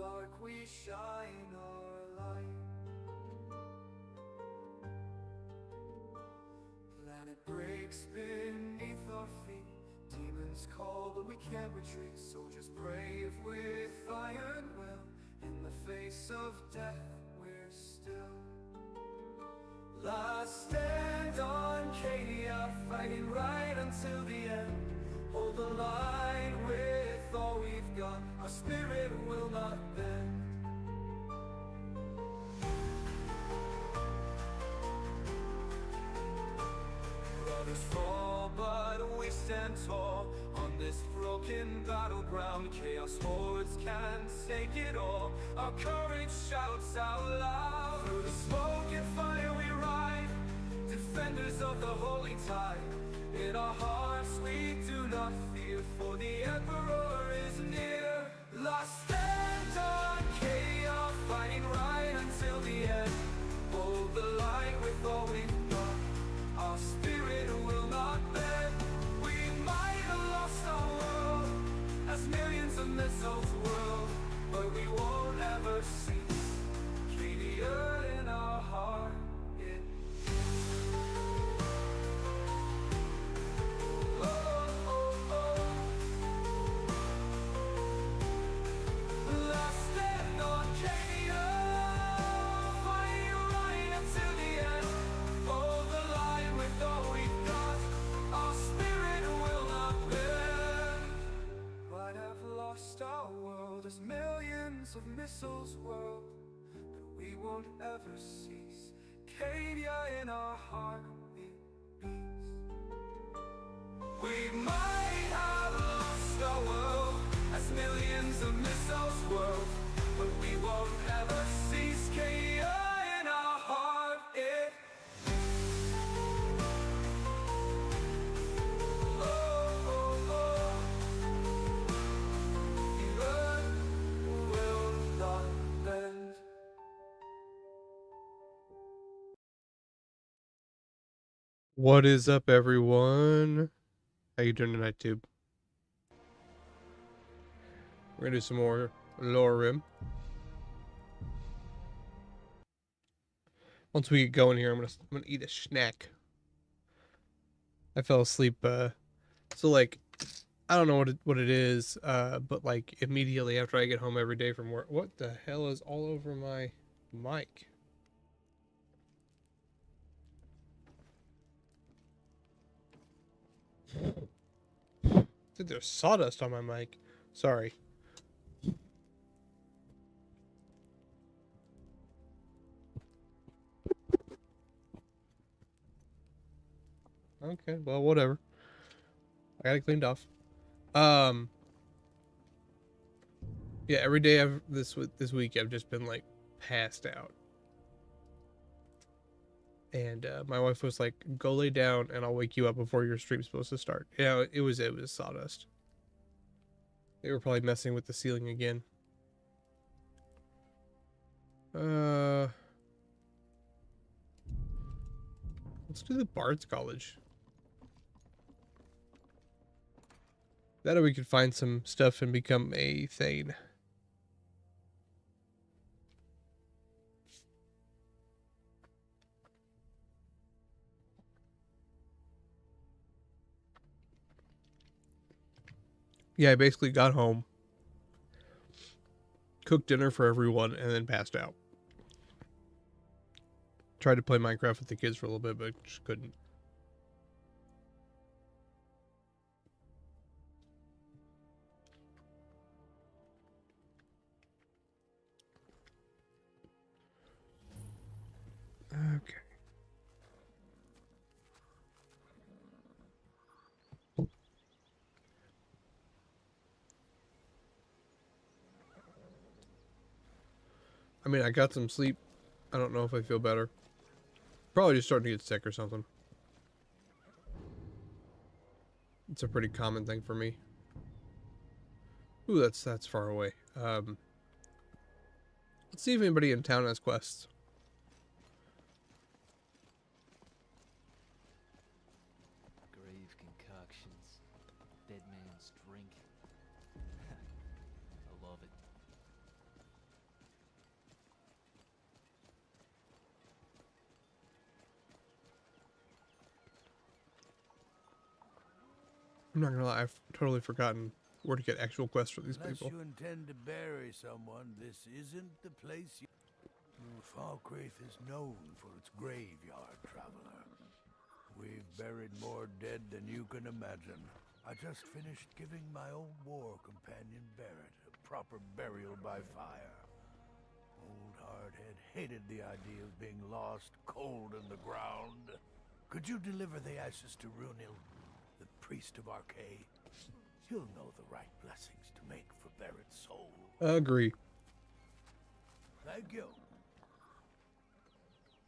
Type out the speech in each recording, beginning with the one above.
dark we shine our light. Planet breaks beneath our feet. Demons call but we can't retreat. Soldiers brave with iron will. In the face of death we're still. Last stand on Cadia, fighting right until the end. Hold the line with all we've got. Our spirit will not bend. Brothers fall, but we stand tall. On this broken battleground, chaos hordes can't take it all. Our courage shouts out loud. Through the smoke and fire we ride, defenders of the holy tide. In our hearts we do not fear, for the Emperor is near. Last stand on chaos, fighting right until the end. Hold the light with all we've got. Our spirit will not bend. We might have lost our world, as millions of missiles whirl, but we won't ever cease. Cadia in our heart, it millions of missiles whirl, but we won't ever cease. Cadia in our heart it beats. We might have lost our world, as millions of missiles whirl, but we won't ever cease. Cadia in our heart it What is up, everyone? How you doing tonight, Tube? We're gonna do some more Skyrim. Once we get going here, I'm gonna eat a snack. I fell asleep. So like, I don't know what it is. But like immediately after I get home every day from work, what the hell is all over my mic? I think there's sawdust on my mic. Sorry. Okay, well, whatever. I got it cleaned off. Yeah, every day this week I've just been like passed out. And my wife was like, "Go lay down, and I'll wake you up before your stream's supposed to start." Yeah, it was sawdust. They were probably messing with the ceiling again. Let's do the Bard's College. That way we could find some stuff and become a Thane. Yeah, I basically got home, cooked dinner for everyone, and then passed out. Tried to play Minecraft with the kids for a little bit, but just couldn't. Okay. I mean, I got some sleep. I don't know if I feel better. Probably just starting to get sick or something. It's a pretty common thing for me. Ooh, that's far away. Let's see if anybody in town has quests. Grave concoctions. Dead man's drink. I love it. I'm not gonna lie, I've totally forgotten where to get actual quests for these Unless people. you intend to bury someone, this isn't the place you... Falkreath is known for its graveyard, traveler. We've buried more dead than you can imagine. I just finished giving my old war companion Barrett a proper burial by fire. Old Hardhead hated the idea of being lost cold in the ground. Could you deliver the ashes to Runil, the priest of Archay? He'll know the right blessings to make for Barrett's soul. Agree. Thank you.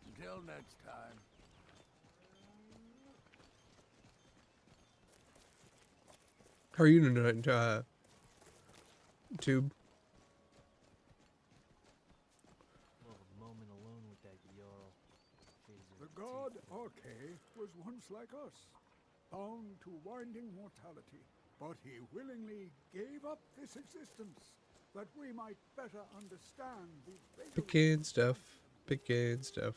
Until next time. How are you tonight, Tube? Love a moment alone with that Jarl. The god Archay was once like us, bound to winding mortality, but he willingly gave up this existence that we might better understand the vagaries Picking stuff. Picking stuff.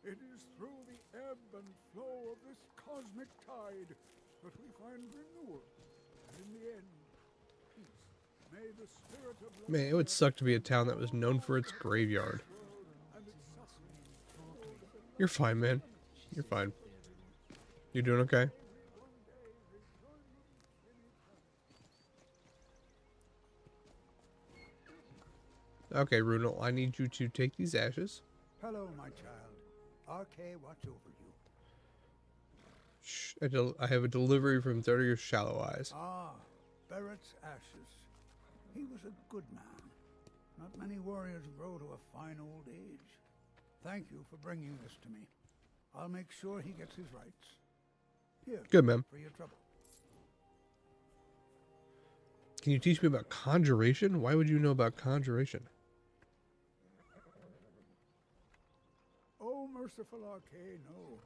It is through the ebb and flow of this cosmic tide that we find renewal, and in the end, peace. May the spirit of Man, it would suck to be a town that was known for its graveyard. and its suffering. You're fine, man. You're fine. You doing okay? Okay, Runel, I need you to take these ashes. Hello, my child. Archay watch over you. Shh, I have a delivery from 30 of Shallow Eyes. Ah, Barrett's ashes. He was a good man. Not many warriors grow to a fine old age. Thank you for bringing this to me. I'll make sure he gets his rights. Here, Good, man. for your trouble. Can you teach me about conjuration? Why would you know about conjuration? Oh, merciful Archay, no.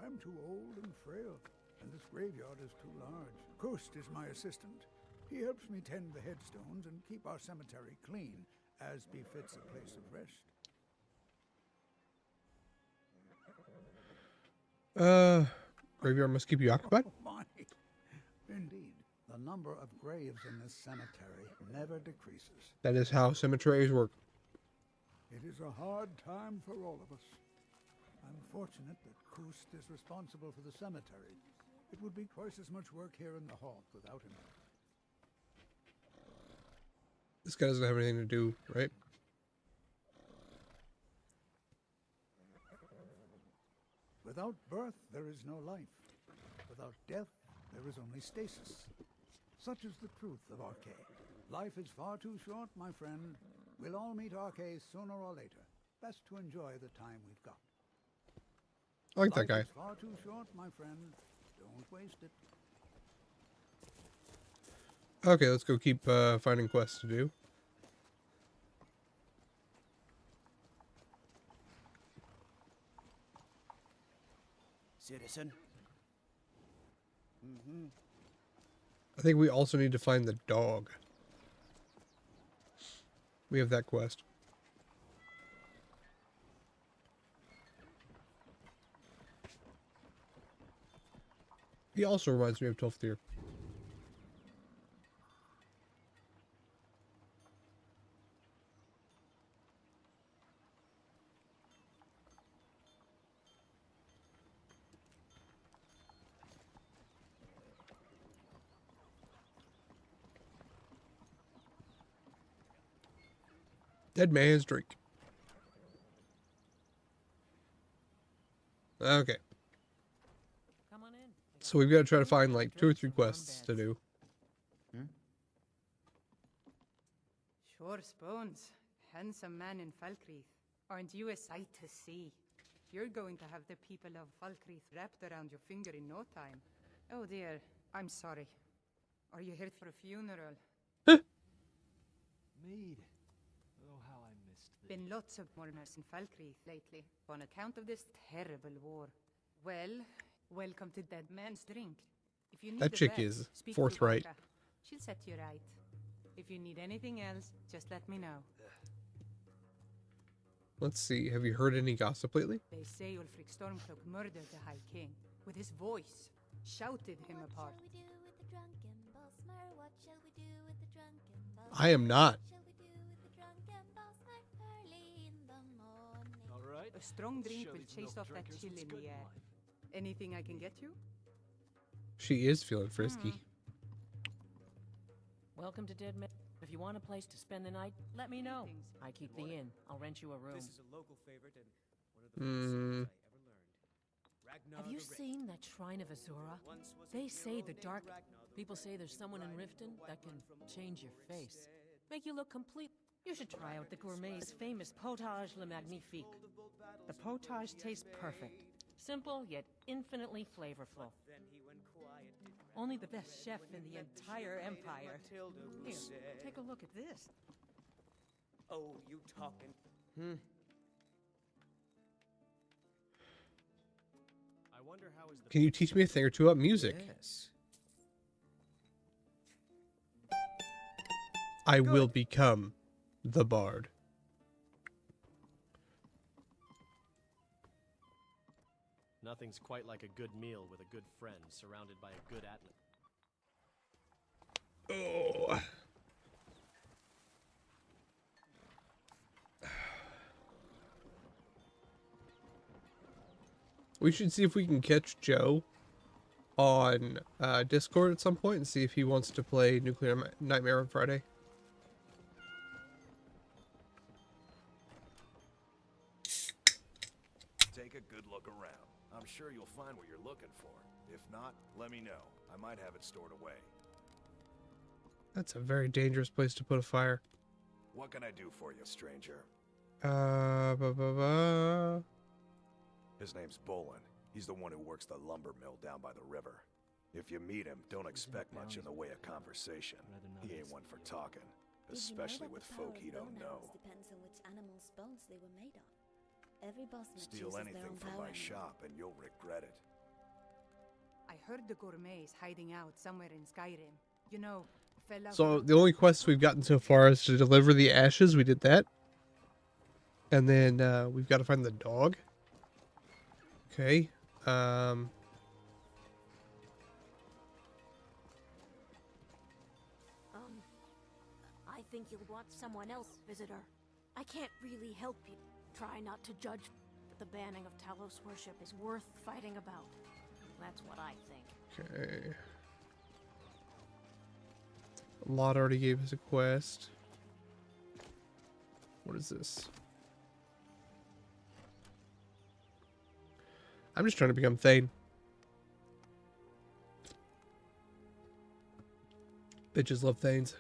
I'm too old and frail, and this graveyard is too large. Kust is my assistant. He helps me tend the headstones and keep our cemetery clean, as befits a place of rest. Graveyard must keep you occupied? Oh, my. Indeed. The number of graves in this cemetery never decreases. That is how cemeteries work. It is a hard time for all of us. I'm fortunate that Kust is responsible for the cemetery. It would be twice as much work here in the hall without him. This guy doesn't have anything to do, right? Without birth, there is no life. Without death, there is only stasis. Such is the truth of Archay. Life is far too short, my friend. We'll all meet Archay sooner or later. Best to enjoy the time we've got. I like that guy. Life is far too short, my friend. Don't waste it. Okay, let's go keep finding quests to do. Citizen. I think we also need to find the dog. We have that quest. He also reminds me of Tolfthir. Dead man's drink. Okay. Come on in. So we've got to try to find like 2 or 3 quests to do. Sure, Spoons. Handsome man in Falkreath. Aren't you a sight to see? You're going to have the people of Falkreath wrapped around your finger in no time. Oh dear, I'm sorry. Are you here for a funeral? Mead. Oh, how I missed this. Been lots of mourners in Falkreath lately, on account of this terrible war. Well, welcome to Dead Man's Drink. If you need That a chick bet, is speak to forthright. Barbara. She'll set you right. If you need anything else, just let me know. Let's see. Have you heard any gossip lately? They say Ulfric Stormcloak murdered the High King with his voice, shouted him apart. What shall we do with the drunken I am not. All right. A strong drink Show will these chase milk off that drinkers chill what's in good the in air. life. Anything I can get you? She is feeling frisky. Welcome to Dead Man. If you want a place to spend the night, let me know. I keep the inn. I'll rent you a room. This is a local favorite and one of the first songs I ever learned. Ragnar Have you the Red. seen that shrine of Azura? Once was a They hero say the named dark. Ragnar the People Red, say there's someone in riding Riften the that white can one from the change your forest face, dead. make you look complete. You should try out the gourmet's famous potage le magnifique. The potage tastes perfect. Simple yet infinitely flavorful. Then he went quiet, did Only Ragnar the best Red, chef when in he the met the entire Lady empire. Matilda, who Here, said, take a look at this. "Oh, you talking." I wonder how is the Can you teach me a thing or two about music? Yes. I will become the bard. Nothing's quite like a good meal with a good friend surrounded by a good atmosphere. Oh. We should see if we can catch Joe on Discord at some point and see if he wants to play Nuclear Nightmare on Friday. Take a good look around. I'm sure you'll find what you're looking for. If not, let me know. I might have it stored away. That's a very dangerous place to put a fire. What can I do for you, stranger? His name's Bolin. He's the one who works the lumber mill down by the river. If you meet him, don't expect much in the way of conversation. He ain't one for talking, especially with folk he don't know. Depends on which animal's bones they were made of. Every boss Steal anything from my shop and you'll regret it. I heard the gourmet's hiding out somewhere in Skyrim. You know, fella. So the only quest we've gotten so far is to deliver the ashes. We did that. And then we've got to find the dog. Okay. I think you'll want someone else, visitor. I can't really help you. Try not to judge. The banning of Talos worship is worth fighting about. That's what I think. Okay. Lot already gave us a quest. What is this? I'm just trying to become Thane. Bitches love Thanes.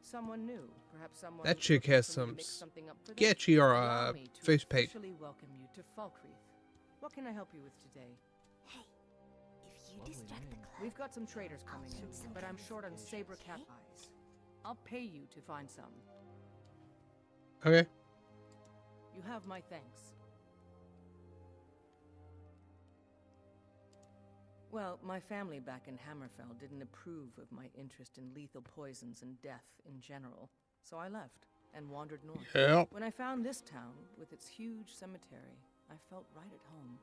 Someone new, perhaps someone. That chick has looking to some mix something up for them? sketchy or Allow me to face paint. officially welcome you to Falkreath. What can I help you with today? Hey, if you Lovely distract the name. clan, We've got some traders coming shoot in, some but I'm guns short on with saber arrows, cat eh? eyes. I'll pay you to find some. Okay. You have my thanks. Well, my family back in Hammerfell didn't approve of my interest in lethal poisons and death in general, so I left and wandered north. Yeah. When I found this town with its huge cemetery, I felt right at home.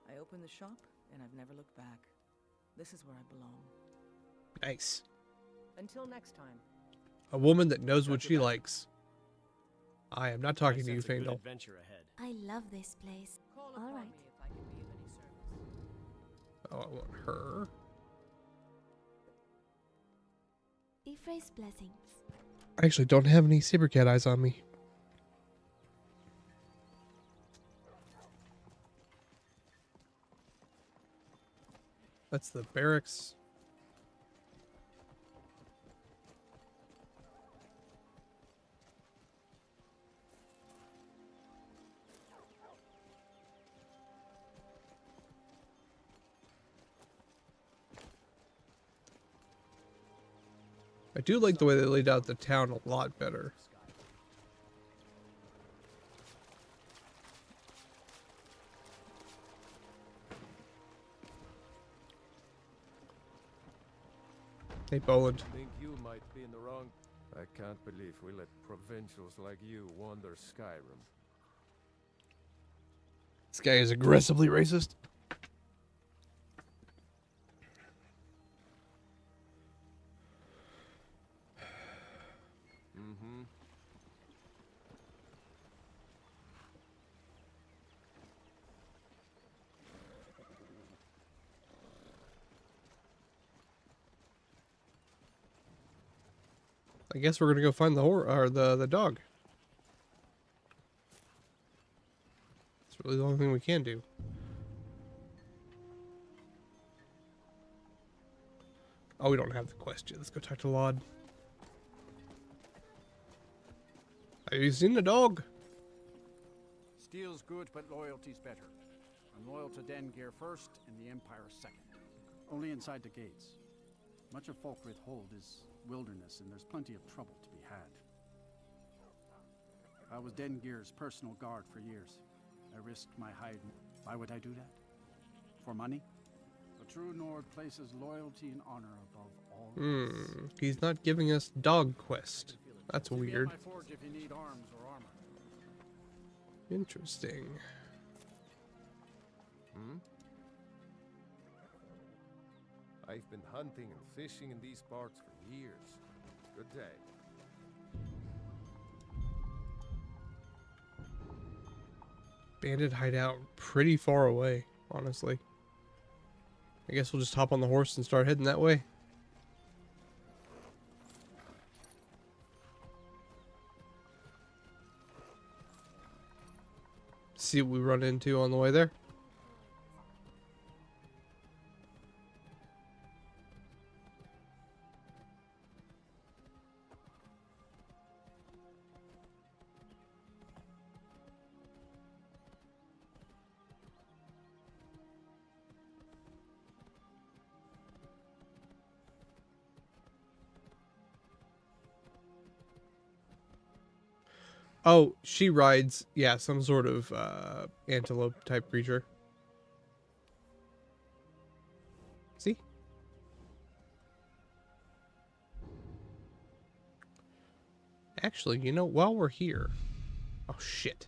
I opened the shop and I've never looked back. This is where I belong. Nice. Until next time. A woman that knows what she likes. I am not I talking to you, sense a good Fangel. adventure ahead. I love this place. Call All upon right. me if I can be of any service. Oh, I want her. Ephraim's blessings. I actually don't have any saber cat eyes on me. That's the barracks. I do like the way they laid out the town a lot better. Hey, Boland. Think you might be in the wrong. I can't believe we let provincials like you wander Skyrim. This guy is aggressively racist. Mm-hmm. I guess we're gonna go find the dog. It's really the only thing we can do. Oh, we don't have the quest yet. Let's go talk to Laud. Have you seen the dog? Steel's good, but loyalty's better. I'm loyal to Dengir first and the Empire second. Only inside the gates. Much of Folkrith Hold is wilderness, and there's plenty of trouble to be had. I was Dengir's personal guard for years. I risked my hide. Why would I do that? For money? A true Nord places loyalty and honor above all else. He's not giving us dog quest. That's See me at weird. my forge if you need arms or armor. Interesting. Hmm? I've been hunting and fishing in these parts for years. Good day. Bandit hideout pretty far away, honestly. I guess we'll just hop on the horse and start heading that way. See what we run into on the way there. Oh, she rides, yeah, some sort of antelope type creature. See? Actually, you know, while we're here... Oh, shit.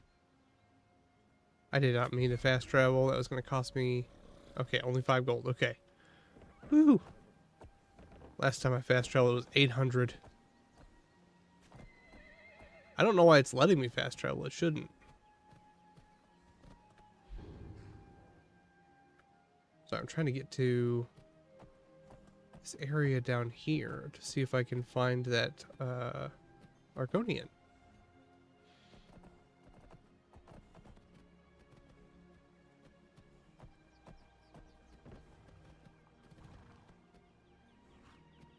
I did not mean to fast travel. That was going to cost me... Okay, only 5 gold. Okay. Woo! Last time I fast traveled was 800. I don't know why it's letting me fast travel. It shouldn't. So I'm trying to get to this area down here to see if I can find that Argonian.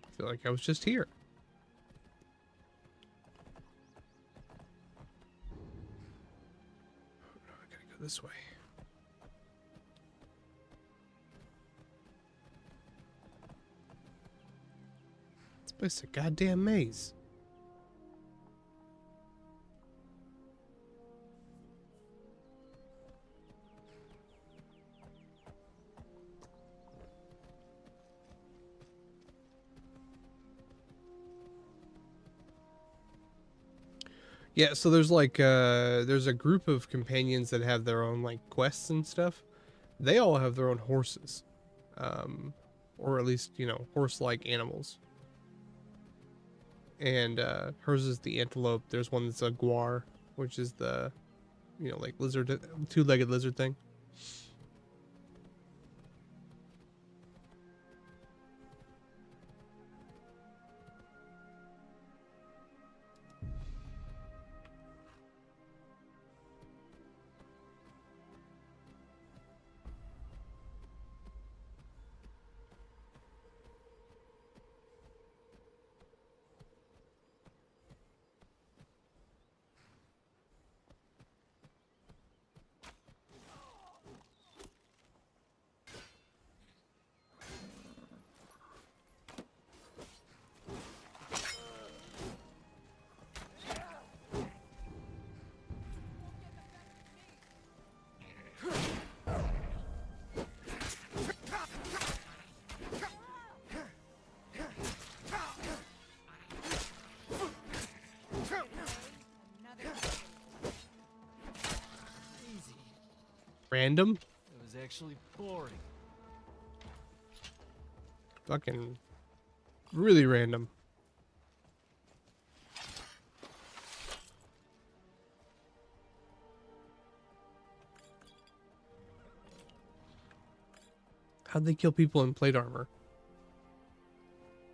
I feel like I was just here. This way. This place is a goddamn maze. Yeah, so there's like there's a group of companions that have their own like quests and stuff. They all have their own horses. Or at least, you know, horse-like animals. And hers is the antelope. There's one that's a guar, which is the, you know, like lizard, two-legged lizard thing. Random? It was actually boring. Fucking really random. How'd they kill people in plate armor?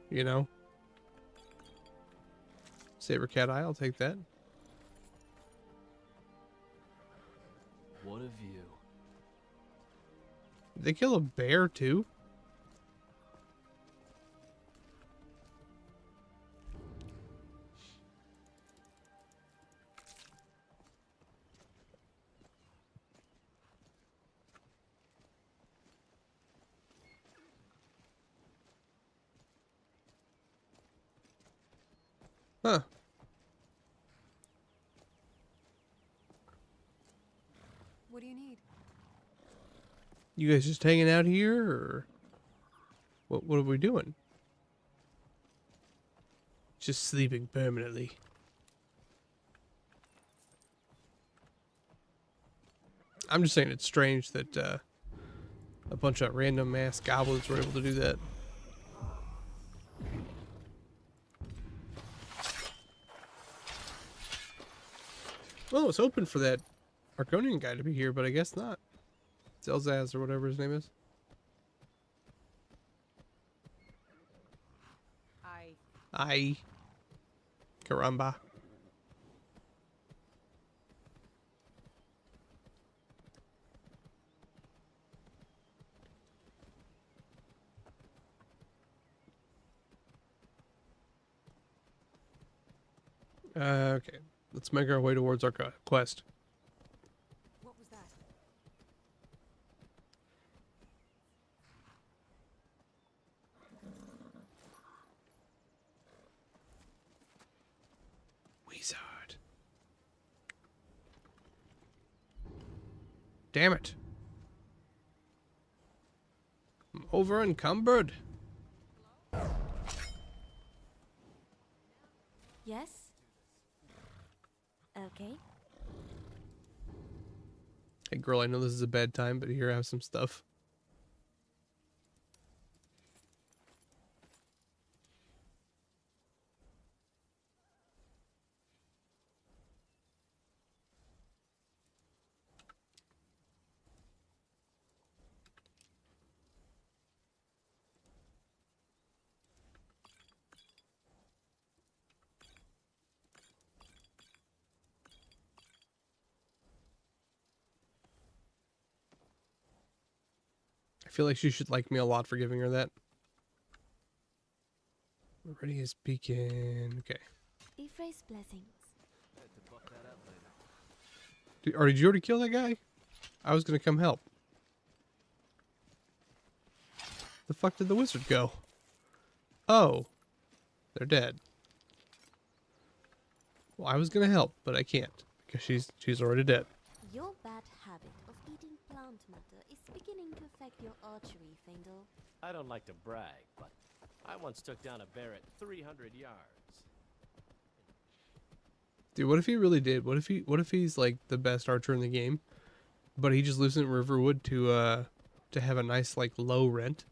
You know? Saber cat eye, I'll take that. What a view. Did they kill a bear too? Huh. What do you need? You guys just hanging out here, or what are we doing? Just sleeping permanently. I'm just saying it's strange that a bunch of random ass goblins were able to do that. Well, it's open for that Arconian guy to be here, but I guess not. Zelzaz or whatever his name is. Aye. Caramba. Okay. Let's make our way towards our quest. What was that? Wizard. Damn it. I'm over encumbered. Yes? Okay. Hey girl, I know this is a bad time, but here I have some stuff. I feel like she should like me a lot for giving her that. Ready as beacon. Okay. Ephraim's blessings. Did you already kill that guy? I was gonna come help. The fuck did the wizard go? Oh. They're dead. Well, I was gonna help, but I can't. Because she's already dead. Your bad habit of eating plant matter is beginning to affect your archery, Fendel. I don't like to brag, but I once took down a bear at 300 yards. Dude, what if he really did? What if he's like the best archer in the game, but he just lives in Riverwood to have a nice like low rent?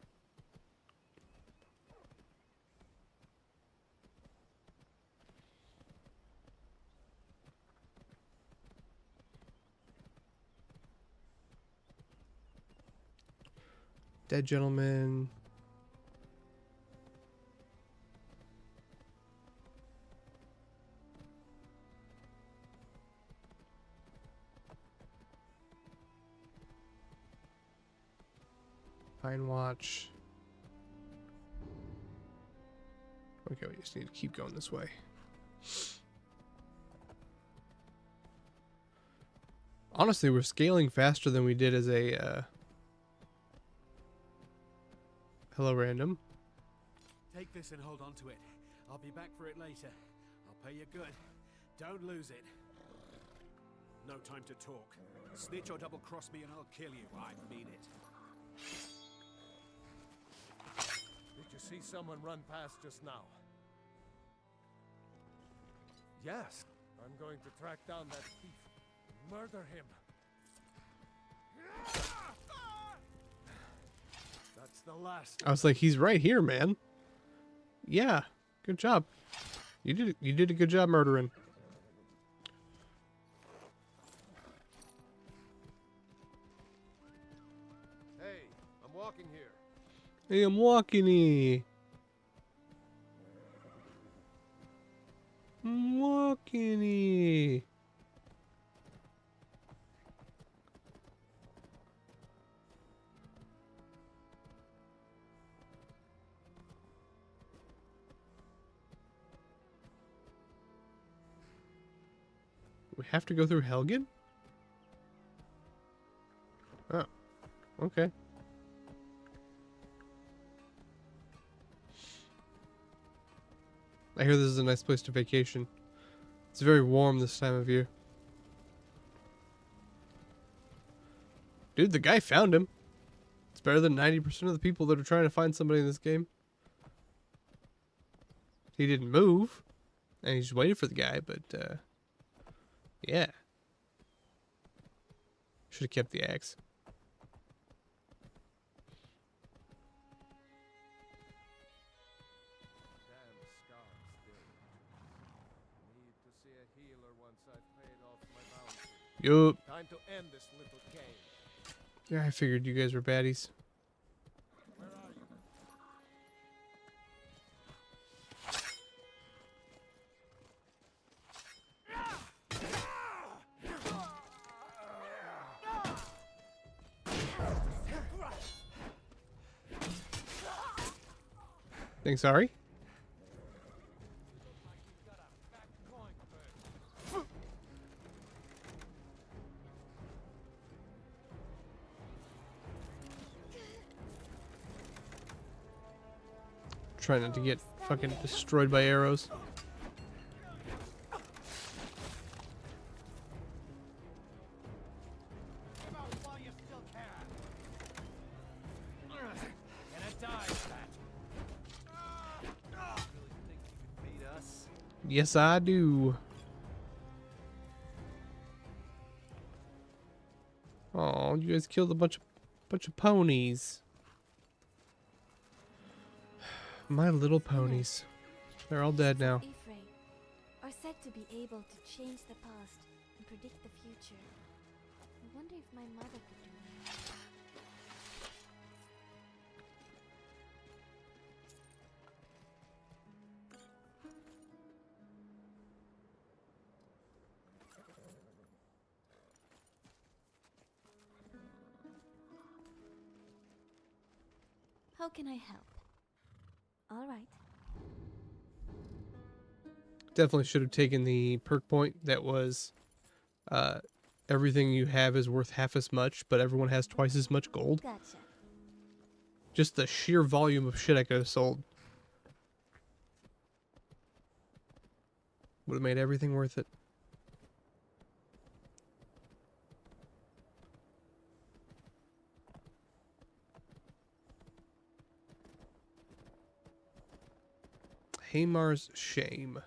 Dead gentleman. Pine Watch. Okay, we just need to keep going this way. Honestly, we're scaling faster than we did as a hello random. Take this and hold on to it. I'll be back for it later. I'll pay you good. Don't lose it. No time to talk. Snitch or double-cross me and I'll kill you. I mean it. Did you see someone run past just now? Yes. I'm going to track down that thief. Murder him. That's the last. I was like, he's right here, man. Yeah, good job. You did a good job murdering. Hey, I'm walking here. Hey, I'm walking. I'm walking. We have to go through Helgen? Oh, okay. I hear this is a nice place to vacation. It's very warm this time of year. Dude, the guy found him. It's better than 90% of the people that are trying to find somebody in this game. He didn't move. And he just waited for the guy, but, yeah. Should have kept the axe. Damn scars still. Need to see a healer once I've paid off my bounty. Yup. Time to end this little game. Yeah, I figured you guys were baddies. Where are you? Thanks, sorry. Trying not to get fucking destroyed by arrows. Yes, I do. Oh, you guys killed a bunch of ponies. My little ponies. They're all dead now. Are said to be able to change the past and predict the future. I wonder if my mother could do that. How can I help? All right. Definitely should have taken the perk point that was everything you have is worth half as much, but everyone has twice as much gold. Gotcha. Just the sheer volume of shit I could have sold would have made everything worth it. Hamar's Shame.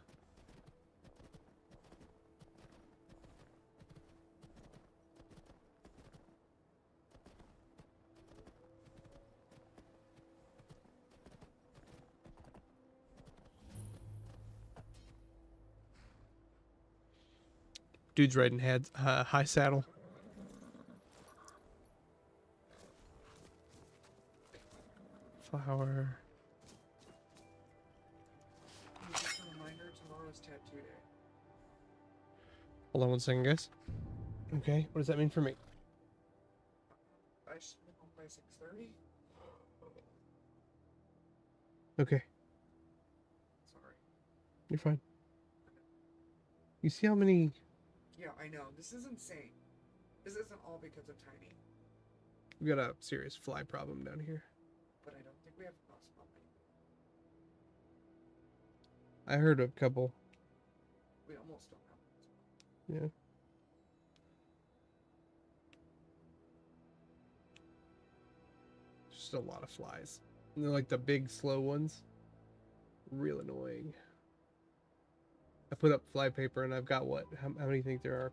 Dude's riding high saddle. Flower. Just a reminder, tomorrow's tattoo day. Hold on one second, guys. Okay, what does that mean for me? I should be home by 6:30. Okay, Sorry. you're fine. You see how many... Yeah, I know. This is insane. This isn't all because of Tiny, We got a serious fly problem down here. but I don't think we have frost pumping. I heard a couple. We almost don't have. Yeah. Just a lot of flies. And they're like the big slow ones. Real annoying. I put up fly paper and I've got what? How many do you think there are?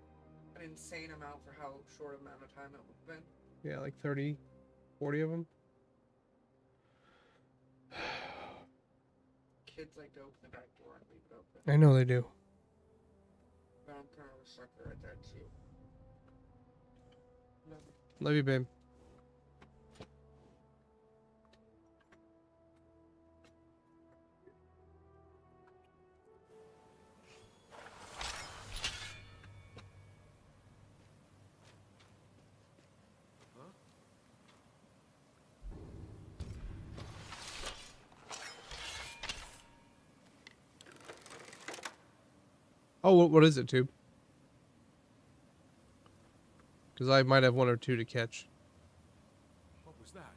An insane amount for how short amount of time it would have been. Yeah, like 30, 40 of them. Kids like to open the back door and leave it open. I know they do. But I'm kind of a sucker at that too. Love you, babe. Oh, what is it, Tube? Because I might have one or two to catch. What was that?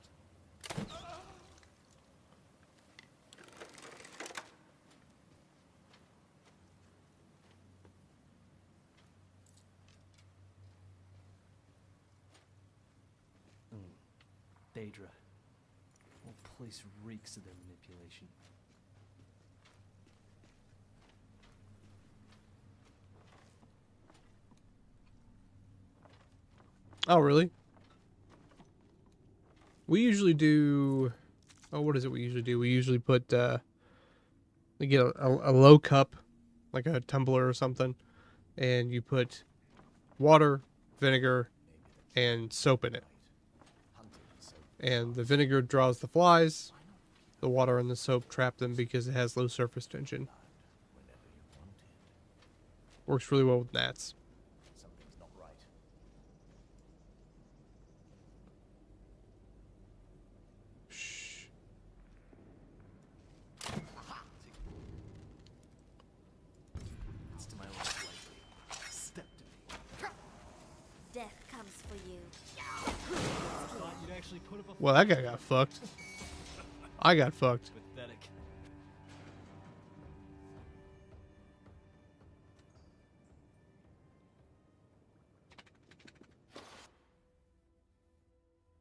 Daedra. Whole place reeks of their manipulation. Oh, really? We usually do... Oh, what is it we usually do? We usually put, we get a low cup, like a tumbler or something, and you put water, vinegar, and soap in it. And the vinegar draws the flies, the water and the soap trap them because it has low surface tension. Works really well with gnats. Something's not right. Shh. It's to my own slightly. Step to me. Death comes for you. Thought you'd actually put up a Well, that guy got fucked. I got fucked. pathetic.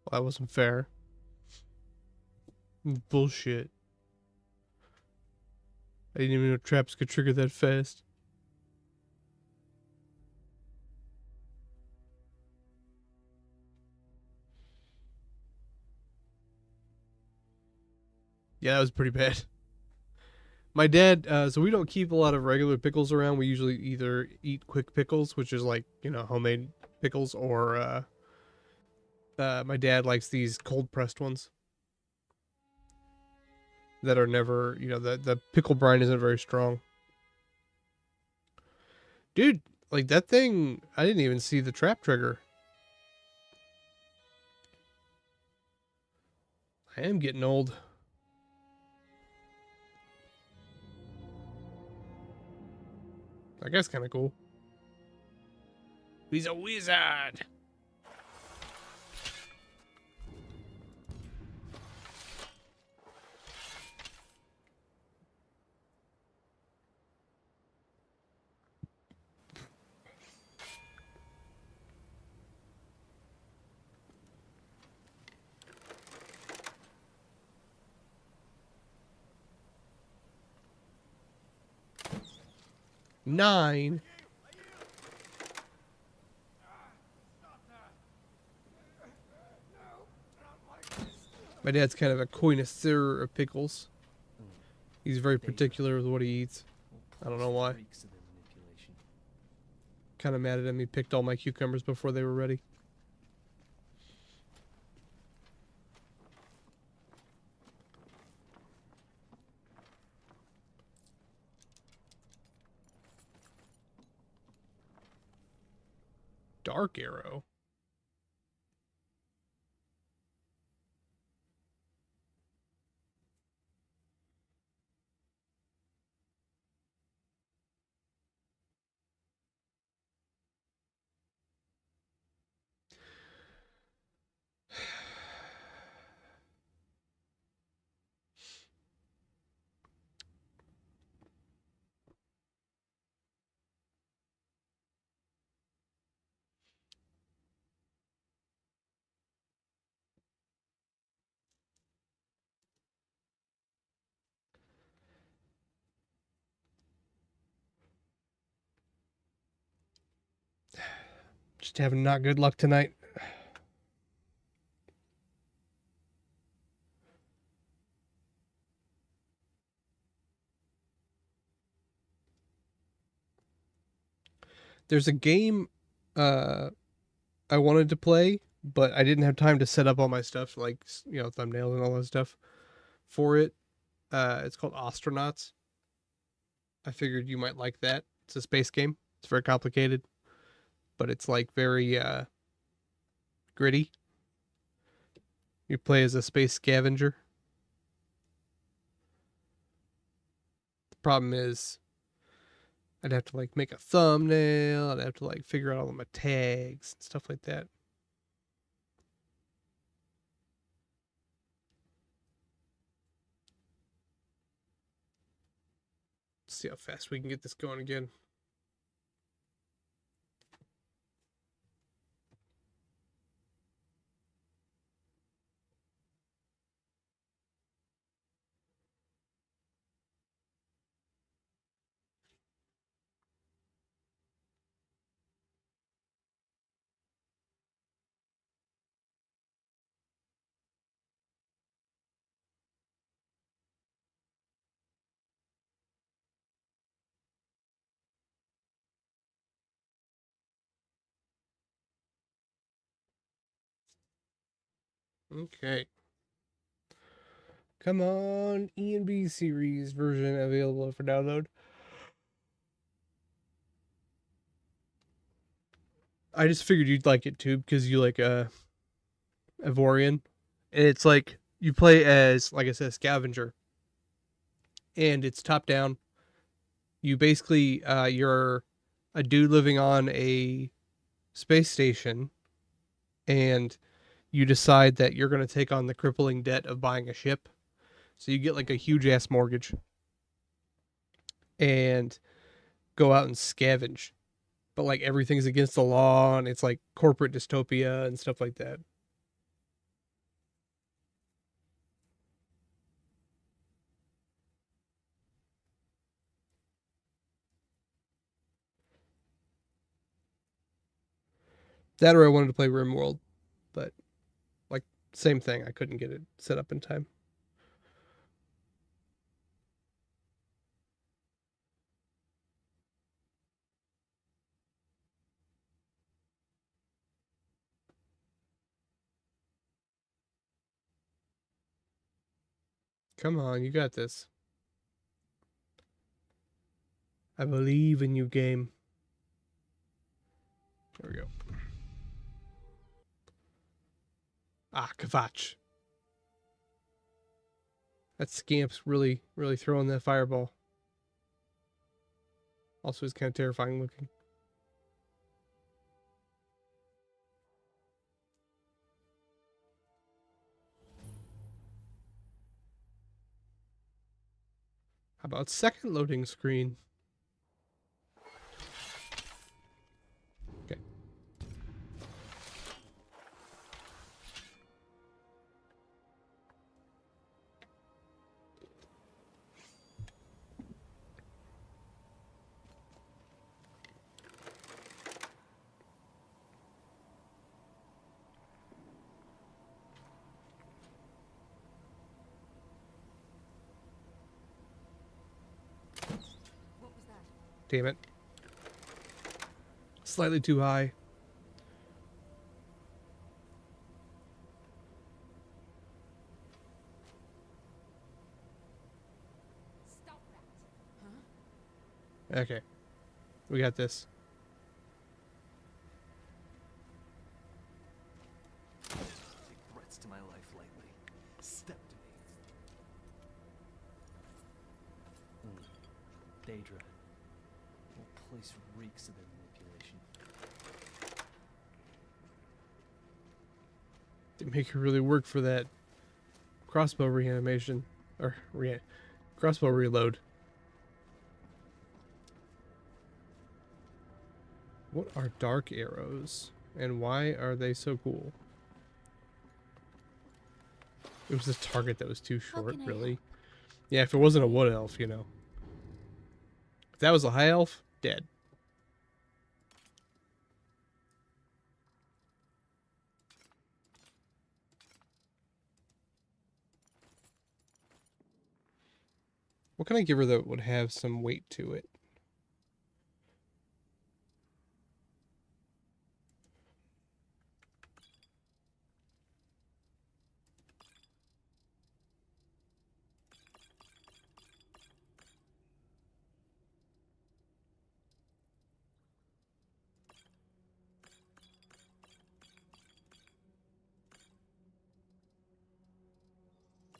Well, that wasn't fair. Bullshit. I didn't even know traps could trigger that fast. Yeah, that was pretty bad. My dad, so we don't keep a lot of regular pickles around. We usually either eat quick pickles, which is like, you know, homemade pickles, or my dad likes these cold pressed ones that are never, you know, the pickle brine isn't very strong. Dude, like that thing, I didn't even see the trap trigger. I am getting old. That guy's kind of cool. He's a wizard. Nine. My dad's kind of a connoisseur of pickles. He's very particular with what he eats. I don't know why. Reeks of their manipulation. Kind of mad at him. He picked all my cucumbers before they were ready. Dark arrow. Just having not good luck tonight. There's a game I wanted to play, but I didn't have time to set up all my stuff, like, you know, thumbnails and all that stuff for it. It's called Astronauts. I figured you might like that. It's a space game. It's very complicated, but it's like very gritty. You play as a space scavenger. The problem is I'd have to like make a thumbnail. I'd have to like figure out all of my tags and stuff like that. Let's see how fast we can get this going again. Okay. Come on, E&B series version available for download. I just figured you'd like it too because you like Ivorian. And it's like you play as, like I said, a scavenger. And it's top down. You basically you're a dude living on a space station, and you decide that you're going to take on the crippling debt of buying a ship. So you get like a huge ass mortgage and go out and scavenge. But like everything's against the law, and it's like corporate dystopia and stuff like that. That or I wanted to play RimWorld, but like same thing. I couldn't get it set up in time. Come on, you got this. I believe in you, game. There we go. Ah, Kvatch. That scamp's really, really throwing that fireball. Also, is kind of terrifying looking. How about second loading screen? Okay. What was that? Damn it. Slightly too high. Stop that. Huh? Okay. We got this. Take threats to my life lightly. Step to me. Daedra. The whole place reeks of their manipulation. Didn't make her really work for that crossbow reanimation. Or crossbow reload. What are dark arrows? And why are they so cool? It was the target that was too short, really. Yeah, if it wasn't a wood elf, you know. If that was a high elf, dead. What can I give her that would have some weight to it?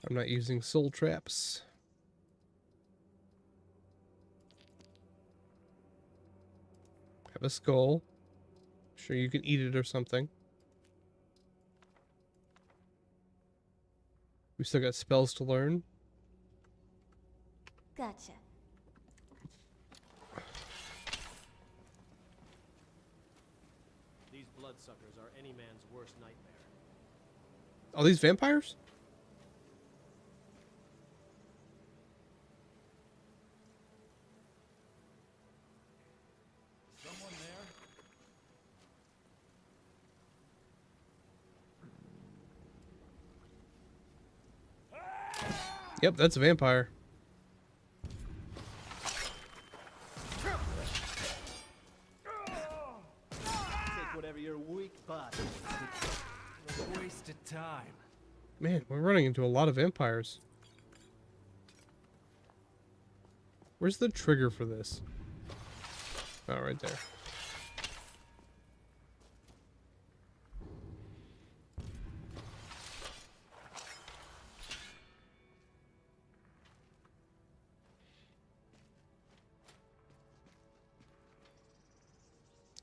I'm not using soul traps. Have a skull. Sure, you can eat it or something. We still got spells to learn. Gotcha. These bloodsuckers are any man's worst nightmare. Are these vampires? Someone there? Yep, that's a vampire. Take whatever your weak butt. Waste of time. Man, we're running into a lot of vampires. Where's the trigger for this? Oh, right there.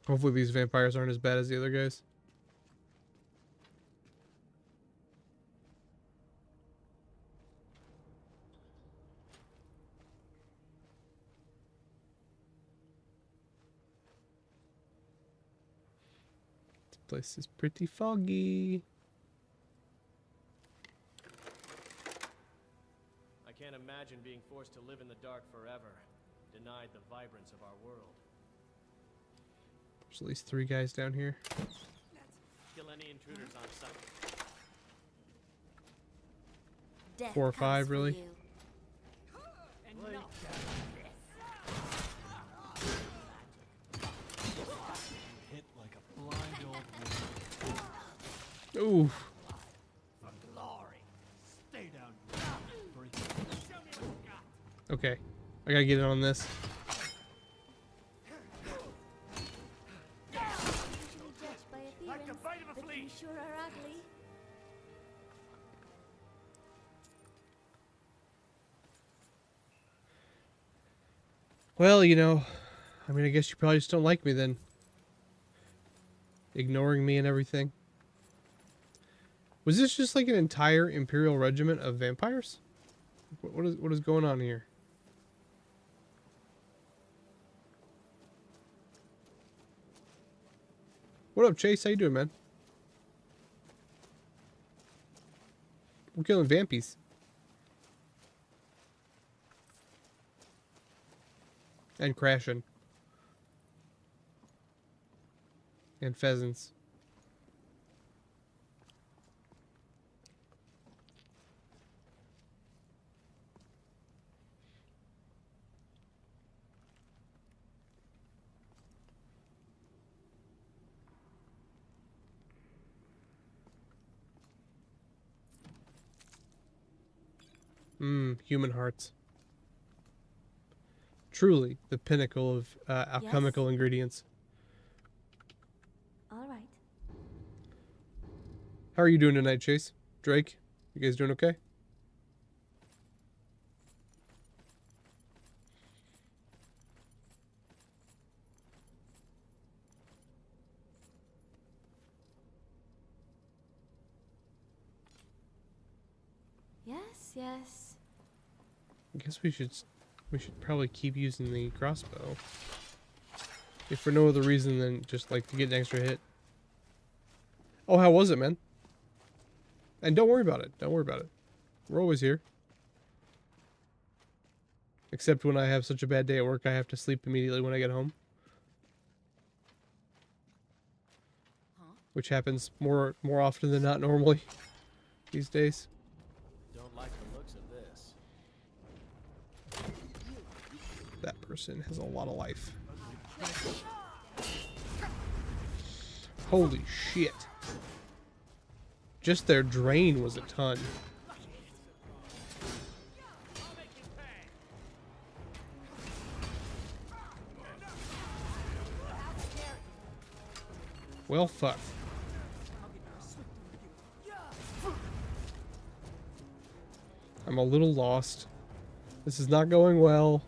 Hopefully these vampires aren't as bad as the other guys. This place is pretty foggy. I can't imagine being forced to live in the dark forever, denied the vibrance of our world. There's at least 3 guys down here. Kill any intruders on sight. 4 or 5, really? Hit like a blind old woman. Ooh. For glory. Stay down. Okay. I gotta get in on this. Like the bite of a flea. You sure are ugly. Well, you know, I mean, I guess you probably just don't like me then. Ignoring me and everything. Was this just like an entire Imperial regiment of vampires? What is going on here? What up, Chase? How you doing, man? We're killing vampies. And crashing. And pheasants. Human hearts. Truly the pinnacle of alchemical ingredients. All right. How are you doing tonight, Chase? Drake? You guys doing okay? Yes, yes. I guess we should probably keep using the crossbow. If for no other reason than just like to get an extra hit. Oh, how was it, man? And don't worry about it. Don't worry about it. We're always here. Except when I have such a bad day at work, I have to sleep immediately when I get home. Which happens more often than not normally these days. Don't like the looks of this. That person has a lot of life. Holy shit. Just their drain was a ton. Well, fuck. I'm a little lost. This is not going well.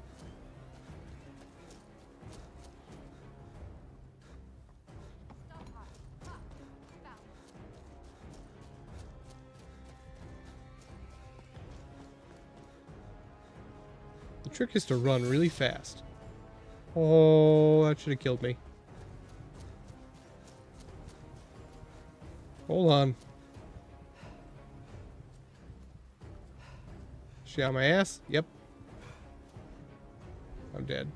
The trick is to run really fast. Oh, that should have killed me. Hold on. Is she on my ass? Yep. I'm dead.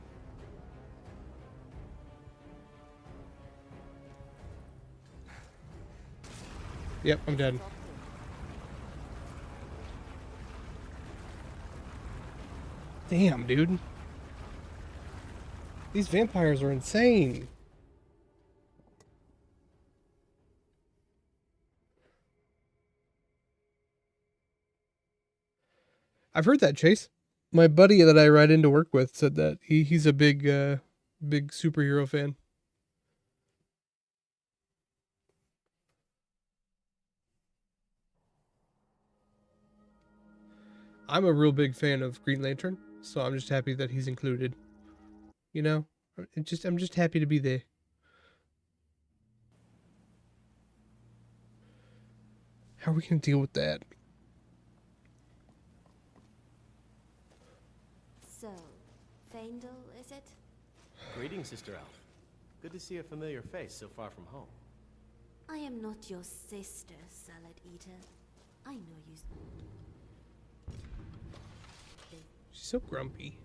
Yep, I'm dead. Damn, dude. These vampires are insane. I've heard that, Chase. My buddy that I ride into work with said that he's a big big superhero fan. I'm a real big fan of Green Lantern, so I'm just happy that he's included. You know, I'm just happy to be there. How are we gonna deal with that? So, Faendal, is it? Greetings, Sister Elf. Good to see a familiar face so far from home. I am not your sister, Salad Eater. I know you. She's so grumpy.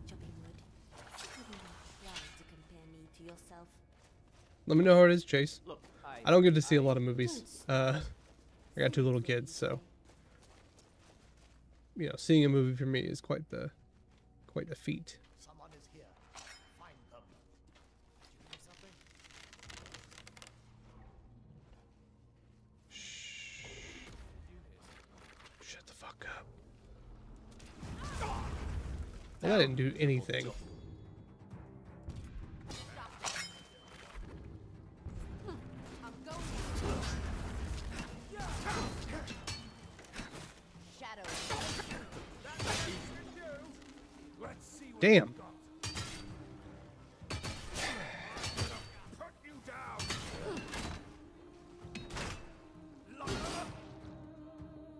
Chopping wood. You wouldn't even try to compare me to yourself. Let me know how it is, Chase. Look, I don't get to see a lot of movies. I got 2 little kids, so you know, seeing a movie for me is quite a feat. Someone is here. Find them. Did you hear something? Shut the fuck up. I didn't do anything. Damn.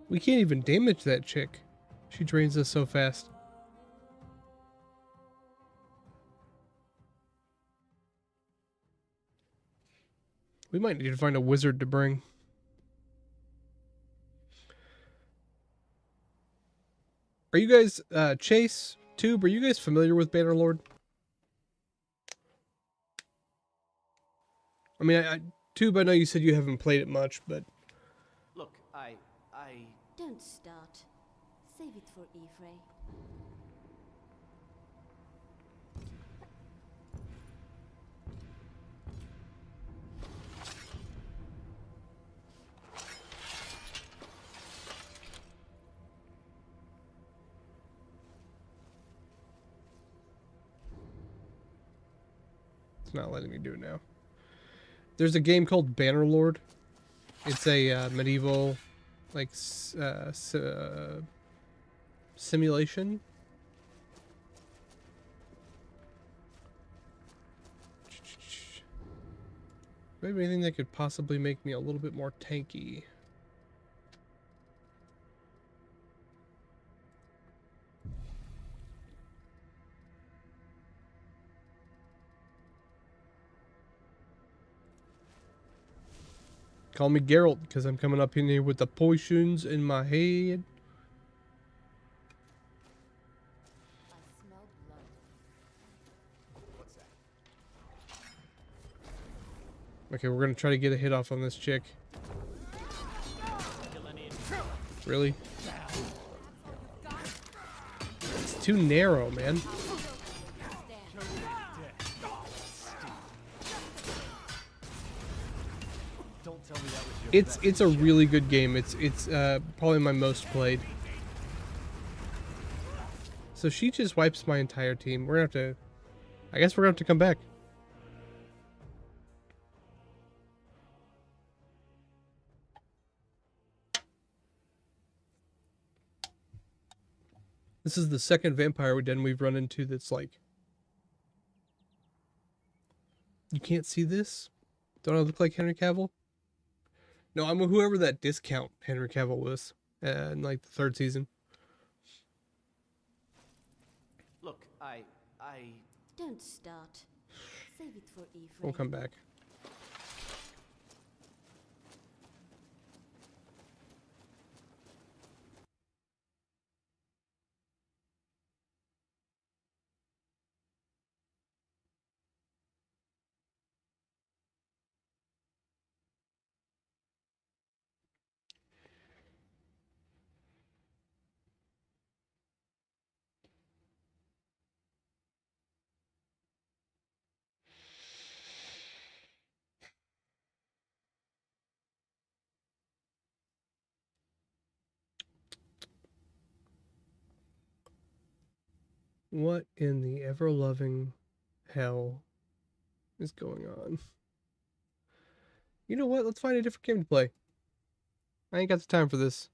We can't even damage that chick. She drains us so fast. We might need to find a wizard to bring. Are you guys, Chase, Tube, are you guys familiar with Bannerlord? I mean, Tube, I know you said you haven't played it much, but... Look, Don't start. Save it for Ifrey. It's not letting me do it now. There's a game called Bannerlord. It's a medieval, like, simulation. Maybe anything that could possibly make me a little bit more tanky. Call me Geralt, because I'm coming up in here with the potions in my head. I smell blood. What's that? Okay, we're going to try to get a hit off on this chick. Really? It's too narrow, man. It's a really good game. It's probably my most played. So she just wipes my entire team. We're gonna have to, I guess we're gonna have to come back. This is the second vampire den we've run into that's like... You can't see this? Don't I look like Henry Cavill? No, I'm whoever that discount Henry Cavill was in like the 3rd season. Look, I... Don't start. Save it for Ephraim. We'll come back. What in the ever-loving hell is going on? You know what? Let's find a different game to play. I ain't got the time for this.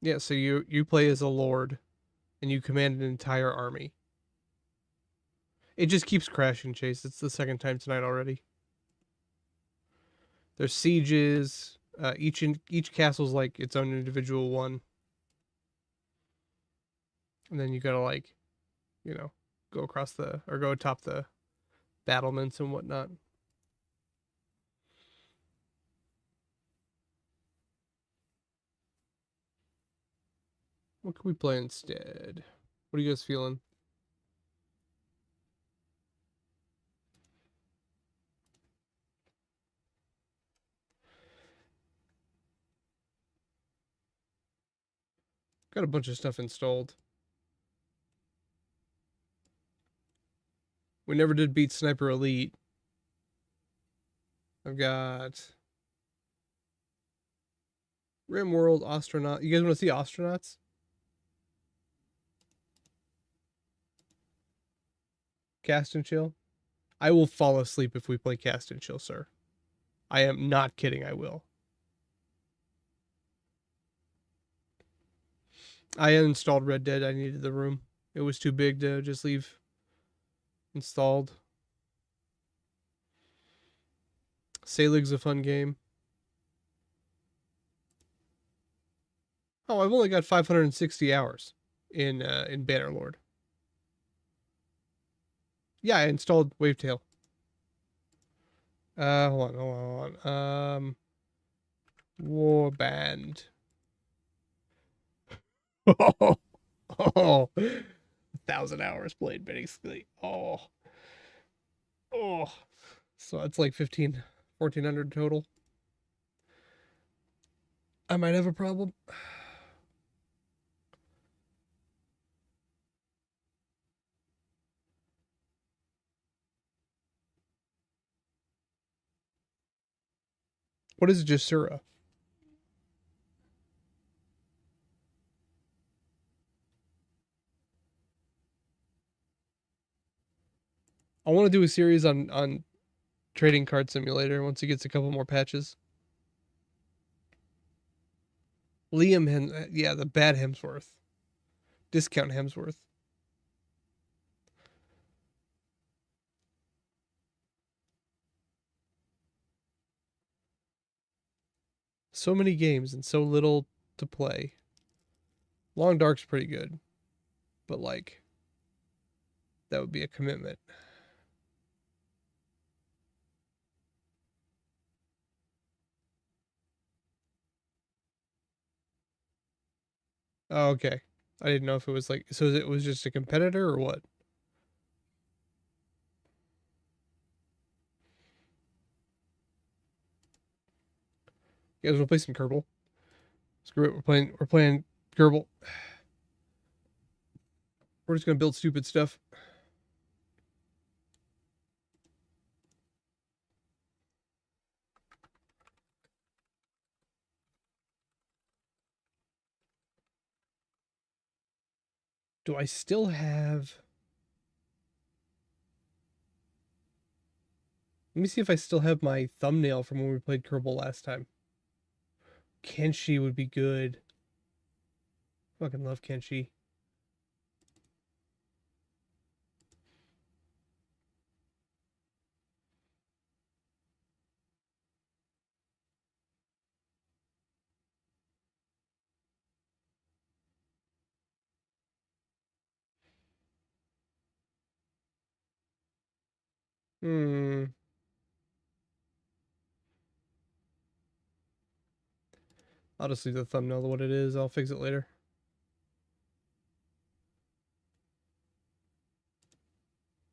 Yeah, so you play as a lord, and you command an entire army. It just keeps crashing, Chase. It's the 2nd time tonight already. There's sieges. Each castle's like its own individual one. And then you gotta like, you know, go atop the battlements and whatnot. What can we play instead? What are you guys feeling? Got a bunch of stuff installed. We never did beat Sniper Elite. I've got RimWorld, Astronaut. You guys want to see Astronauts? Cast and Chill? I will fall asleep if we play Cast and Chill, sir. I am not kidding, I will. I installed Red Dead. I needed the room. It was too big to just leave installed. Salig's a fun game. Oh, I've only got 560 hours in Bannerlord. Yeah, I installed Wavetail. Hold on. Warband. Oh, 1,000 hours played, basically. Oh. So it's like 1,400 total. I might have a problem. What is Jasura? I want to do a series on Trading Card Simulator once it gets a couple more patches. Yeah, the bad Hemsworth. Discount Hemsworth. So many games and so little to play. Long Dark's pretty good. But like, that would be a commitment. Oh, okay. I didn't know if it was like, so it was just a competitor or what? You guys want to play some Kerbal? Screw it. We're playing Kerbal. We're just gonna build stupid stuff. Do I still have... Let me see if I still have my thumbnail from when we played Kerbal last time. Kenshi would be good. Fucking love Kenshi. I'll just leave the thumbnail to what it is. I'll fix it later.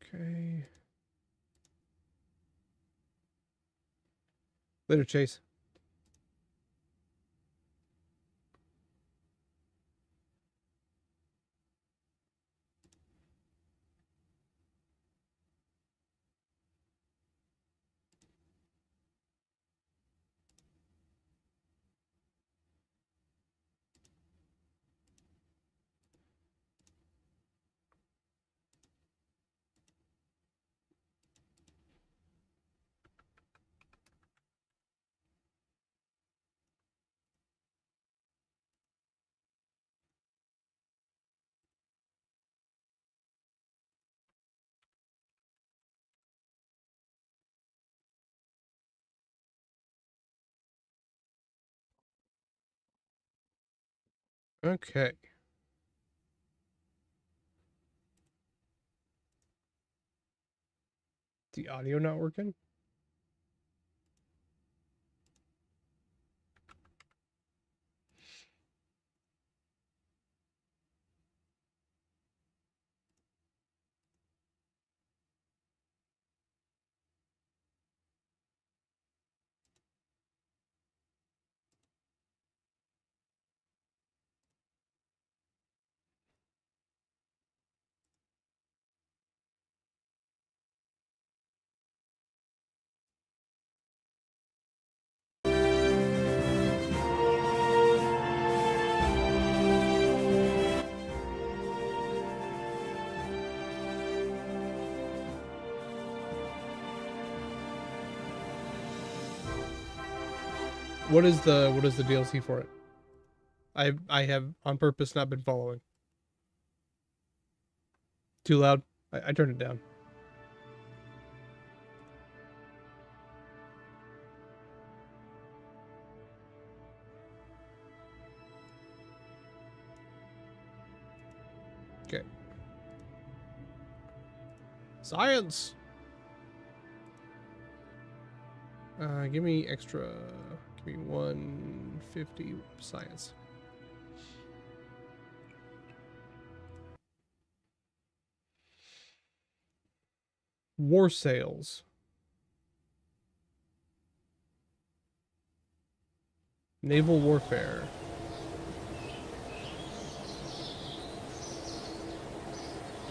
Okay. Later, Chase. Okay. The audio not working? What is the DLC for it? I have on purpose not been following. Too loud? I turned it down. Okay. Science! Give me extra. Give me 150 science. War sales. Naval warfare.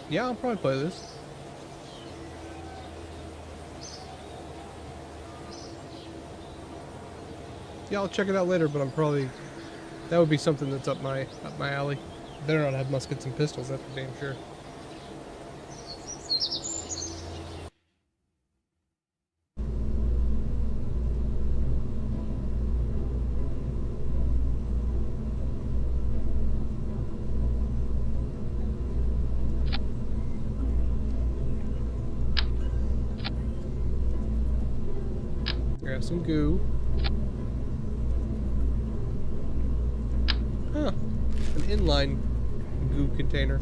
Yeah, I'll probably play this. Yeah, I'll check it out later, but I'm probably... That would be something that's up my alley. Better not have muskets and pistols, that's for damn sure. Grab some goo. Huh. An inline goo container.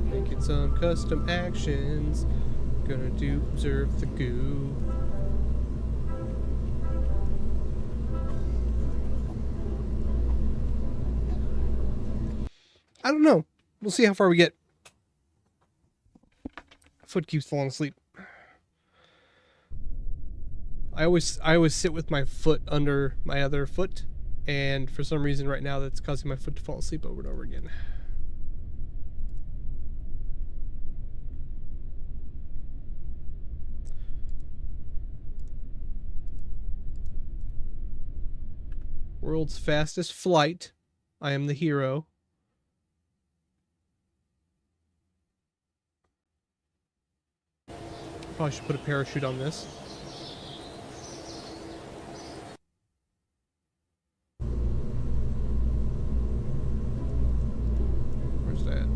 Making some custom actions. Gonna do observe the goo. I don't know. We'll see how far we get. Foot keeps falling asleep. I always sit with my foot under my other foot, and for some reason right now that's causing my foot to fall asleep over and over again. World's fastest flight. I am the hero. Probably should put a parachute on this. Where's that?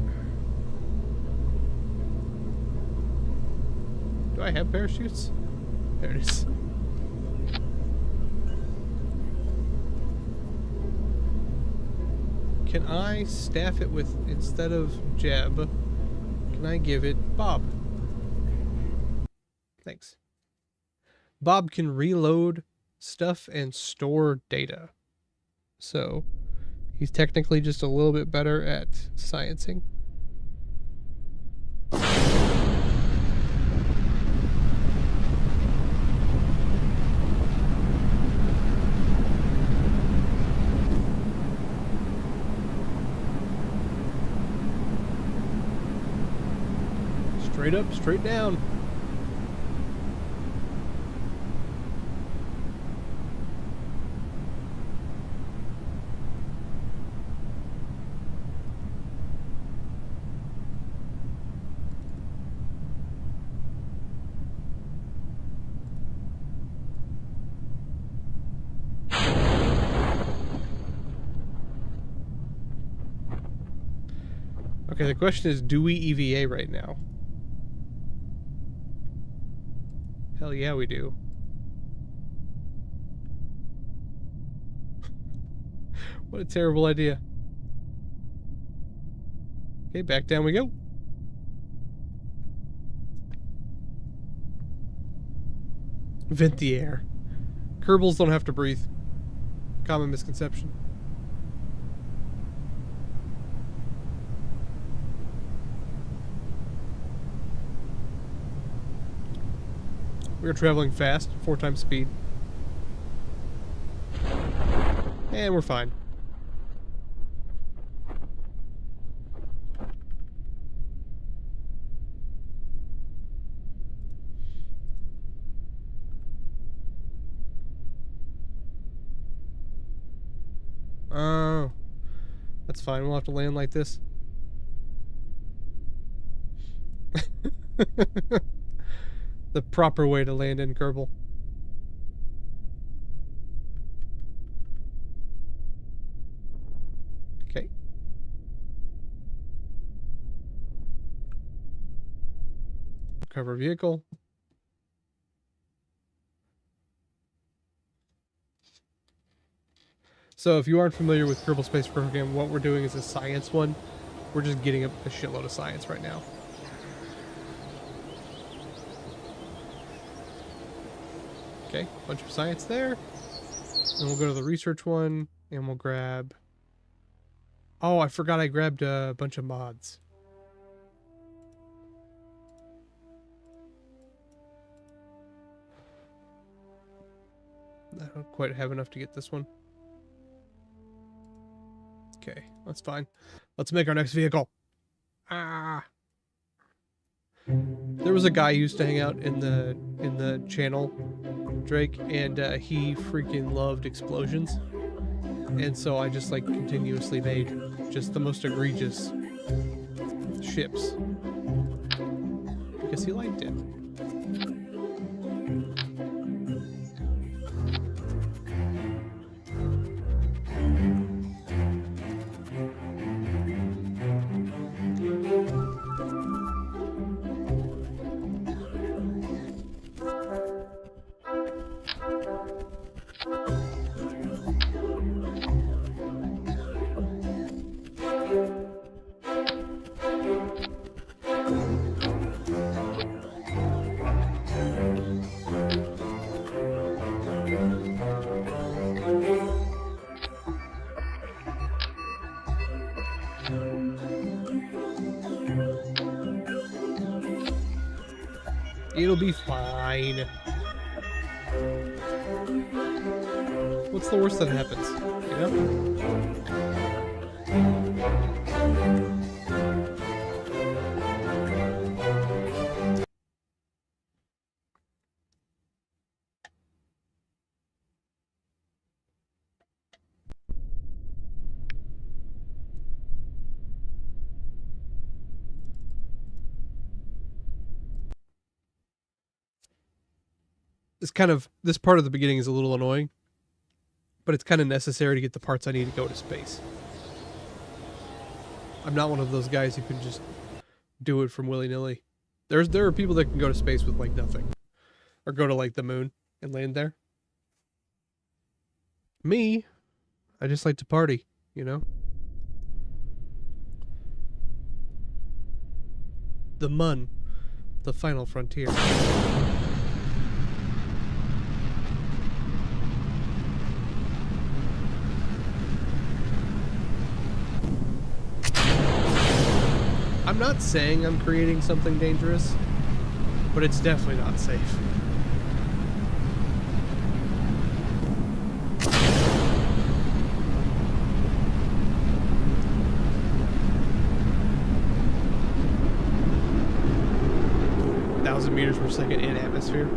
Do I have parachutes? There it is. Can I staff it with, instead of Jeb, can I give it Bob? Thanks. Bob can reload stuff and store data. So he's technically just a little bit better at sciencing. Straight up, straight down. Okay, the question is, do we EVA right now? Hell yeah, we do. What a terrible idea. Okay, back down we go. Vent the air. Kerbals don't have to breathe. Common misconception. We're traveling fast, 4 times speed. And we're fine. Oh. That's fine, we'll have to land like this. The proper way to land in Kerbal. Okay. Cover vehicle. So if you aren't familiar with Kerbal Space Program, what we're doing is a science one. We're just getting a shitload of science right now. Okay, bunch of science there. Then we'll go to the research one, and we'll grab... Oh, I forgot I grabbed a bunch of mods. I don't quite have enough to get this one. Okay, that's fine. Let's make our next vehicle. Ah! There was a guy who used to hang out in the channel, Drake, and he freaking loved explosions. And so I just like continuously made just the most egregious ships because he liked it. It'll be fine. What's the worst that happens? You know? this part of the beginning is a little annoying, but it's kind of necessary to get the parts I need to go to space. I'm not one of those guys who can just do it from willy-nilly. There are people that can go to space with like nothing, or go to like the moon and land there. Me, I just like to party, you know? The Mun, the final frontier. I'm not saying I'm creating something dangerous, but it's definitely not safe. Meters per second in atmosphere.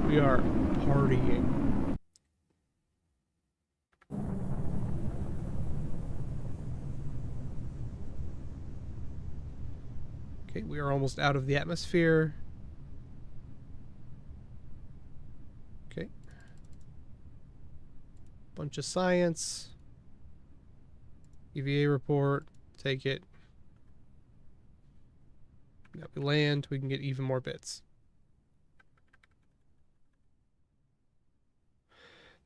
We are partying. Okay, we are almost out of the atmosphere. Okay. Bunch of science. EVA report. Take it. Now we land, we can get even more bits.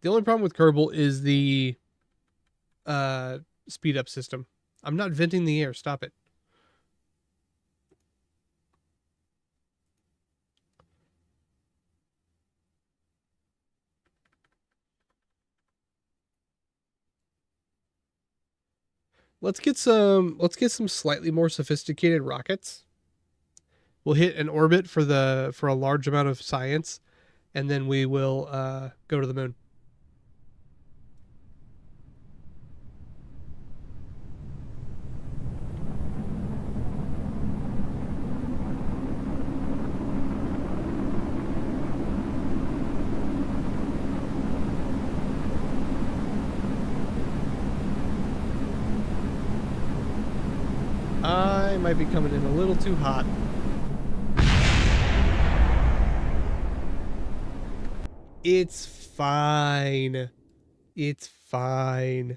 The only problem with Kerbal is the speed up system. I'm not venting the air, stop it. Let's get some slightly more sophisticated rockets. We'll hit an orbit for a large amount of science, and then we will go to the moon. I might be coming in a little too hot. It's fine. It's fine.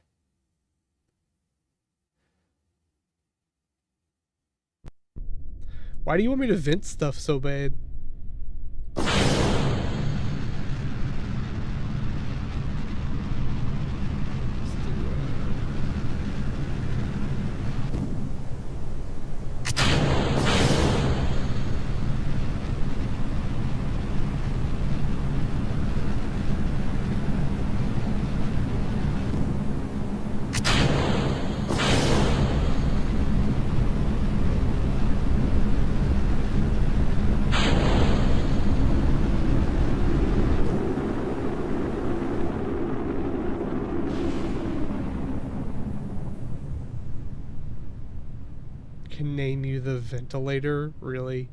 Why do you want me to vent stuff so bad? Can name you the ventilator, really?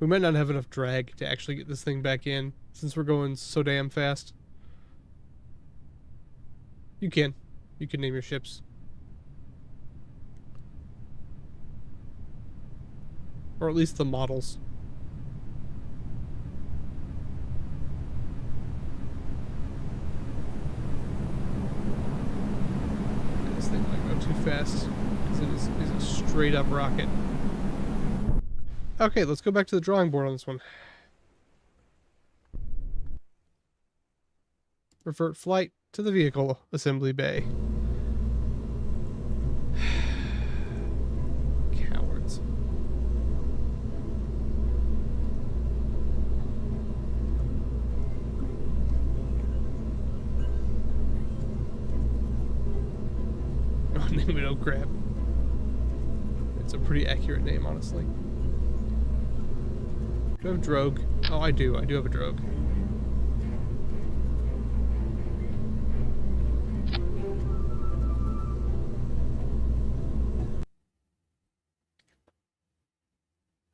We might not have enough drag to actually get this thing back in, since we're going so damn fast. You can name your ships. Or at least the models. This thing might go too fast, because it is a straight up rocket. Okay, let's go back to the drawing board on this one. Revert flight to the vehicle assembly bay. Cowards. Oh, name it, oh crap. It's a pretty accurate name, honestly. Do I have a drogue? Oh, I do. I do have a drogue.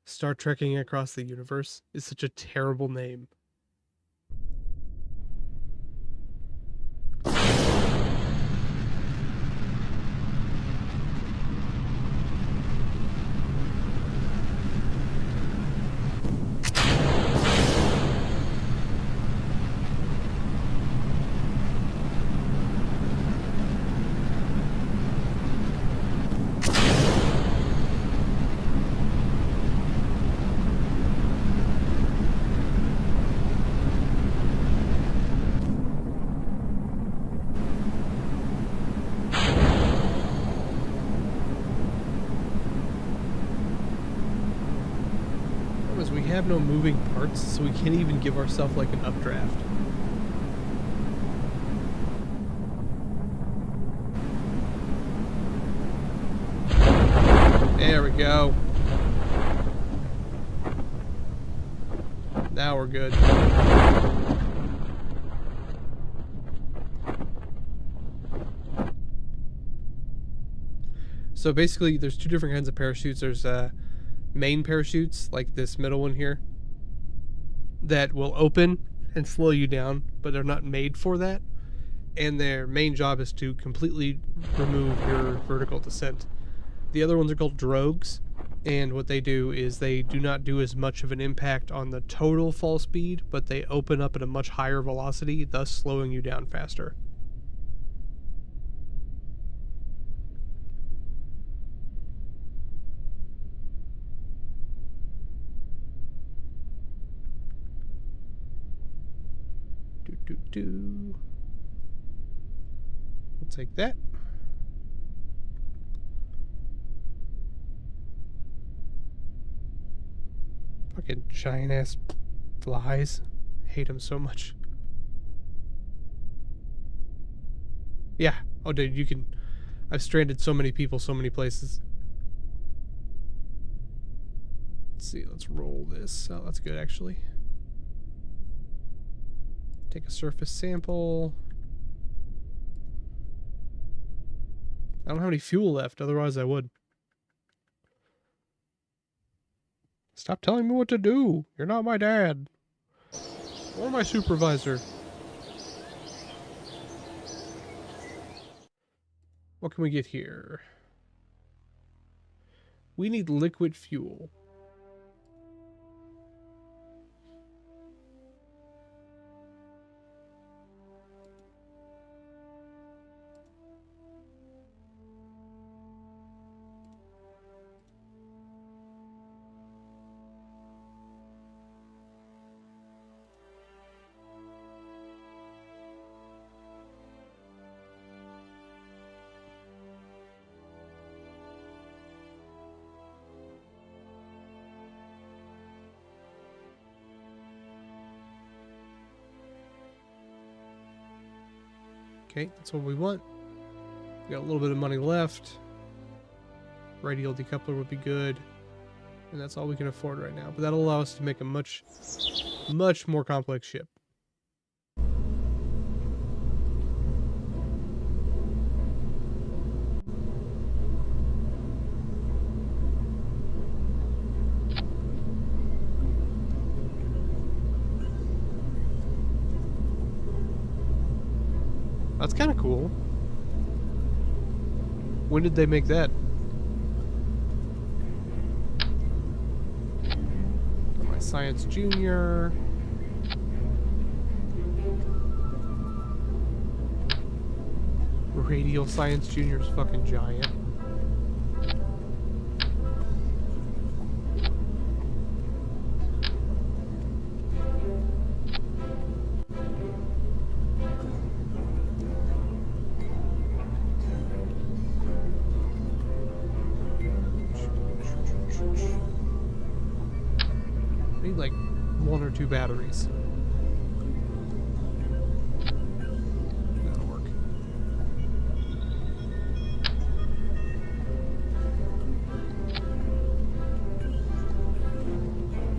Star Trekking Across the Universe is such a terrible name. have no moving parts, so we can't even give ourselves like an updraft. There we go. Now we're good. So basically, there's two different kinds of parachutes. There's main parachutes, like this middle one here, that will open and slow you down, but they're not made for that. And their main job is to completely remove your vertical descent. The other ones are called drogues, and what they do is they do not do as much of an impact on the total fall speed, but they open up at a much higher velocity, thus slowing you down faster. We'll take that. Fucking giant ass flies. Hate them so much. Yeah. Oh, dude, you can. I've stranded so many people so many places. Let's see. Let's roll this. Oh, that's good, actually. Take a surface sample. I don't have any fuel left, otherwise I would. Stop telling me what to do. You're not my dad. Or my supervisor. What can we get here? We need liquid fuel. Okay, that's what we want. We got a little bit of money left. Radial decoupler would be good. And that's all we can afford right now. But that'll allow us to make a much more complex ship. That's kind of cool. When did they make that? My Science Junior. Radial Science Junior is fucking giant. Like 1 or 2 batteries. That'll work.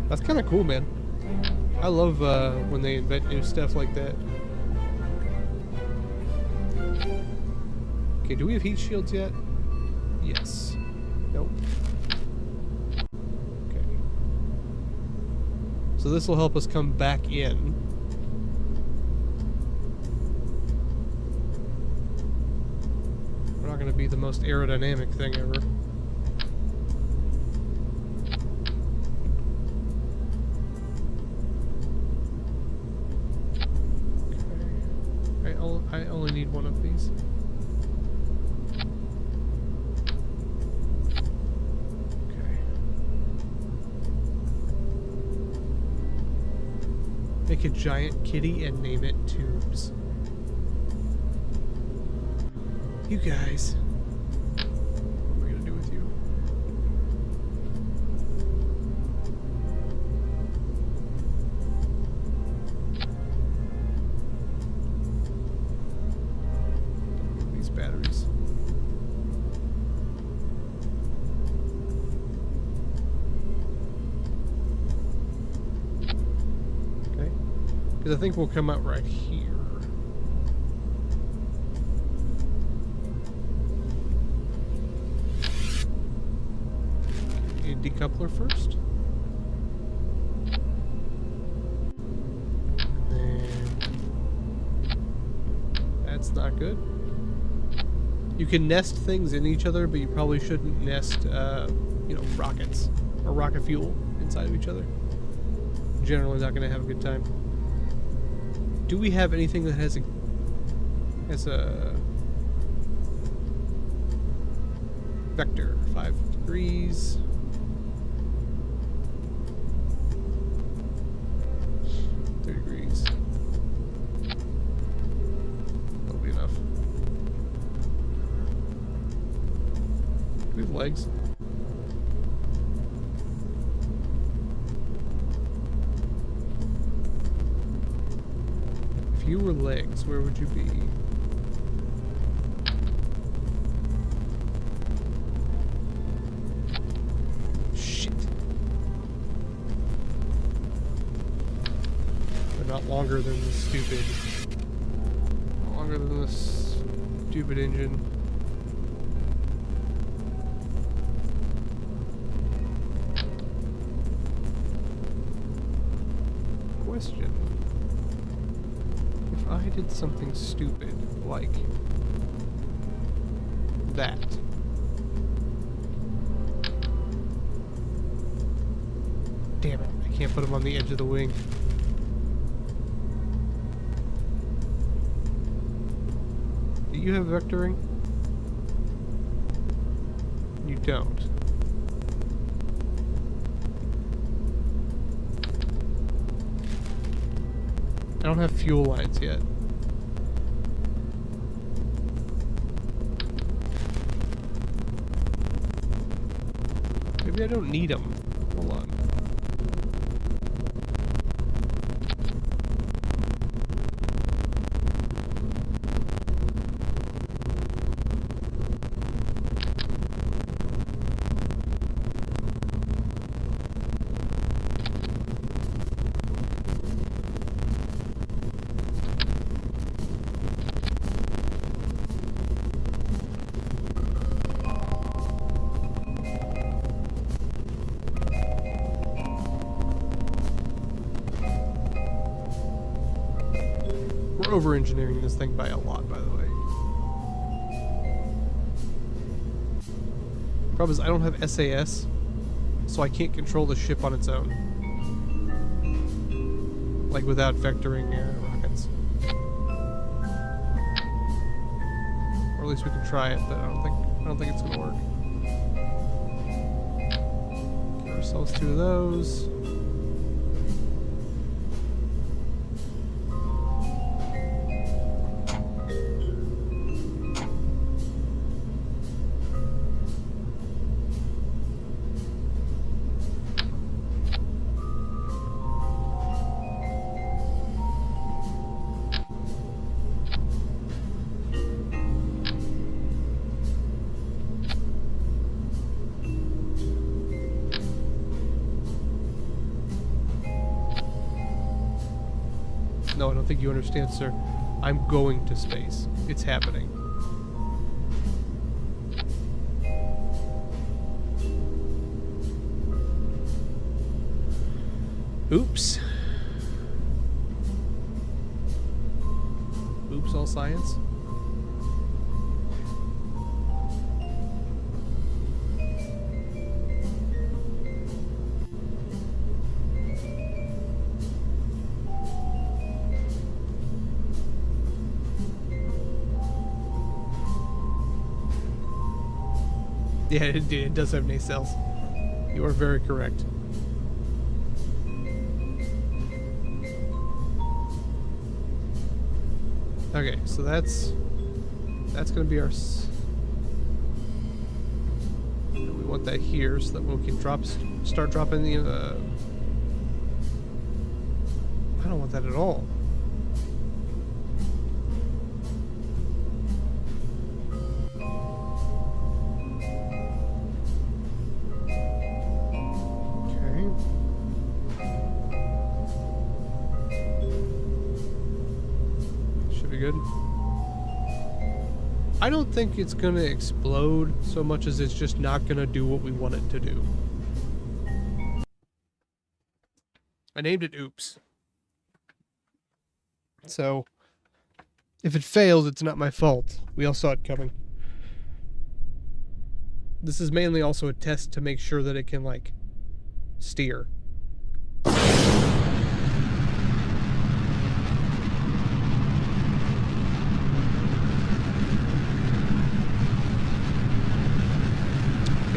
That's kind of cool, man. I love when they invent new stuff like that. Okay, do we have heat shields yet? Yes. Nope. So this will help us come back in. We're not going to be the most aerodynamic thing ever. Okay. I only need one of these. Make a giant kitty and name it Tubes. You guys. What am I gonna do with you? Because I think we'll come out right here. A decoupler first. That's not good. You can nest things in each other, but you probably shouldn't nest, you know, rockets or rocket fuel inside of each other. Generally not going to have a good time. Do we have anything that has a vector? 5 degrees. Legs. If you were legs, where would you be? Shit. They're not longer than the stupid. Longer than the stupid engine. Question. If I did something stupid, like that. Damn it, I can't put him on the edge of the wing. Do you have vectoring? You don't. I don't have fuel lines yet. Maybe I don't need them. Hold on. Over-engineering this thing by a lot, by the way. Problem is, I don't have SAS, so I can't control the ship on its own. Like without vectoring rockets. Or at least we can try it, but I don't think it's gonna work. Give ourselves 2 of those. No, I don't think you understand, sir. I'm going to space. It's happening. Oops. Oops, all science. Yeah, it does have nacelles. You are very correct. Okay, so that's gonna be our. We want that here so that we can start dropping the. I don't want that at all. pretty good. I don't think it's gonna explode so much as it's just not gonna do what we want it to do. I named it Oops. So, if it fails, it's not my fault. We all saw it coming. This is mainly also a test to make sure that it can, like, steer. Okay,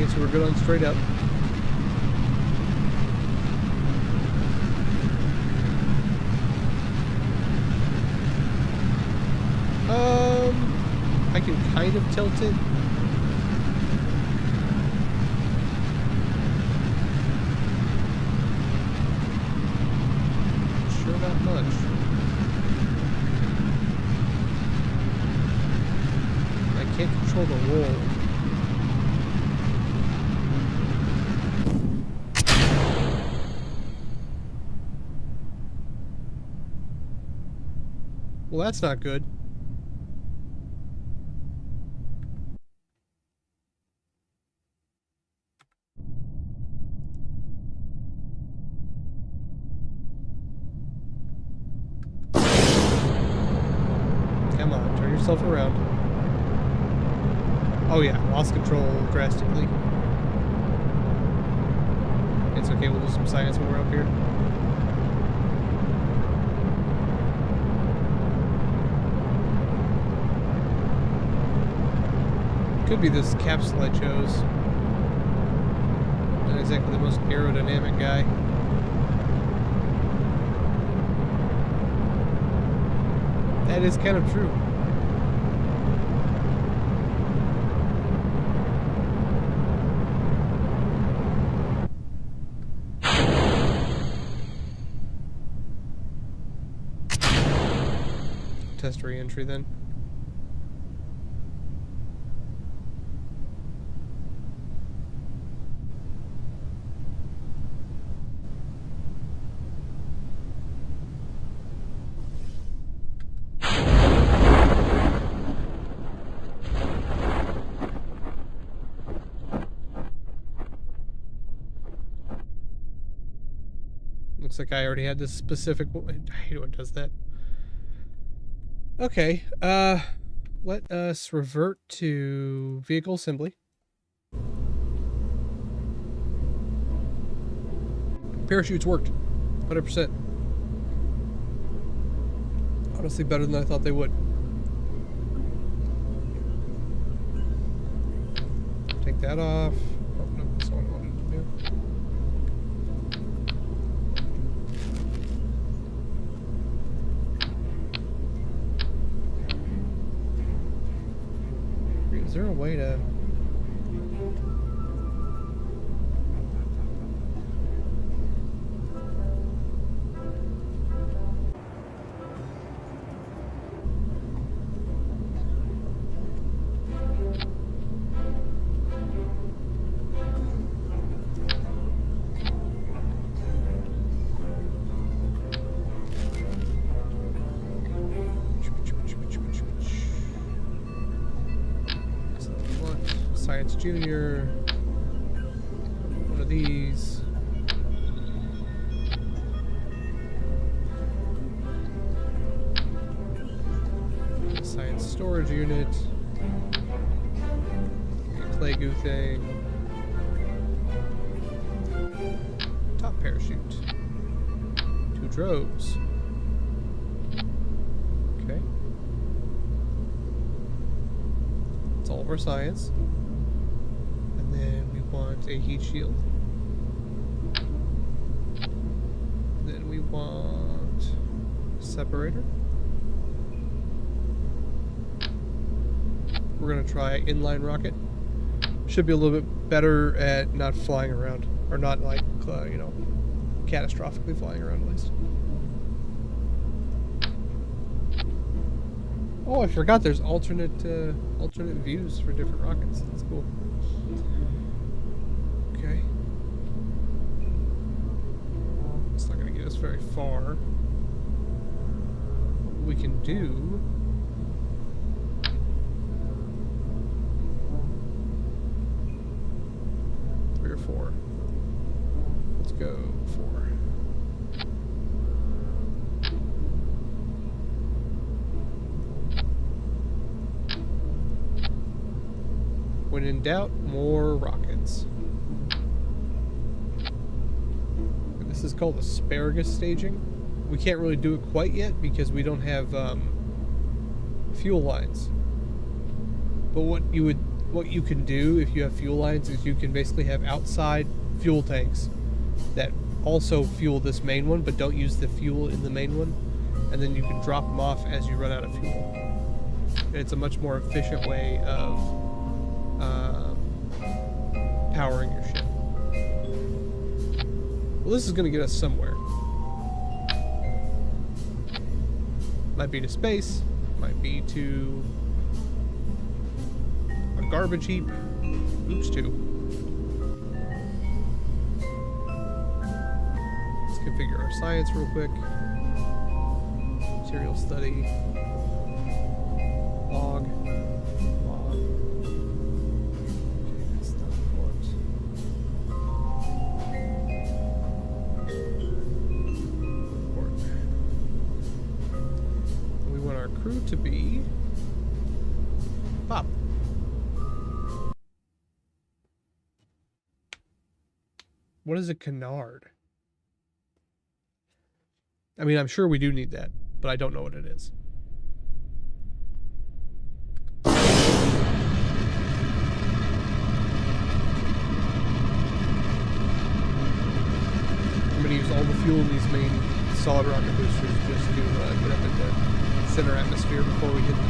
so we're good on straight up. I can kind of tilt it. Sure, not much. I can't control the roll. Well, that's not good. Come on, turn yourself around. Oh yeah, lost control drastically. It's okay, we'll do some science when we're up here. Could be this capsule I chose. Not exactly the most aerodynamic guy. That is kind of true. Test re-entry then. Looks like I already had this specific one. I hate when it does that. Okay, let us revert to vehicle assembly. Parachutes worked, 100%. Honestly, better than I thought they would. Take that off. Oh, no, that's not what I wanted to do. Is there a way to... Science Junior, one of these. Science storage unit. A clay goo thing. Top parachute. 2 droves. Okay. That's all of our science. Then we want a heat shield. Then we want a separator. We're gonna try inline rocket. Should be a little bit better at not flying around, or not like you know, catastrophically flying around at least. Oh, I forgot there's alternate views for different rockets. That's cool. Okay. It's not going to get us very far. What we can do 4? Let's go 4. When in doubt, more rockets. And this is called asparagus staging. We can't really do it quite yet because we don't have fuel lines. But what you can do if you have fuel lines is you can basically have outside fuel tanks that also fuel this main one, but don't use the fuel in the main one, and then you can drop them off as you run out of fuel. And it's a much more efficient way of powering your ship. Well, this is going to get us somewhere. Might be to space, might be to a garbage heap. Oops, too. Let's configure our science real quick. Material study. Log. Log. Okay, that's not important. Important. We want our crew to be Pop. What is a canard? I mean, I'm sure we do need that, but I don't know what it is. I'm going to use all the fuel in these main solid rocket boosters just to get up into center atmosphere before we hit the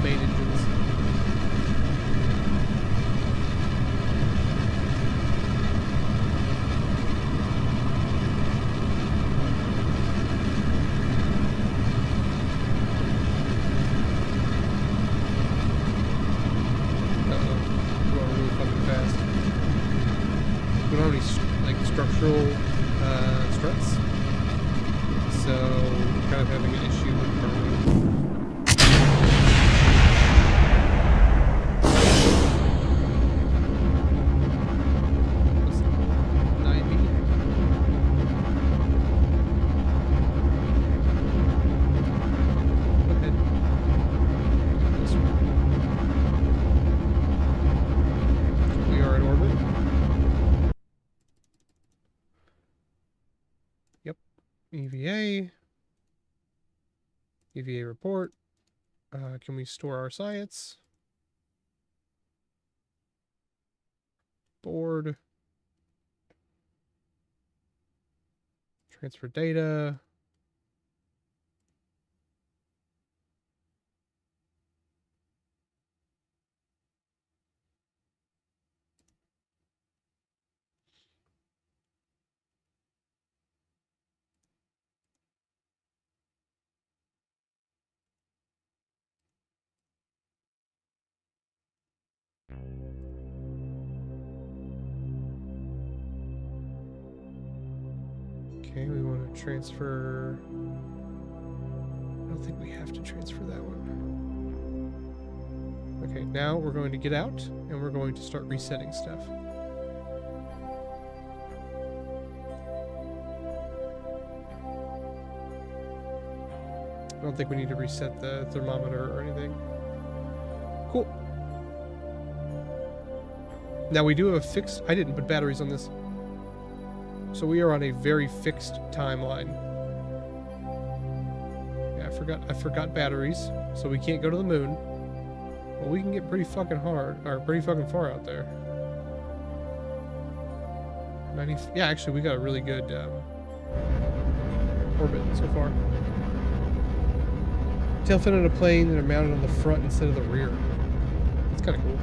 main engines. Structural struts, so we're kind of having an issue with burning. 90. Go ahead. Do this one. We are in orbit. EVA report. Can we store our science? Board. Transfer data. Okay, we want to transfer. I don't think we have to transfer that one. Okay, now we're going to get out and we're going to start resetting stuff. I don't think we need to reset the thermometer or anything. Cool. Now we do have a fixed. I didn't put batteries on this. So we are on a very fixed timeline. Yeah, I forgot batteries, so we can't go to the moon. But we can get pretty fucking far out there. 90. Yeah, actually, we got a really good orbit so far. Tail fin on a plane that are mounted on the front instead of the rear. That's kind of cool.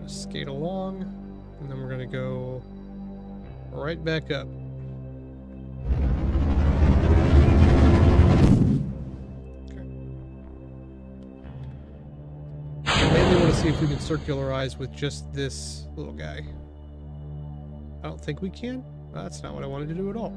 Skate along. right back up. Okay. I mainly want to see if we can circularize with just this little guy. I don't think we can. That's not what I wanted to do at all.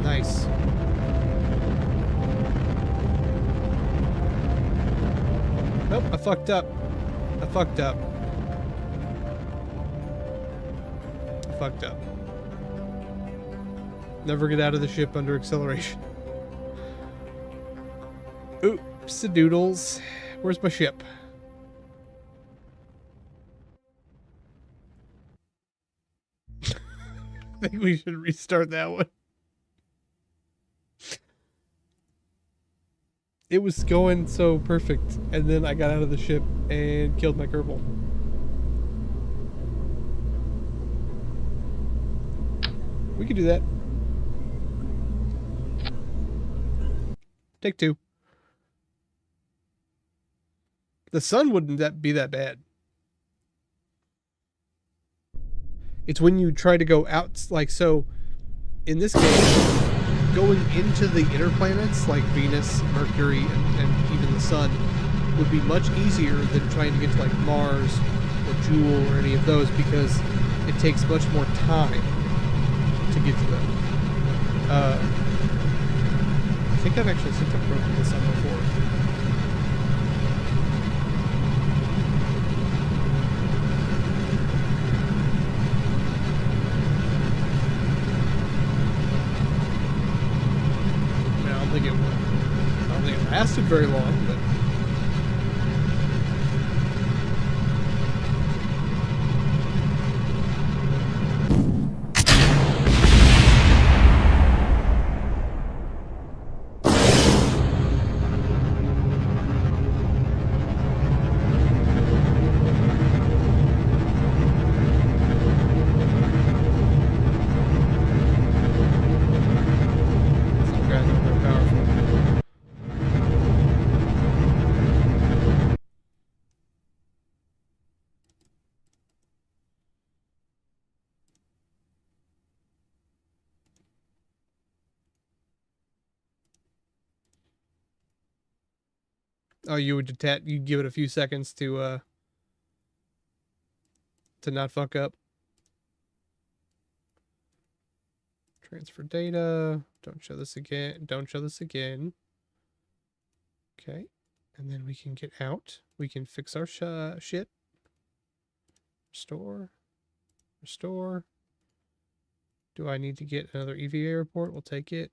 Nice. Nope, I fucked up. I fucked up. I fucked up. Never get out of the ship under acceleration. Oops, doodles. Where's my ship? I think we should restart that one. It was going so perfect, and then I got out of the ship and killed my Kerbal. We could do that. Take two. The sun wouldn't be that bad. It's when you try to go out, like, so in this game, going into the inner planets like Venus, Mercury, and even the sun would be much easier than trying to get to like Mars or Jewel or any of those, because it takes much more time to get to them. I think I've actually sent a probe to the sun before. I don't think it lasted very long, but oh, you would detach. You'd give it a few seconds to not fuck up. Transfer data. Don't show this again. Don't show this again. Okay, and then we can get out. We can fix our shit. Restore. Restore. Do I need to get another EVA report? We'll take it.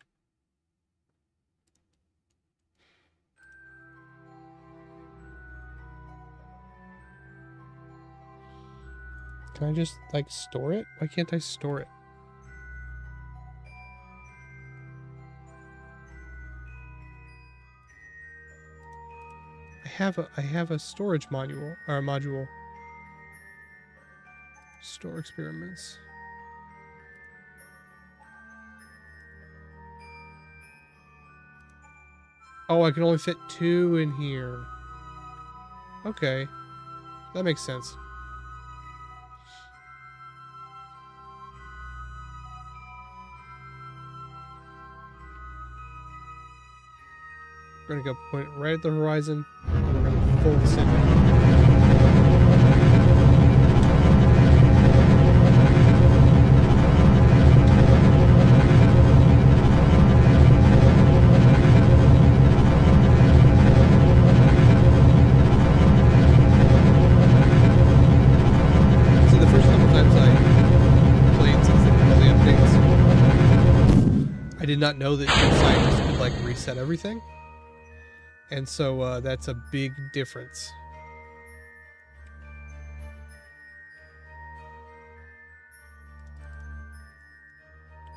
Can I just, like, store it? Why can't I store it? I have a storage module, or a module. Store experiments. Oh, I can only fit 2 in here. Okay. That makes sense. We're gonna go point it right at the horizon. And we're gonna full send it. See, the first couple times I played since they did all the updates, I did not know that your scientists could like reset everything. And so that's a big difference.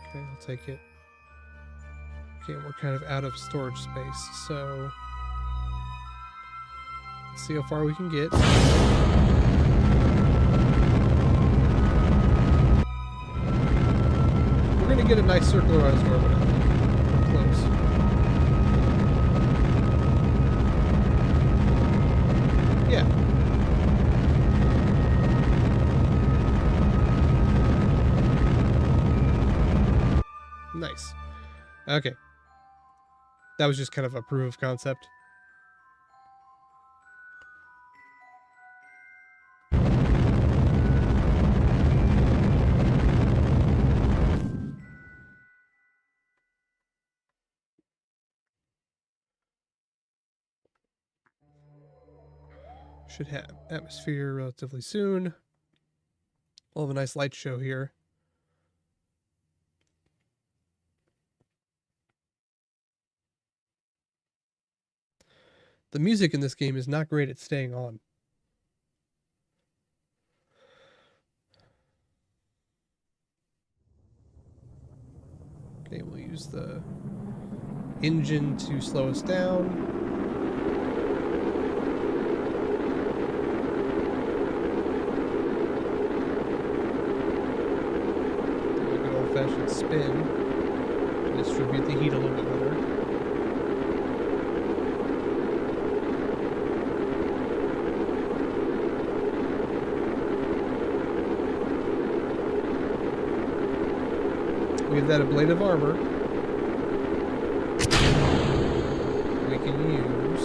Okay, I'll take it. Okay, we're kind of out of storage space, so see how far we can get. We're gonna get a nice circularized orbit, I think. We're close. Yeah. Nice. Okay. That was just kind of a proof of concept. Should have atmosphere relatively soon. We'll have a nice light show here. The music in this game is not great at staying on. Okay, we'll use the engine to slow us down. Old-fashioned spin to distribute the heat a little bit better. We have that ablative armor we can use.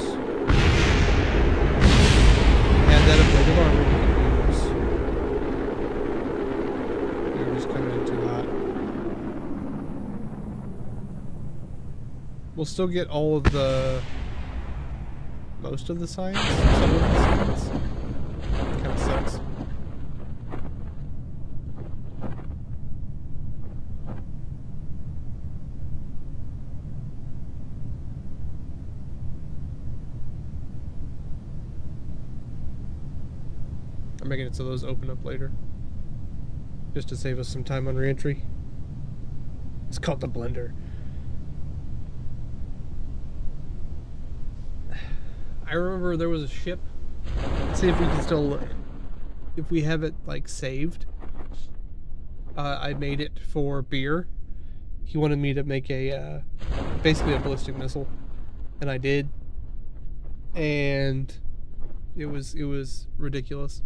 Add that ablative armor we can use. We were just coming in too hot. We'll still get all of most of the science, some of the science. Kind of sucks. I'm making it so those open up later, just to save us some time on reentry. It's called the blender. I remember there was a ship. Let's see if we can still, if we have it like saved. I made it for beer. He wanted me to make a basically a ballistic missile, and I did. And it was ridiculous.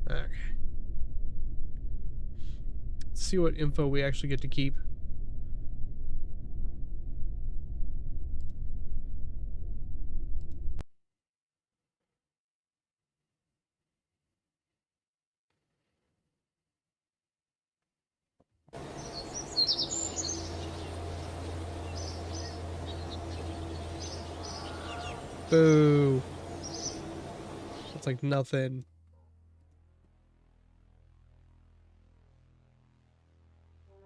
Okay. Let's see what info we actually get to keep. Boo. That's like nothing.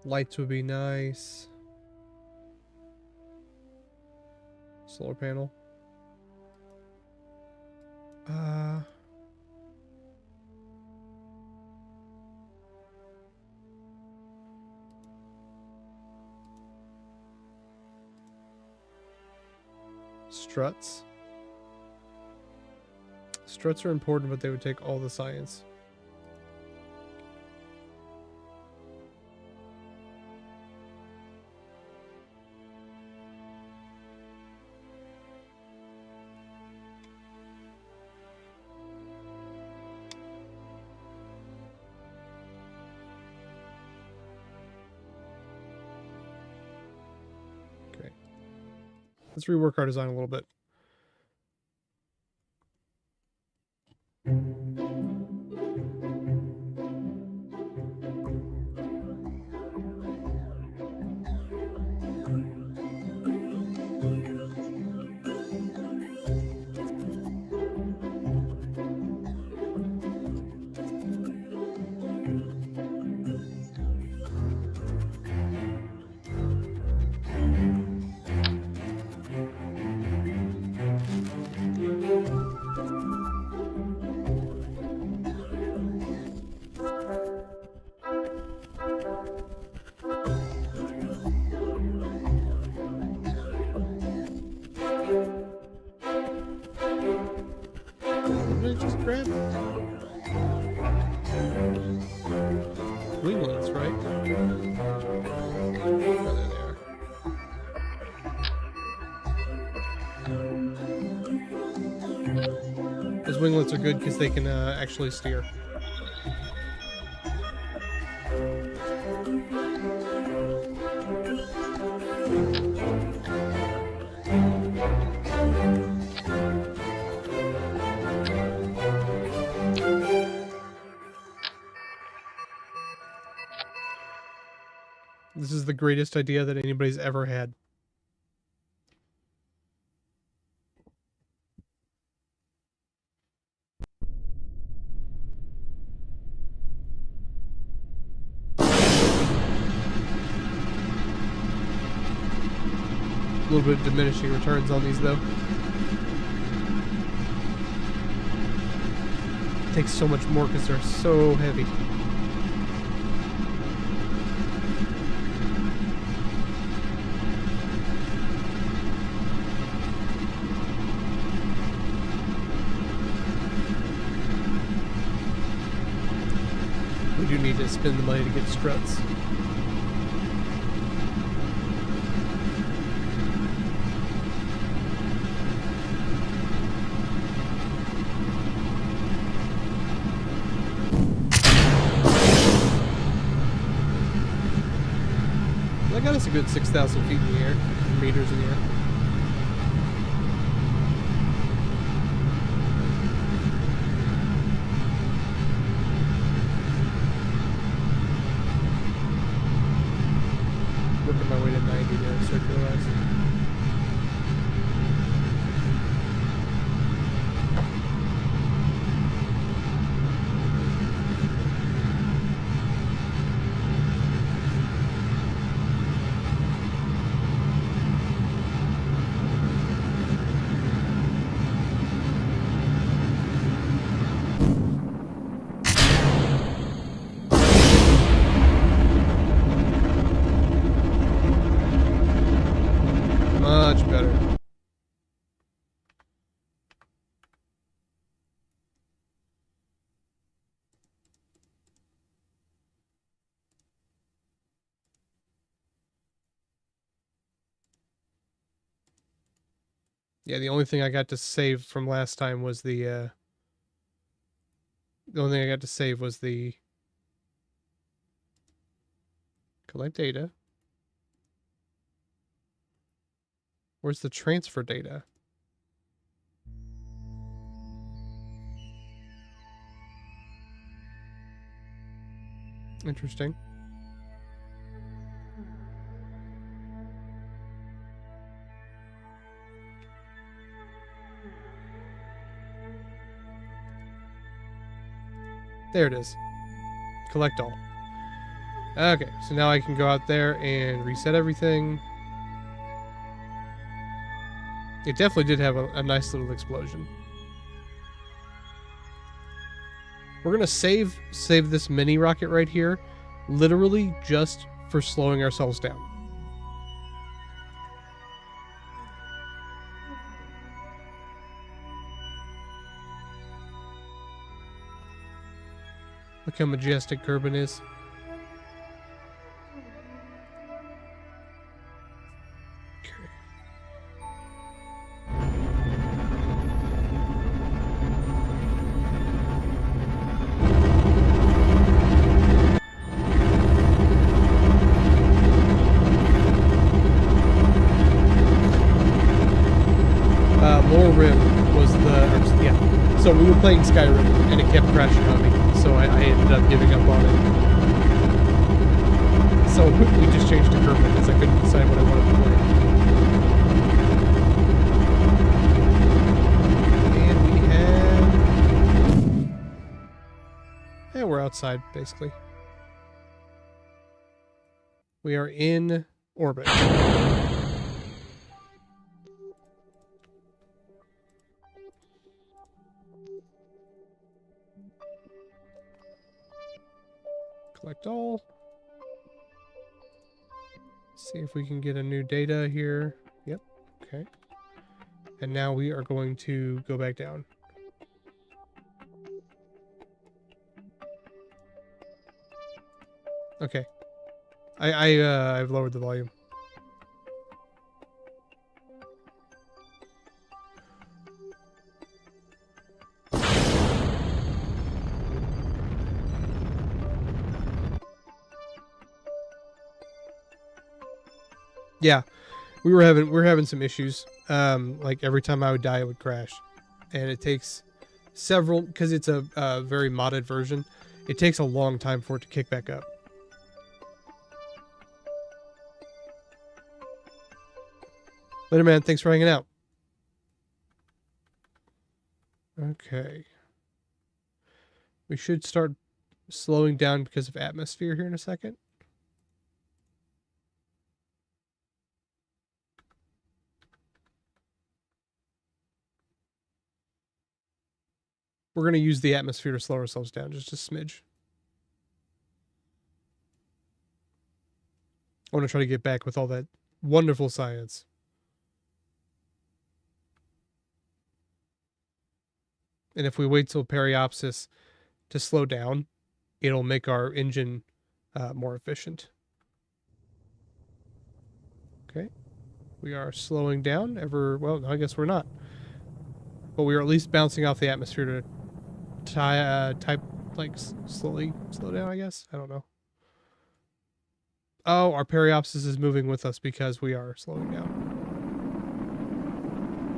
Lights would be nice. Solar panel. Struts. Struts are important, but they would take all the science. Okay. Let's rework our design a little bit. winglets, right? Oh, there they are. Those winglets are good because they can actually steer. This is the greatest idea that anybody's ever had. A little bit of diminishing returns on these, though. It takes so much more because they're so heavy. We do need to spend the money to get struts. That got us a good 6,000 feet in the air, meters in the air. Working my way to 90 to circularize. Much better. Yeah, the only thing I got to save from last time was the only thing I got to save was the collect data. Where's the transfer data? Interesting. There it is. Collect all. Okay, so now I can go out there and reset everything. It definitely did have a nice little explosion. We're gonna save this mini rocket right here, literally just for slowing ourselves down. Look how majestic Kerbin is. Lower Rim was so we were playing Skyrim and it kept crashing on me, so I ended up giving up on it. So we just changed to Kerbin because I couldn't decide what I wanted to play. And we have... Yeah, we're outside, basically. We are in orbit. Collect all. See if we can get a new data here. Yep. Okay. And now we are going to go back down. Okay. I've lowered the volume. Yeah, we were having some issues. Like every time I would die, it would crash, and it takes several, because it's a very modded version. It takes a long time for it to kick back up. Later, man. Thanks for hanging out. Okay. We should start slowing down because of atmosphere here in a second. We're going to use the atmosphere to slow ourselves down just a smidge. I want to try to get back with all that wonderful science. And if we wait till periopsis to slow down, it'll make our engine more efficient. Okay. We are slowing down well, no, I guess we're not. But we are at least bouncing off the atmosphere to type, like, slowly slow down, I guess. I don't know. Oh, our periopsis is moving with us because we are slowing down.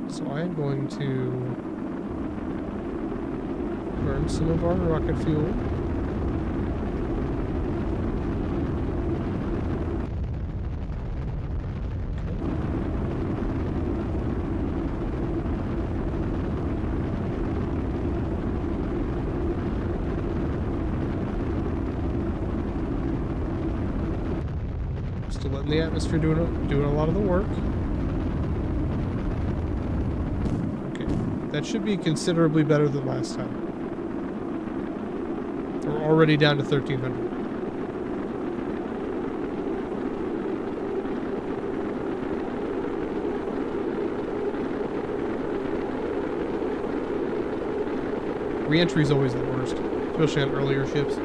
So I am going to burn some of our rocket fuel. Still letting the atmosphere doing a lot of the work. Okay, that should be considerably better than last time. We're already down to 1300. Re-entry is always the worst, especially on earlier ships.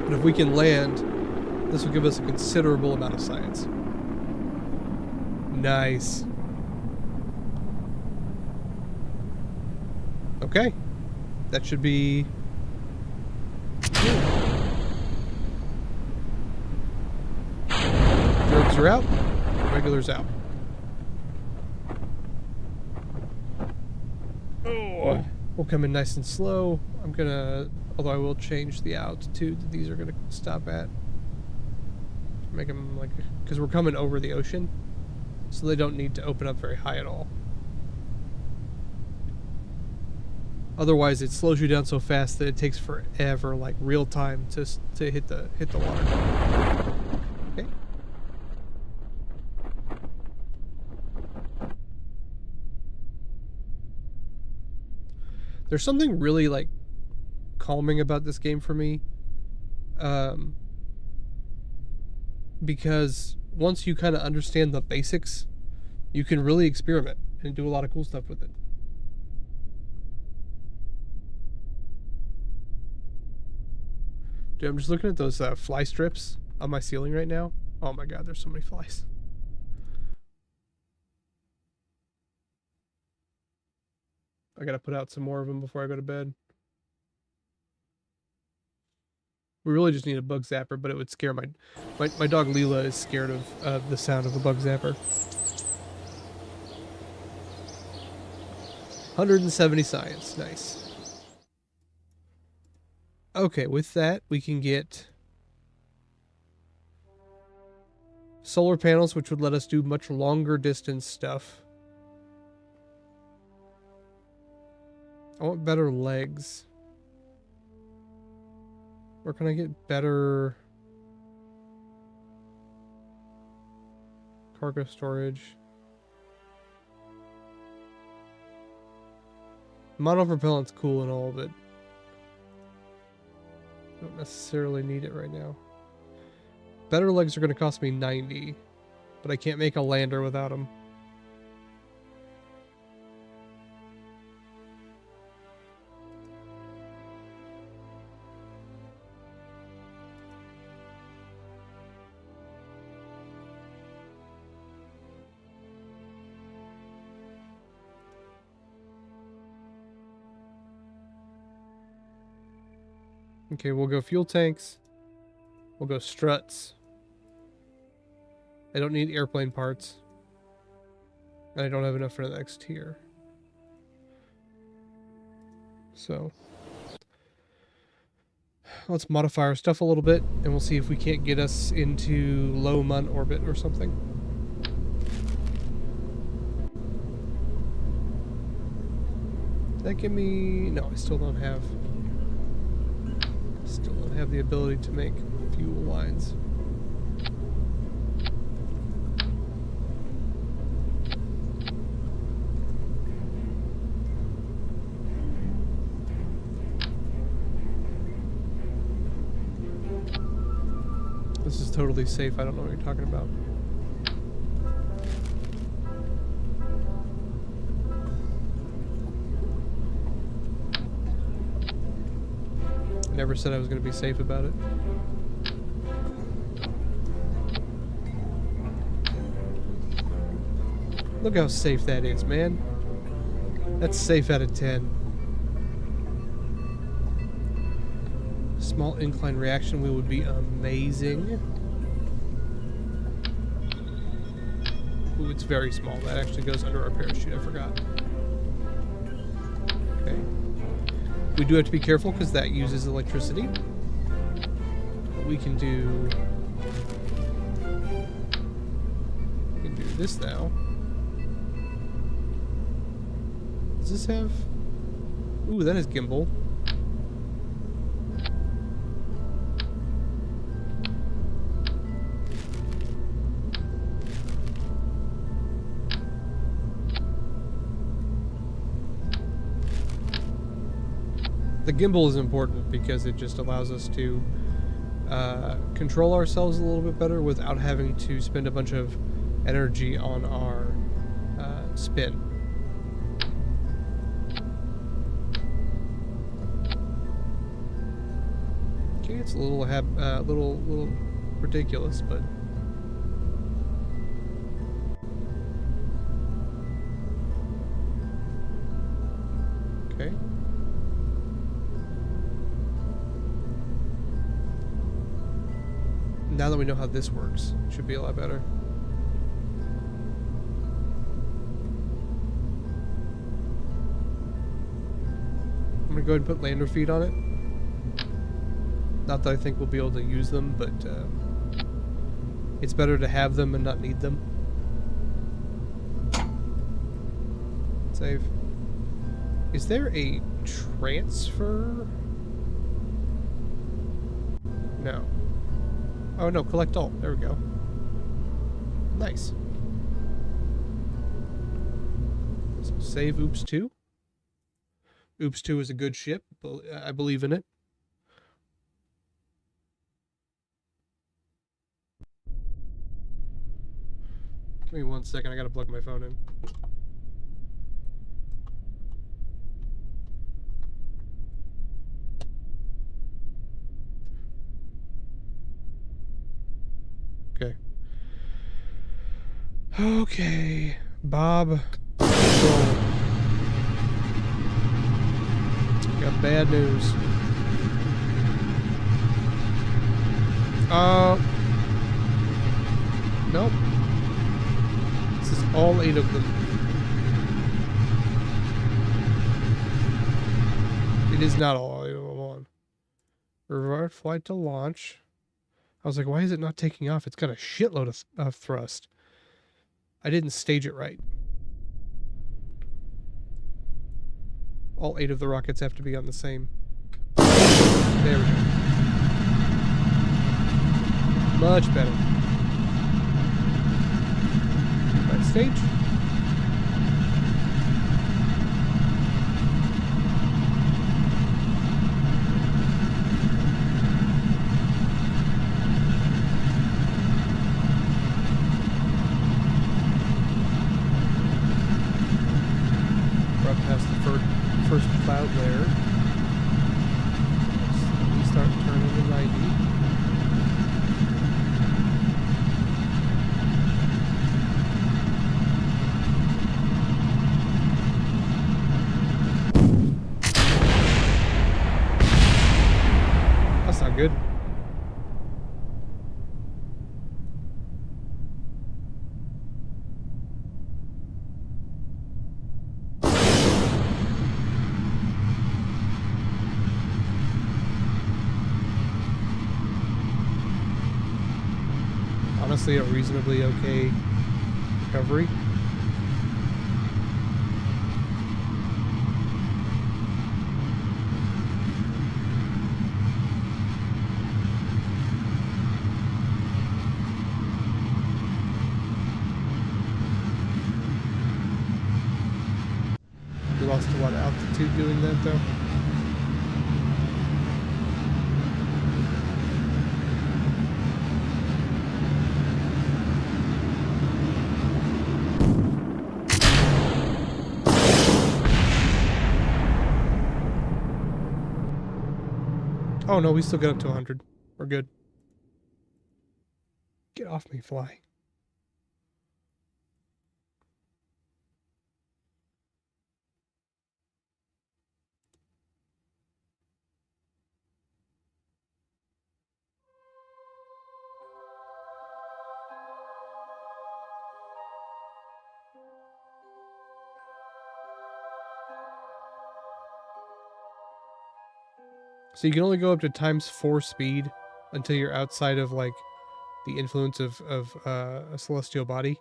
But if we can land, this will give us a considerable amount of science. Nice. Okay. That should be... Drones are out. Regulars out. Oh. We'll come in nice and slow. I'm gonna... Although I will change the altitude that these are gonna stop at. Make them like... Because we're coming over the ocean. So they don't need to open up very high at all. Otherwise, it slows you down so fast that it takes forever, like real time, to hit the water. Okay. There's something really like calming about this game for me, because once you kind of understand the basics, you can really experiment and do a lot of cool stuff with it. Dude, I'm just looking at those fly strips on my ceiling right now. Oh my god, there's so many flies. I gotta put out some more of them before I go to bed. We really just need a bug zapper, but it would scare my dog Leela is scared of the sound of a bug zapper. 170 science, nice. Okay, with that we can get solar panels, which would let us do much longer distance stuff. I want better legs. Where can I get better cargo storage? Monopropellant's cool and all, but don't necessarily need it right now. Better legs are going to cost me 90, but I can't make a lander without them. Okay, we'll go fuel tanks. We'll go struts. I don't need airplane parts. And I don't have enough for the next tier. So let's modify our stuff a little bit, and we'll see if we can't get us into low Mun orbit or something. Did that give me... No, I still don't have the ability to make fuel lines. This is totally safe. I don't know what you're talking about. I never said I was going to be safe about it. Look how safe that is, man. That's safe out of 10. Small incline reaction wheel would be amazing. Ooh, it's very small. That actually goes under our parachute. I forgot. Okay. We do have to be careful because that uses electricity. We can do this now. Does this have... Ooh, that is gimbal. The gimbal is important because it just allows us to control ourselves a little bit better without having to spend a bunch of energy on our spin. Okay, it's a little ridiculous, but okay. Now that we know how this works, it should be a lot better. I'm gonna go ahead and put lander feet on it. Not that I think we'll be able to use them, but it's better to have them and not need them. Save. Is there a transfer? No. Oh no, collect all. There we go. Nice. So save Oops 2. Oops 2 is a good ship. I believe in it. Give me 1 second. I gotta plug my phone in. Okay. Okay. Bob. Control. Got bad news. Nope. This is all 8 of them. It is not all 8 of them on. Revert flight to launch. I was like, why is it not taking off? It's got a shitload of thrust. I didn't stage it right. All 8 of the rockets have to be on the same. There we go. Much better. Right stage. Past the first cloud layer. Slowly start turning to 90. honestly a reasonably okay recovery. We lost a lot of altitude doing that though. Oh no, we still get up to 100. We're good. Get off me, fly. So you can only go up to ×4 speed until you're outside of like the influence of a celestial body.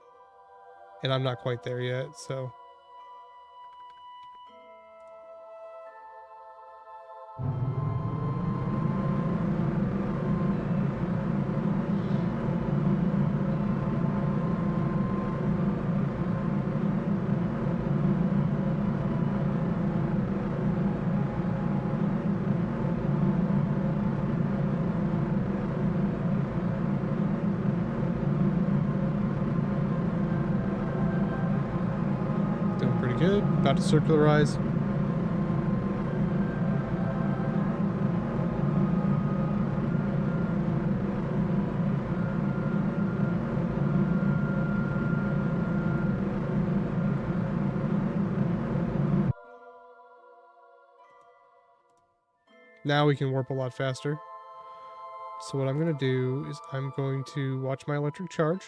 And I'm not quite there yet, so. Doing pretty good. About to circularize. Now we can warp a lot faster. So what I'm going to do is I'm going to watch my electric charge.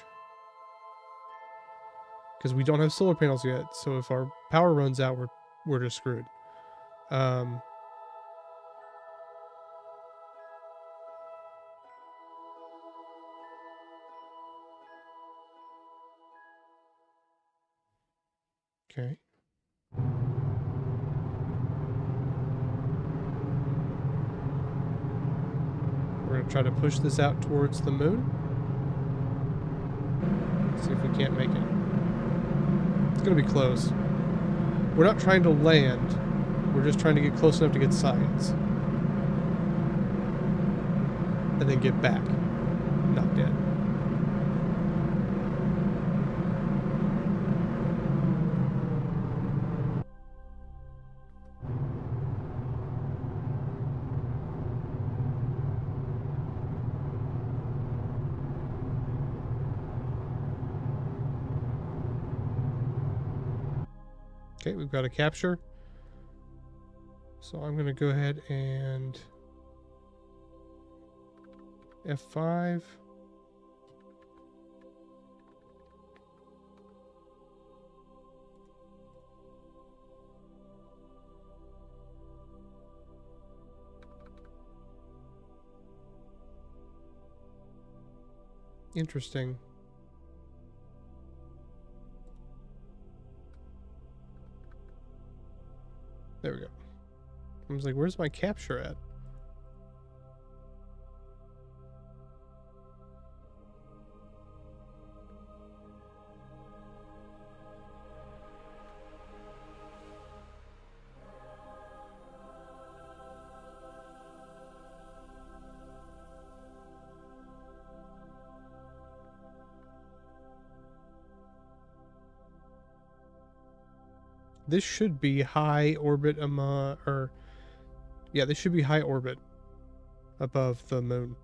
Because we don't have solar panels yet, so if our power runs out, we're just screwed. Okay. We're going to try to push this out towards the moon. See if we can't make it. It's going to be close. We're not trying to land. We're just trying to get close enough to get science. And then get back. Not dead. Okay, we've got a capture. So I'm going to go ahead and F5. Interesting. There we go. I was like, where's my capture at? This should be high orbit this should be high orbit above the moon.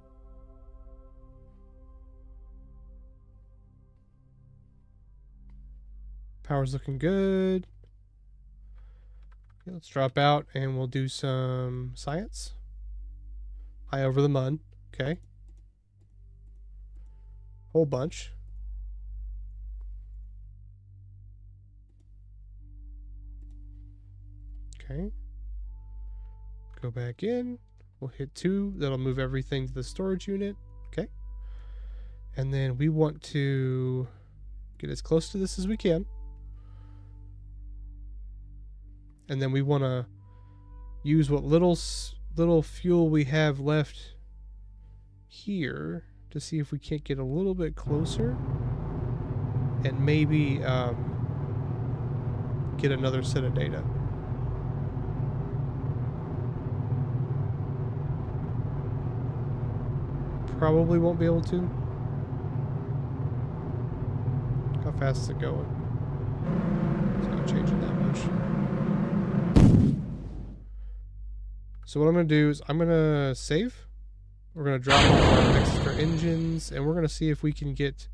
Power's looking good. Okay, let's drop out and we'll do some science. High over the mun. Okay. Whole bunch. Okay. Go back in. We'll hit 2. That'll move everything to the storage unit. Okay. And then we want to get as close to this as we can. And then we want to use what little fuel we have left here to see if we can't get a little bit closer and maybe get another set of data. Probably won't be able to. How fast is it going? It's not changing that much. So what I'm going to do is I'm going to save. We're going to drop all our extra engines, and we're going to see if we can get,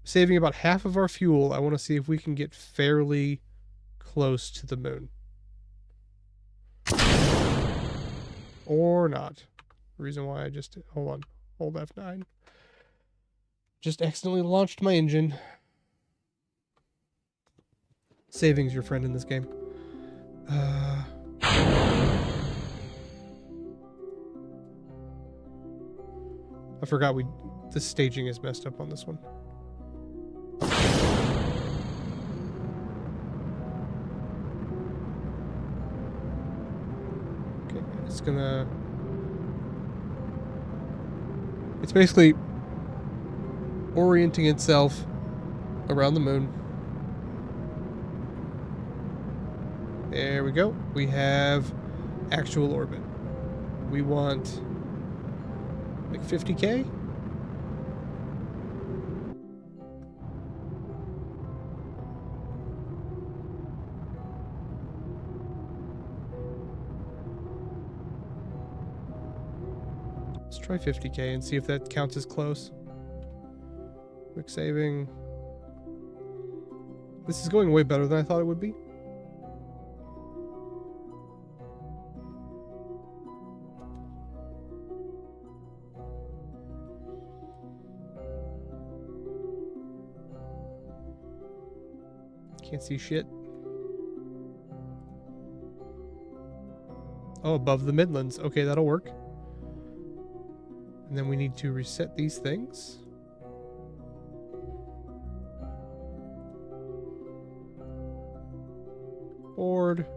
saving about half of our fuel, I want to see if we can get fairly close to the moon. Or not. Reason why I just, hold on, hold F9. Just accidentally launched my engine. Saving's your friend in this game. I forgot the staging is messed up on this one. Okay, it's basically orienting itself around the moon. There we go. We have actual orbit. We want like 50K? Let's try 50K and see if that counts as close. Quick saving. This is going way better than I thought it would be. Can't see shit. Oh, above the Midlands. Okay, that'll work. And then we need to reset these things. Board.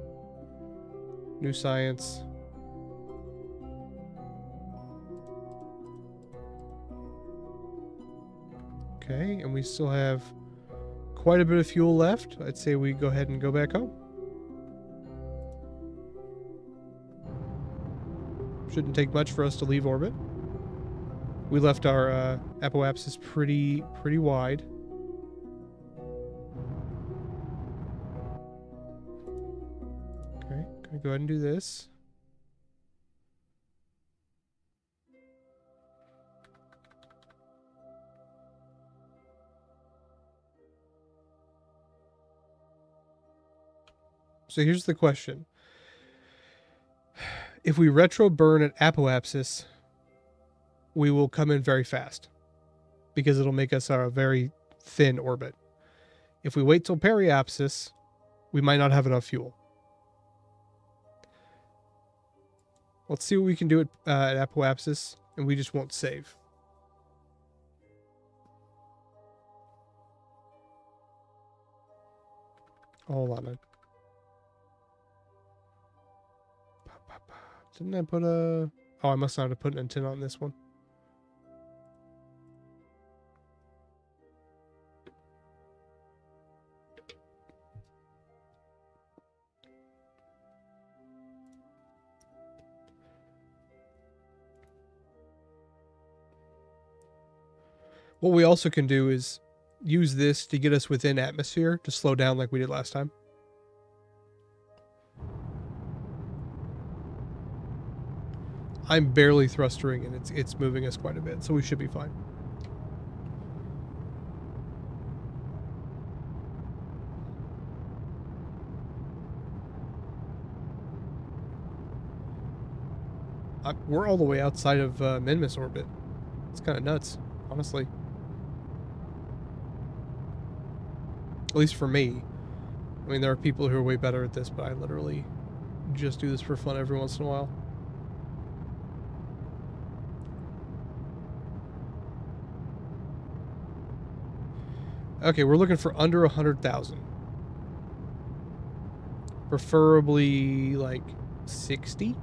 New science. Okay, and we still have quite a bit of fuel left. I'd say we go ahead and go back home. Shouldn't take much for us to leave orbit. We left our apoapsis pretty wide. Okay, gonna go ahead and do this. So here's the question. If we retro burn at apoapsis, we will come in very fast because it'll make us a very thin orbit. If we wait till periapsis, we might not have enough fuel. Let's see what we can do at apoapsis, and we just won't save. Hold on. Didn't I put a... Oh, I must not have put an antenna on this one. What we also can do is use this to get us within atmosphere to slow down like we did last time. I'm barely thrustering and it's moving us quite a bit, so we should be fine. We're all the way outside of Minmus orbit. It's kind of nuts, honestly. At least for me. I mean, there are people who are way better at this, but I literally just do this for fun every once in a while. Okay, we're looking for under 100,000. Preferably like 60.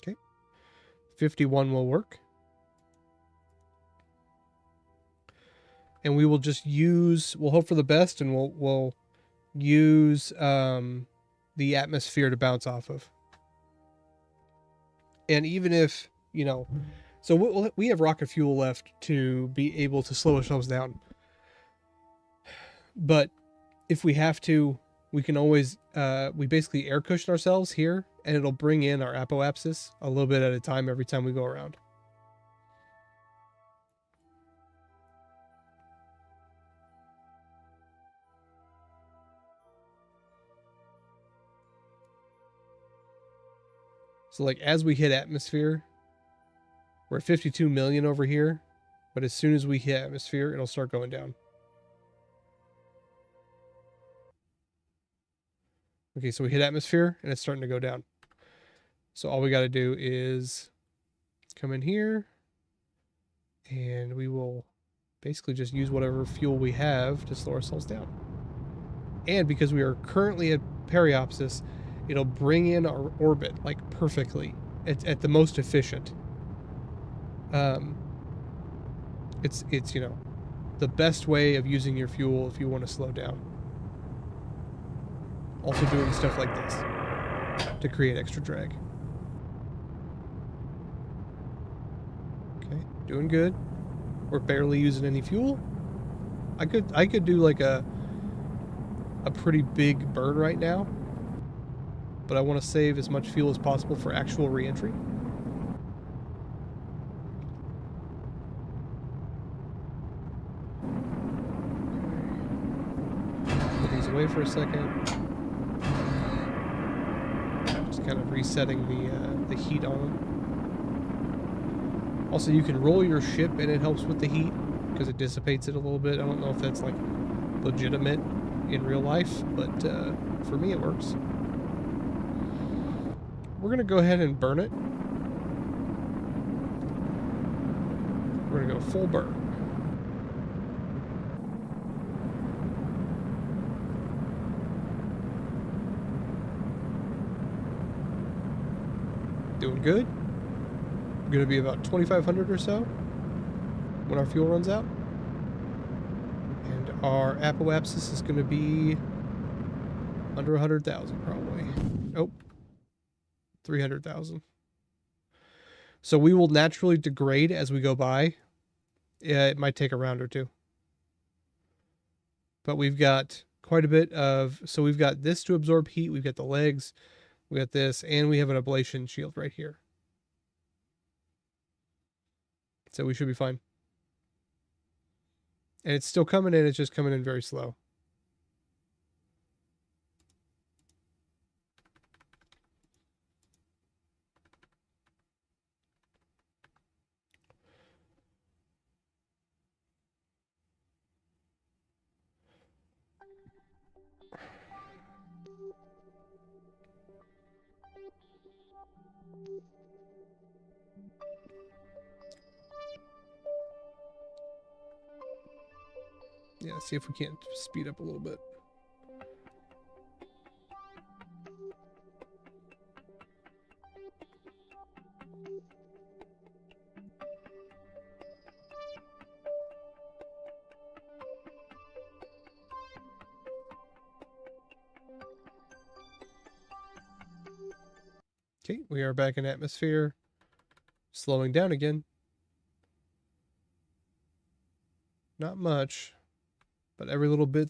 Okay. 51 will work. And we will just use, we'll hope for the best, and we'll use the atmosphere to bounce off of. And even if, you know, so we have rocket fuel left to be able to slow ourselves down. But if we have to, we can always, we basically air cushion ourselves here, and it'll bring in our apoapsis a little bit at a time every time we go around. So like as we hit atmosphere, we're at 52 million over here, but as soon as we hit atmosphere, it'll start going down. Okay, so we hit atmosphere and it's starting to go down. So all we got to do is come in here and we will basically just use whatever fuel we have to slow ourselves down. And because we are currently at periapsis, it'll bring in our orbit like perfectly at the most efficient. It's you know, the best way of using your fuel if you want to slow down. Also doing stuff like this to create extra drag. Okay, doing good. We're barely using any fuel. I could do like a pretty big burn right now, but I want to save as much fuel as possible for actual re-entry. Put these away for a second. Just kind of resetting the heat on them. Also, you can roll your ship and it helps with the heat because it dissipates it a little bit. I don't know if that's like legitimate in real life, but for me it works. We're gonna go ahead and burn it. We're gonna go full burn. Doing good. We're gonna be about 2,500 or so when our fuel runs out. And our apoapsis is gonna be under 100,000 probably. Oh. 300,000. So we will naturally degrade as we go by. Yeah, it might take a round or two. But we've got quite a bit of, so we've got this to absorb heat, we've got the legs, we got this, and we have an ablation shield right here. So we should be fine. And it's still coming in, it's just coming in very slow. Yeah, see if we can't speed up a little bit. Okay, we are back in atmosphere. Slowing down again. Not much, but every little bit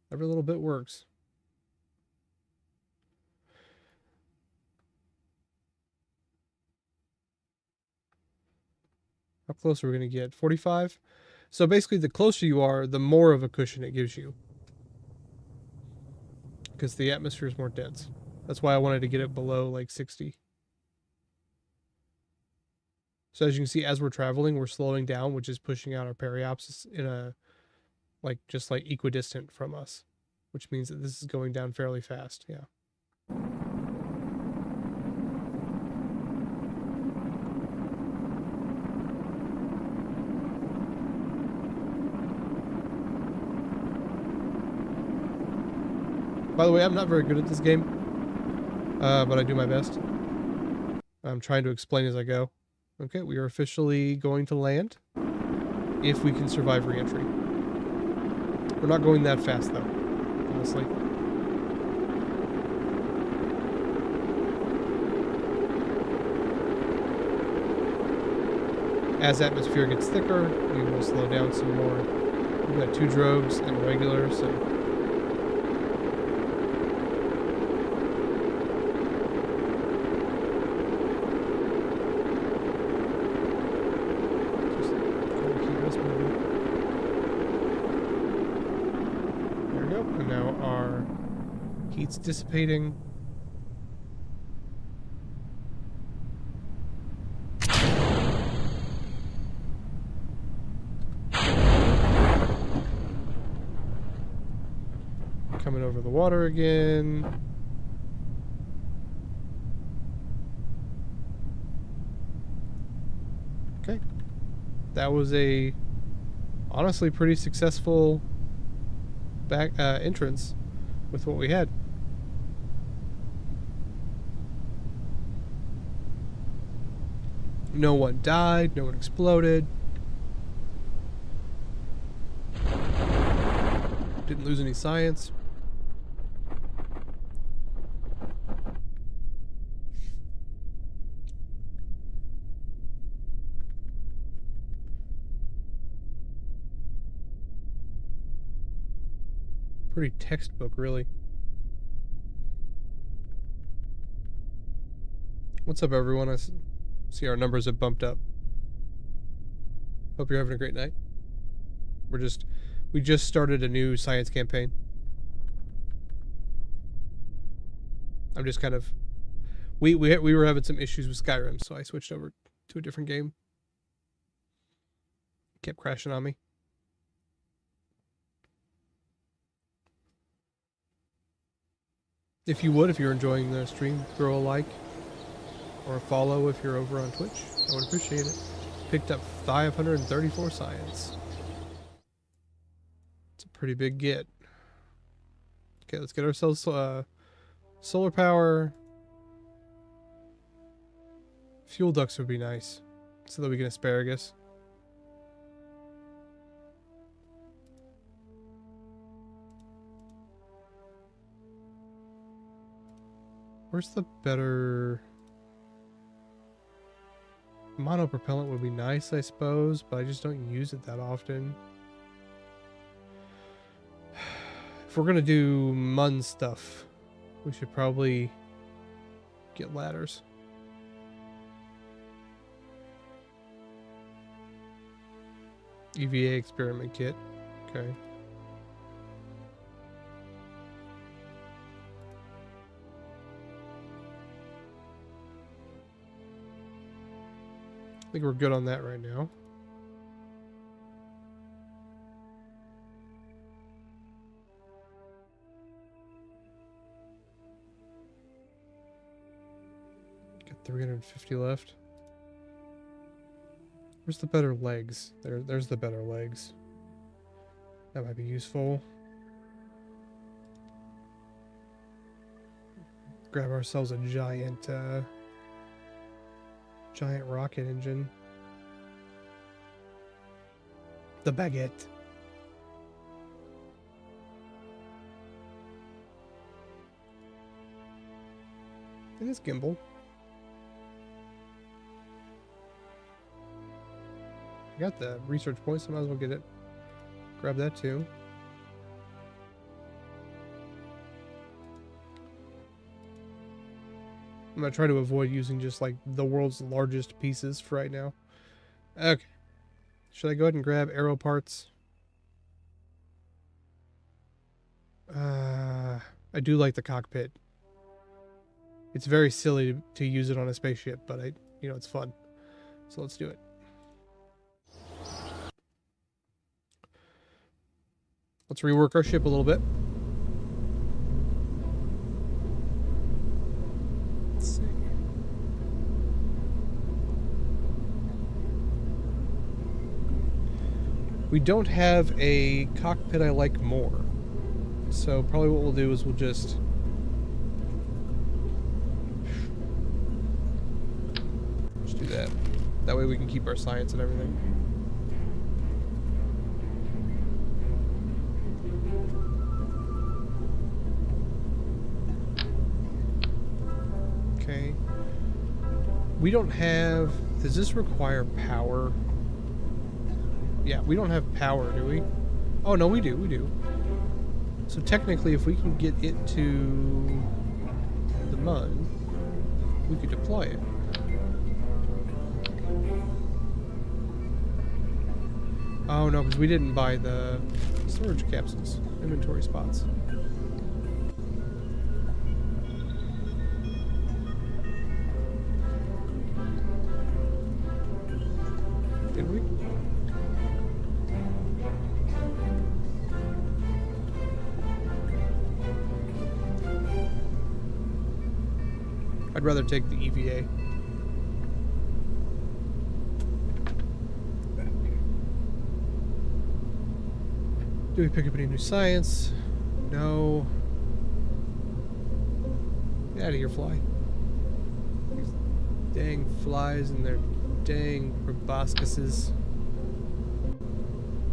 works. How close are we going to get? 45? So basically, the closer you are, the more of a cushion it gives you. Because the atmosphere is more dense. That's why I wanted to get it below like 60. So as you can see, as we're traveling, we're slowing down, which is pushing out our periapsis in a just like equidistant from us, which means that this is going down fairly fast. Yeah. By the way, I'm not very good at this game, but I do my best. I'm trying to explain as I go. Okay, we are officially going to land, if we can survive re-entry. We're not going that fast, though, honestly. As atmosphere gets thicker, we will slow down some more. We've got 2 drogues and a regular, so... And now our heat's dissipating. Coming over the water again. Okay. That was a honestly pretty successful back entrance with what we had. No one died, no one exploded. Didn't lose any science. Pretty textbook, really. What's up, everyone? I see our numbers have bumped up. Hope you're having a great night. We just started a new science campaign. I'm just kind of... We were having some issues with Skyrim, so I switched over to a different game. Kept crashing on me. If you're enjoying the stream, throw a like or a follow if you're over on Twitch. I would appreciate it. Picked up 534 science. It's a pretty big get. Okay, let's get ourselves solar power. Fuel ducts would be nice so that we can asparagus. Where's the better... Monopropellant would be nice, I suppose, but I just don't use it that often. If we're gonna do MUN stuff, we should probably get ladders. EVA experiment kit. Okay. I think we're good on that right now. Got 350 left. Where's the better legs? There's the better legs. That might be useful. Grab ourselves a giant rocket engine. The baguette. It is gimbal. I got the research points, so I might as well get it. Grab that too. I'm gonna try to avoid using just like the world's largest pieces for right now. Okay. Should I go ahead and grab aero parts? I do like the cockpit. It's very silly to use it on a spaceship, but it's fun. So let's do it. Let's rework our ship a little bit. Let's see. We don't have a cockpit I like more. So probably what we'll do is we'll just... do that. That way we can keep our science and everything. Okay. We don't have... Does this require power? Yeah, we don't have power, do we? Oh, no, we do. We do. So technically, if we can get it to the mud, we could deploy it. Oh, no, because we didn't buy the storage capsules, inventory spots. Did we? I'd rather take the EVA. Do we pick up any new science? No. Get out of here, fly. These dang flies and their dang proboscises.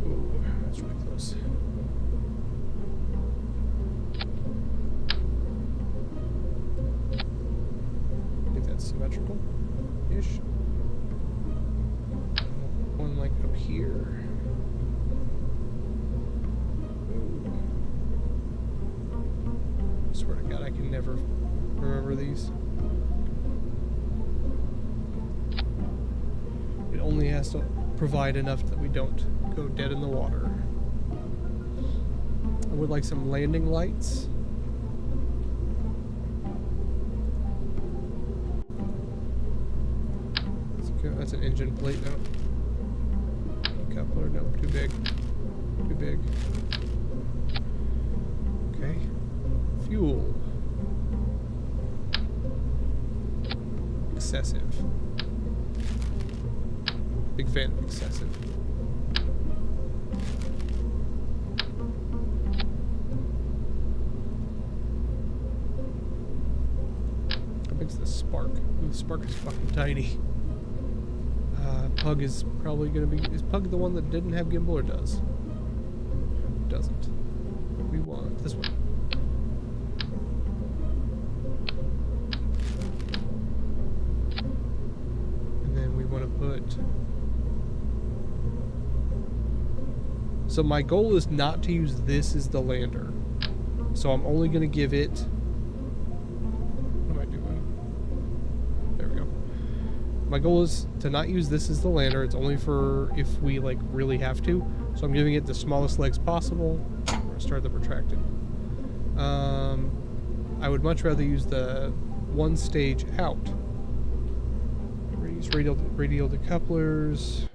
Ooh, that's really close. I think that's symmetrical-ish. One like up here. I swear to God, I can never remember these. It only has to provide enough that we don't go dead in the water. I would like some landing lights. That's an engine plate, no. Coupler, no, too big. Too big. Okay. Fuel. Excessive. Big fan of excessive. How big's the Spark? Ooh, the Spark is fucking tiny. Pug is probably gonna be... Is Pug the one that didn't have gimbal or does? Doesn't. We want this one. And then we want to put... So my goal is not to use this as the lander. So I'm only going to give it... What am I doing? There we go. My goal is to not use this as the lander. It's only for if we like really have to. So I'm giving it the smallest legs possible. We're going to start the protracted. I would much rather use the one stage out. Use radial decouplers.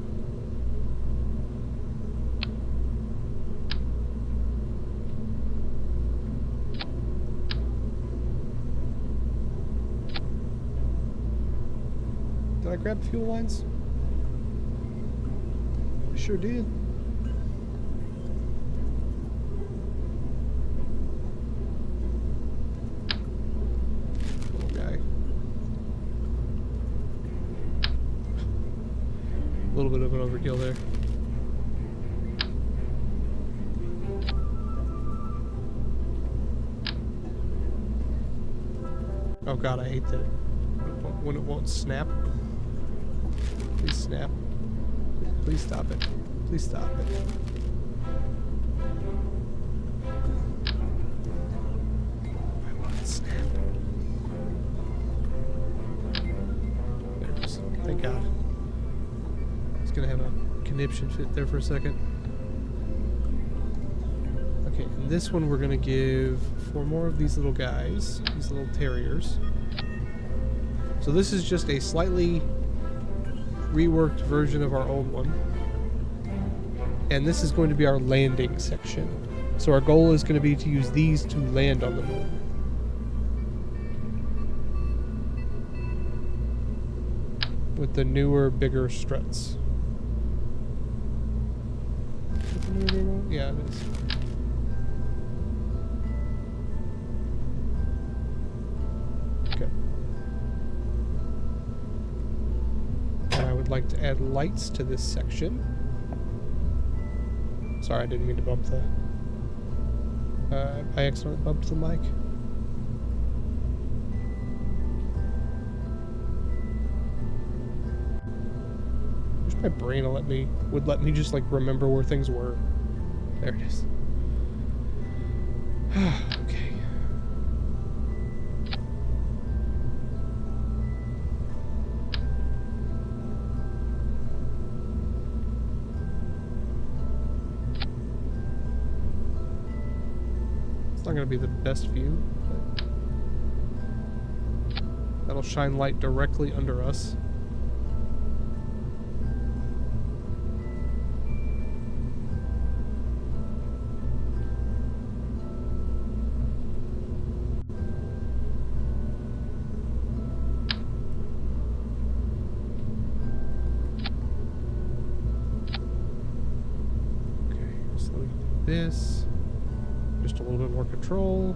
Did I grab fuel lines? I sure did. Little guy. A little bit of an overkill there. Oh god, I hate that when it won't snap. Please snap. Please stop it. Please stop it. I want it to snap. There it is. Thank God. I was gonna have a conniption fit there for a second. Okay, and this one we're gonna give 4 more of these little guys, these little terriers. So this is just a slightly reworked version of our old one. And this is going to be our landing section. So our goal is going to be to use these to land on the moon. With the newer, bigger struts. Yeah, it is. Okay. And I would like to add lights to this section. Sorry, I didn't mean to bump the... I accidentally bumped the mic. Wish my brain would let me just like remember where things were. There it is. Okay. It's not going to be the best view, but that'll shine light directly under us. This, just a little bit more control.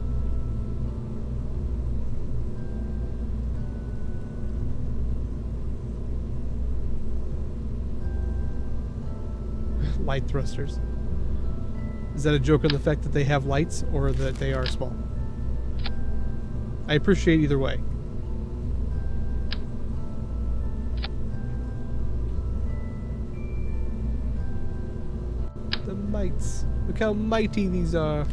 Light thrusters. Is that a joke on the fact that they have lights or that they are small? I appreciate either way. The mites. Look how mighty these are.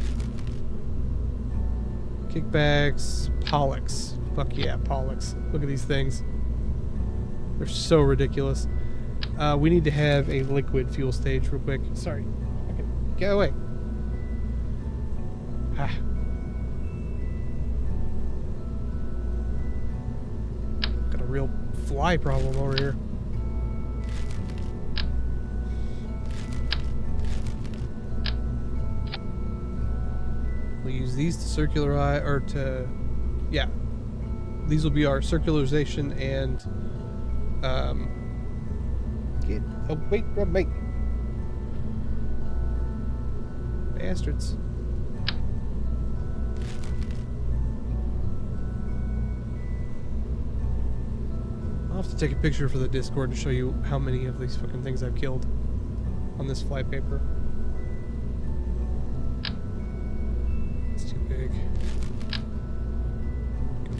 Kickbacks. Pollux. Fuck yeah, Pollux. Look at these things. They're so ridiculous. We need to have a liquid fuel stage real quick. Sorry. Okay. Get away. Ah. Got a real fly problem over here. We'll use these to circularize, or to, yeah. These will be our circularization and, get away from me. Bastards. I'll have to take a picture for the Discord to show you how many of these fucking things I've killed on this fly paper.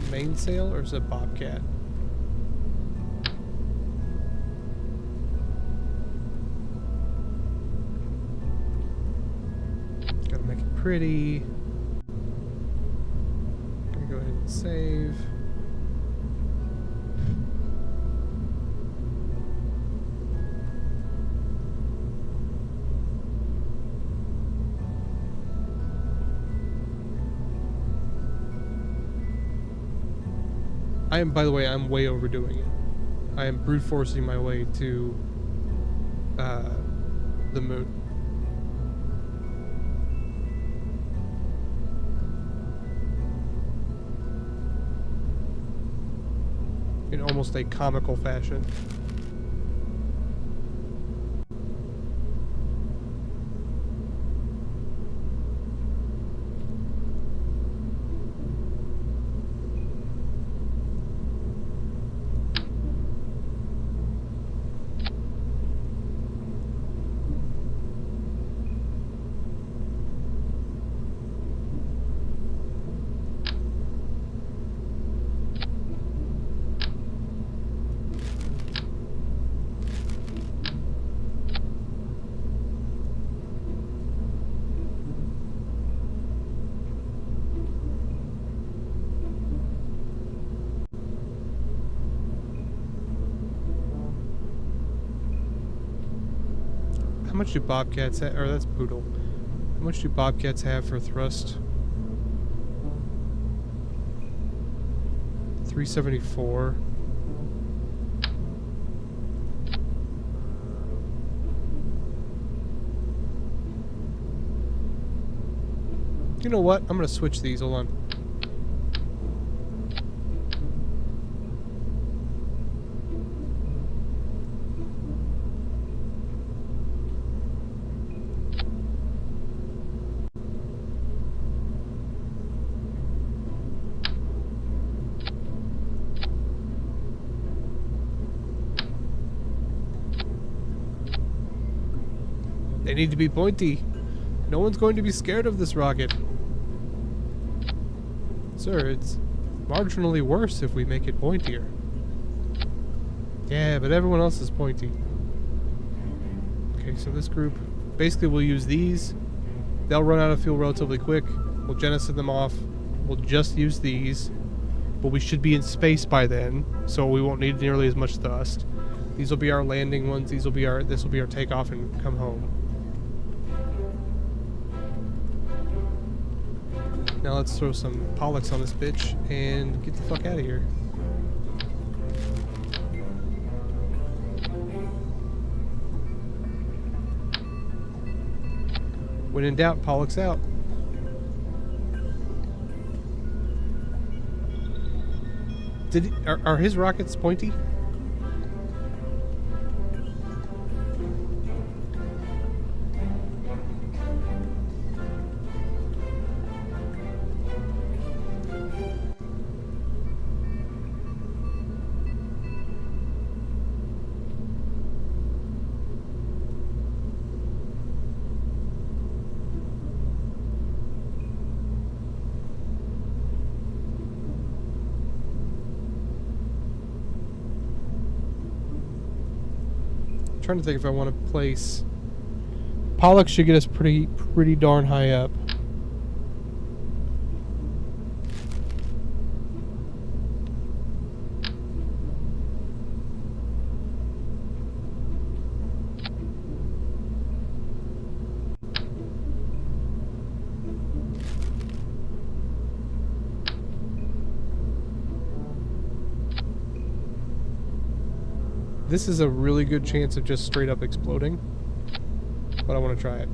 Mainsail, or is it Bobcat? Gotta make it pretty. Gonna go ahead and save. I am, by the way, I'm way overdoing it. I am brute forcing my way to the moon. In almost a comical fashion. How much do bobcats have? Or that's poodle. How much do bobcats have for thrust? 374. You know what? I'm gonna switch these. Hold on. They need to be pointy. No one's going to be scared of this rocket. Sir, it's marginally worse if we make it pointier. Yeah, but everyone else is pointy. Okay, so this group, basically we'll use these. They'll run out of fuel relatively quick. We'll jettison them off. We'll just use these. But we should be in space by then, so we won't need nearly as much thrust. These will be our landing ones. This will be our takeoff and come home. Now let's throw some Pollux on this bitch and get the fuck out of here. When in doubt, Pollux out. Are his rockets pointy? Trying to think if I want to place. Pollux should get us pretty darn high up. This is a really good chance of just straight up exploding, but I want to try it.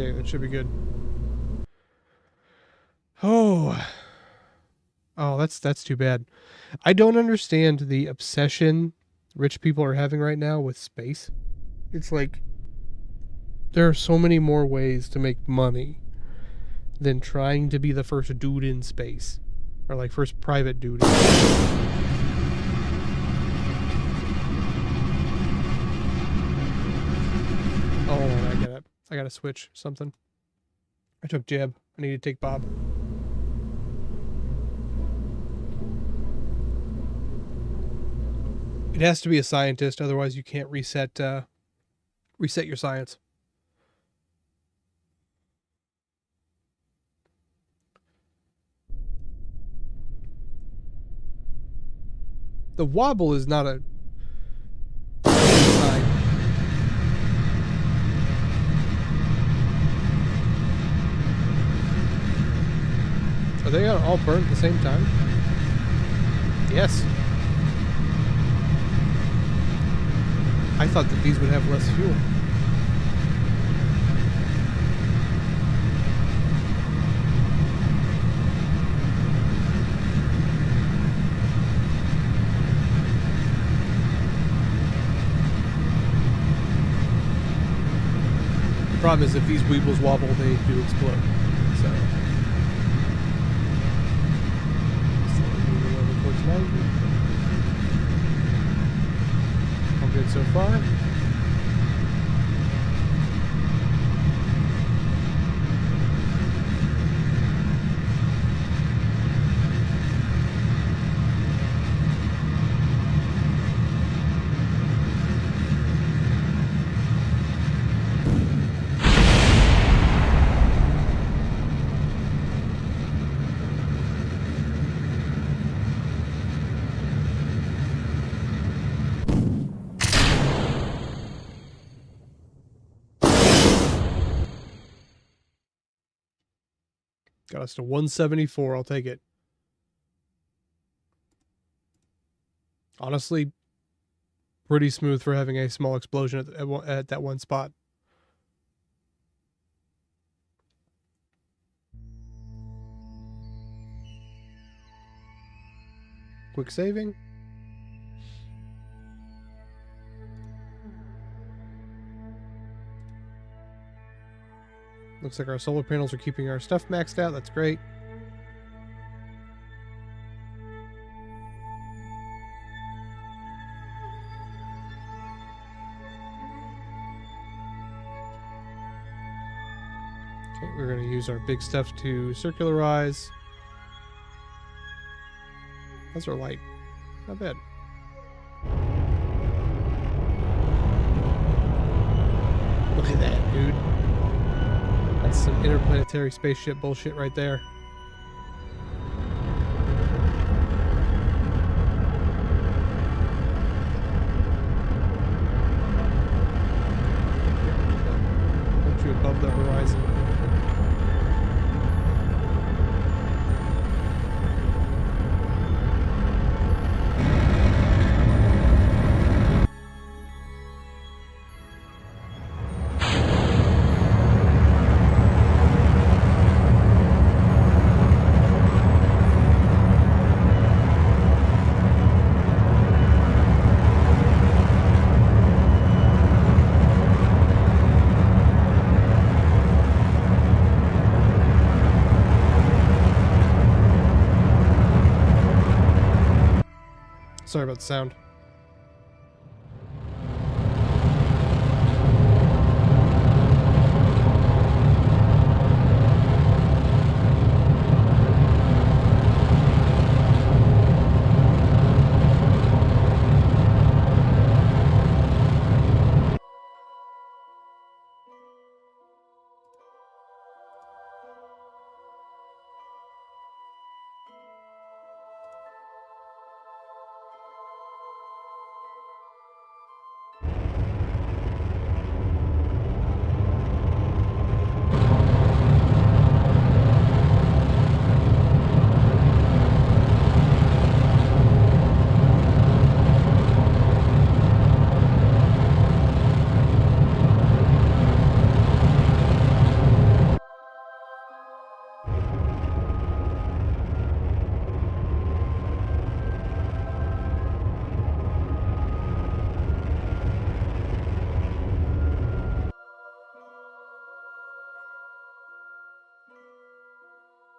Okay, that should be good. Oh, that's too bad. I don't understand the obsession rich people are having right now with space. It's like there are so many more ways to make money than trying to be the first dude in space, or like first private dude. Oh, I gotta switch something. I took Jeb. I need to take Bob. It has to be a scientist, otherwise you can't reset your science. The wobble is not a sign. Are they all burnt at the same time? Yes. I thought that these would have less fuel. The problem is if these weebles wobble, they do explode. So. All good so far. Got us to 174. I'll take it. Honestly, pretty smooth for having a small explosion at that one spot. Quick saving. Looks like our solar panels are keeping our stuff maxed out. That's great. Okay, we're going to use our big stuff to circularize. How's our light? Not bad. Look at that, dude. That's some interplanetary spaceship bullshit right there. Put you above the horizon. Sorry about the sound.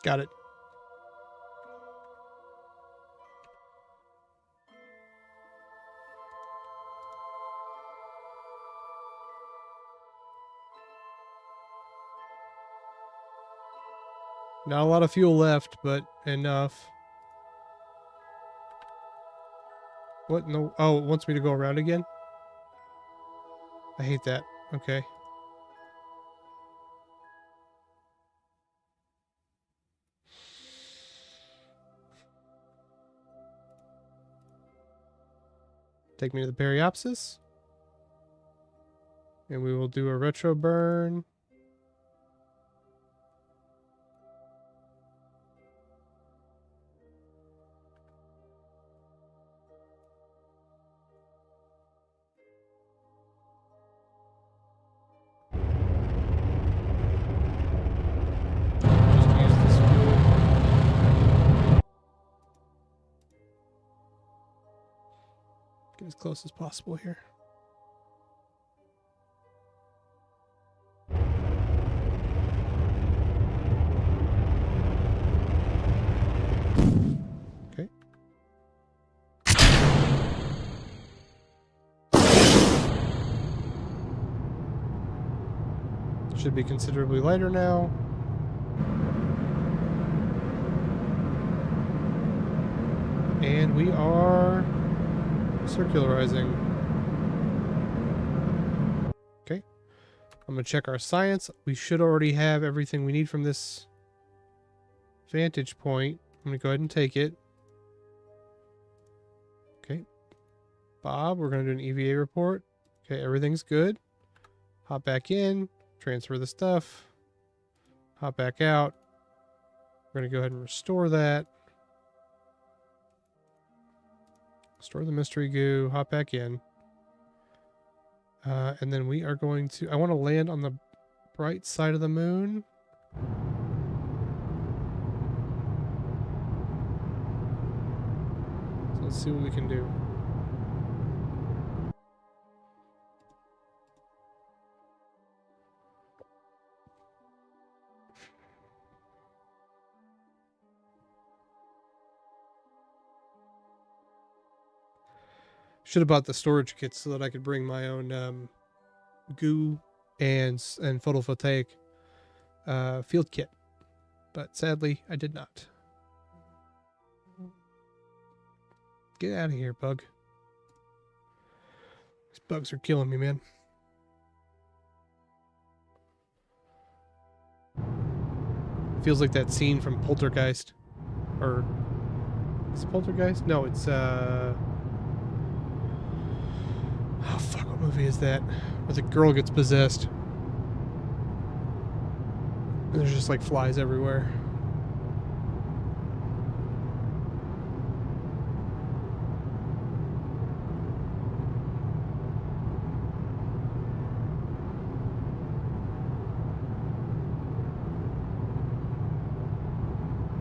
Got it. Not a lot of fuel left, but enough. What? No. Oh, it wants me to go around again? I hate that. Okay. Take me to the Periapsis. And we will do a retro burn. Just use this fuel. Get as close as possible here. Okay. Should be considerably lighter now. And we are circularizing. Okay. I'm going to check our science. We should already have everything we need from this vantage point. I'm going to go ahead and take it. Okay. Bob, we're going to do an EVA report. Okay, everything's good. Hop back in. Transfer the stuff. Hop back out. We're going to go ahead and restore that. Store the mystery goo, hop back in. And then we are going to... I want to land on the bright side of the moon. So let's see what we can do. Should have bought the storage kits so that I could bring my own goo and photovoltaic field kit, but sadly I did not. Get out of here, bug. These bugs are killing me, man. Feels like that scene from Poltergeist, or is it Poltergeist? No, it's oh fuck, what movie is that? Where the girl gets possessed. And there's just like flies everywhere.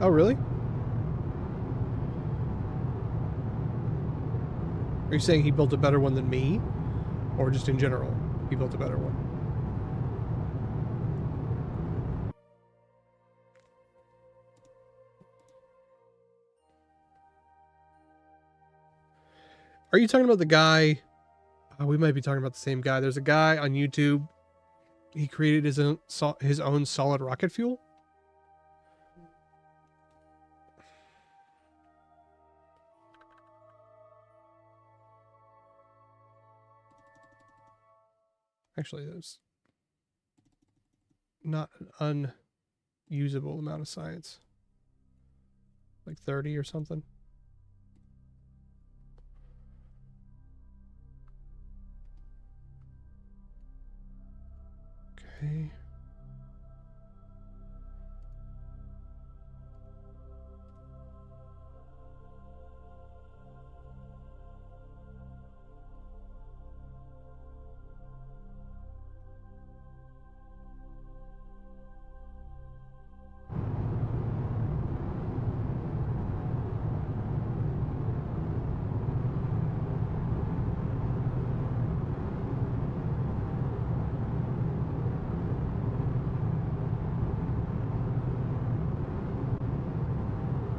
Oh, really? Are you saying he built a better one than me? Or just in general, he built a better one? Are you talking about the guy? We might be talking about the same guy. There's a guy on YouTube. He created his own solid rocket fuel. Actually, there's not an unusable amount of science. Like 30 or something. Okay.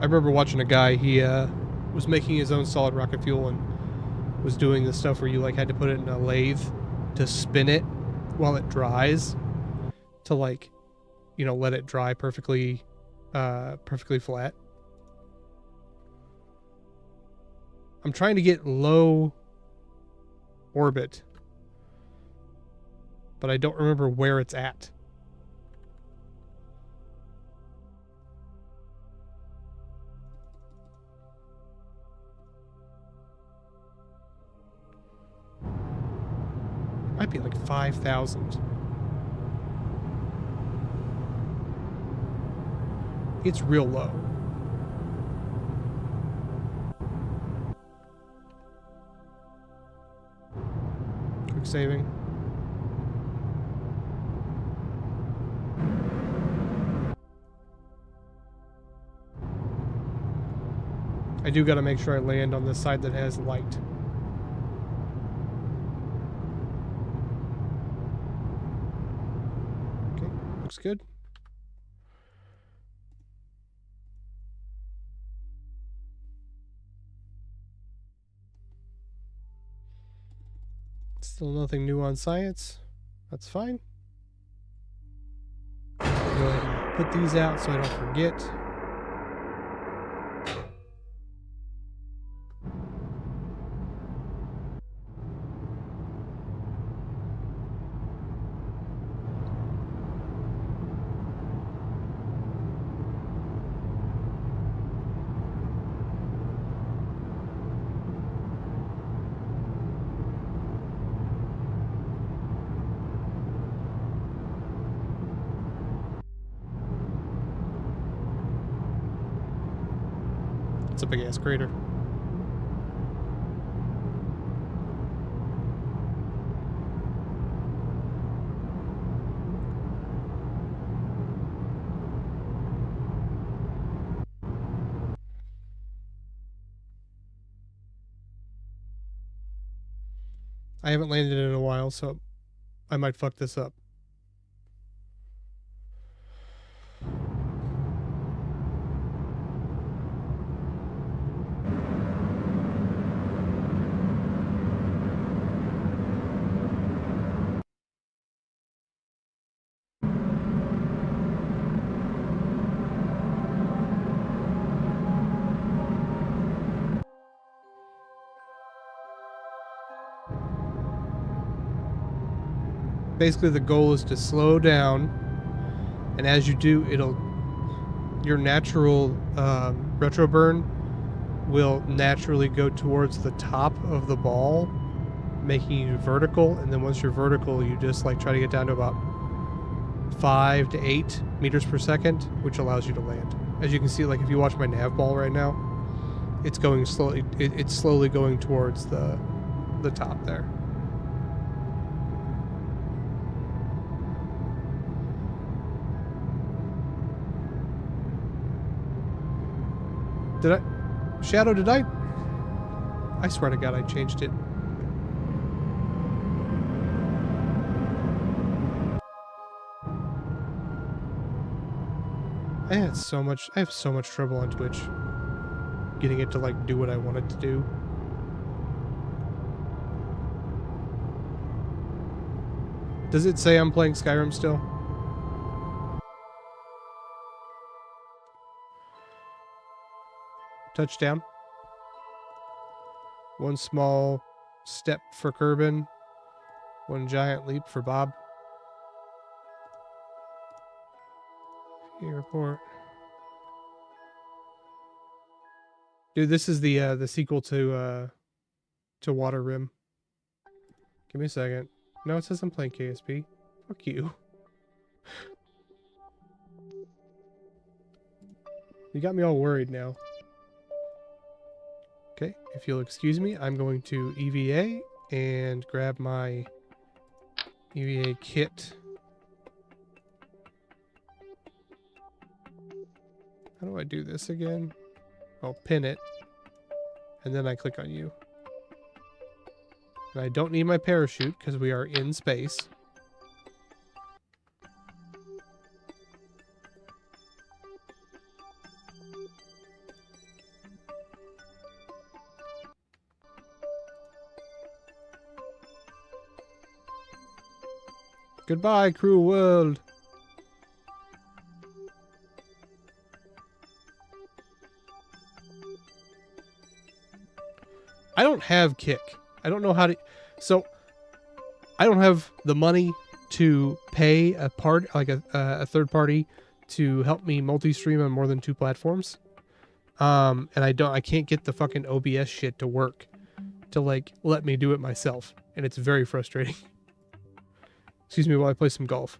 I remember watching a guy, he was making his own solid rocket fuel and was doing the stuff where you like had to put it in a lathe to spin it while it dries to like, you know, let it dry perfectly flat. I'm trying to get low orbit, but I don't remember where it's at. Might be like 5,000. It's real low. Quick saving. I do gotta make sure I land on the side that has light. Looks good. Still nothing new on science. That's fine. Go ahead and put these out so I don't forget. It's a big ass crater. I haven't landed in a while, so I might fuck this up. Basically, the goal is to slow down, and as you do, your natural retro burn will naturally go towards the top of the ball, making you vertical. And then once you're vertical, you just like try to get down to about 5 to 8 meters per second, which allows you to land. As you can see, like if you watch my nav ball right now, it's going slowly. It's slowly going towards the top there. Did I? Shadow, did I? I swear to God, I changed it. I have so much trouble on Twitch getting it to like do what I want it to do. Does it say I'm playing Skyrim still? Touchdown. One small step for Kerbin. One giant leap for Bob. Report. Dude, this is the sequel to Water Rim. Give me a second. No, it says I'm playing KSP. Fuck you. You got me all worried now. Okay, if you'll excuse me, I'm going to EVA and grab my EVA kit. How do I do this again? I'll pin it, and then I click on you. And I don't need my parachute because we are in space. Goodbye, cruel world. I don't have Kick. I don't know how to... So, I don't have the money to pay a third party to help me multi-stream on more than 2 platforms. And I can't get the fucking OBS shit to work to like let me do it myself. And it's very frustrating. Excuse me while I play some golf.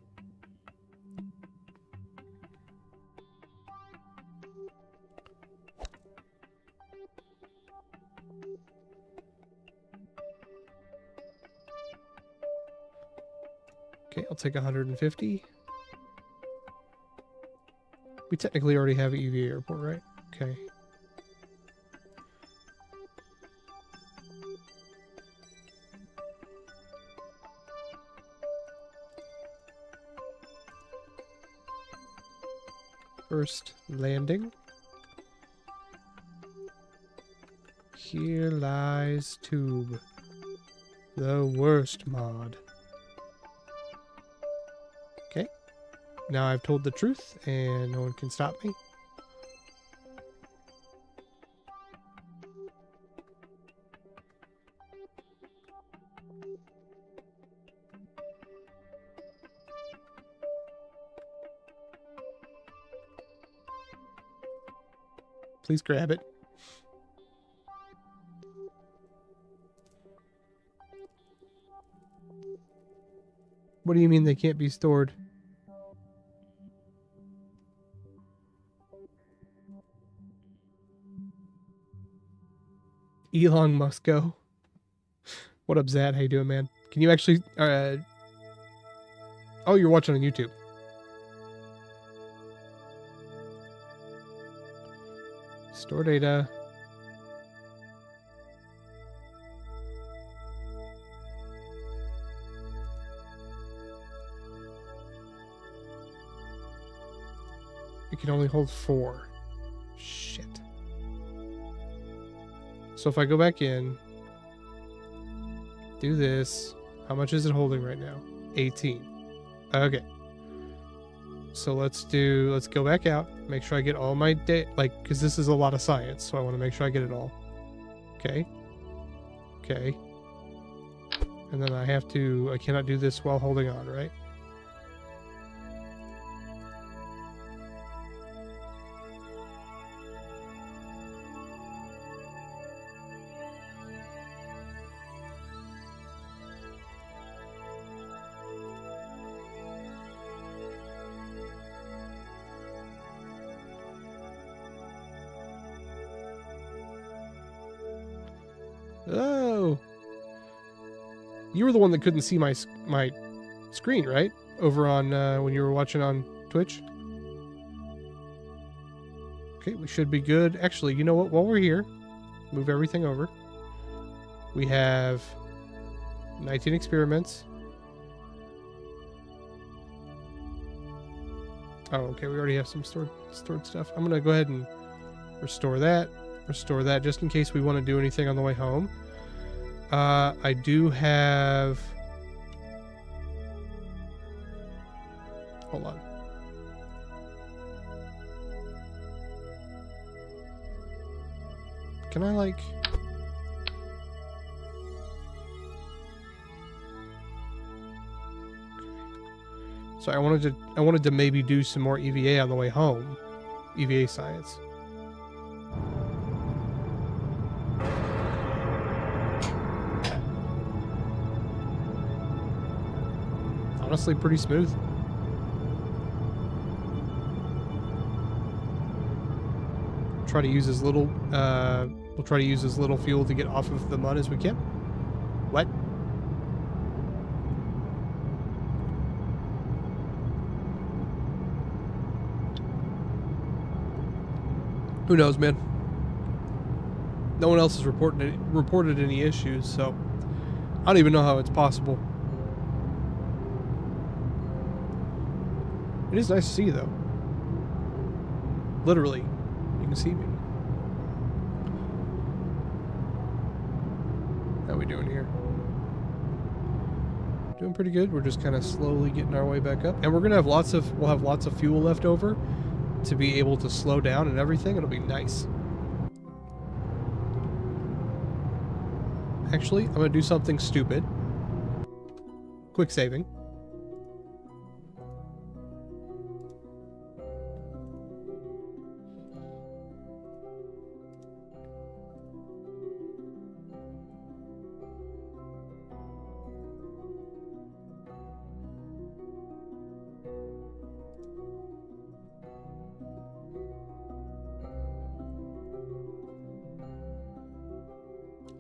Okay, I'll take 150. We technically already have an EVA airport, right? Okay. First landing. Here lies Tube, the worst mod. Okay. Now I've told the truth and no one can stop me. Please grab it. What do you mean they can't be stored? Elon Musko. What up, Zad? How you doing, man? Can you actually... Oh, you're watching on YouTube. Store data. It can only hold 4. Shit. So if I go back in, do this, how much is it holding right now? 18. Okay. So let's go back out, make sure I get all my data, like, because this is a lot of science, so I want to make sure I get it all. Okay. Okay. And then I cannot do this while holding on, right? Oh, you were the one that couldn't see my screen, right? Over on when you were watching on Twitch. Okay, we should be good. Actually, you know what? While we're here, move everything over. We have 19 experiments. Oh, okay. We already have some stored stuff. I'm gonna go ahead and restore that just in case we want to do anything on the way home. I do have... Hold on. Can I, like... So I wanted to maybe do some more EVA on the way home. EVA science. Honestly, pretty smooth. Try to use as little. We'll try to use as little fuel to get off of the mud as we can. What? Who knows, man? No one else has reported any issues, so I don't even know how it's possible. It is nice to see you, though. Literally, you can see me. How we doing here? Doing pretty good. We're just kind of slowly getting our way back up, and we're gonna have we'll have lots of fuel left over to be able to slow down and everything. It'll be nice. Actually, I'm gonna do something stupid. Quick saving.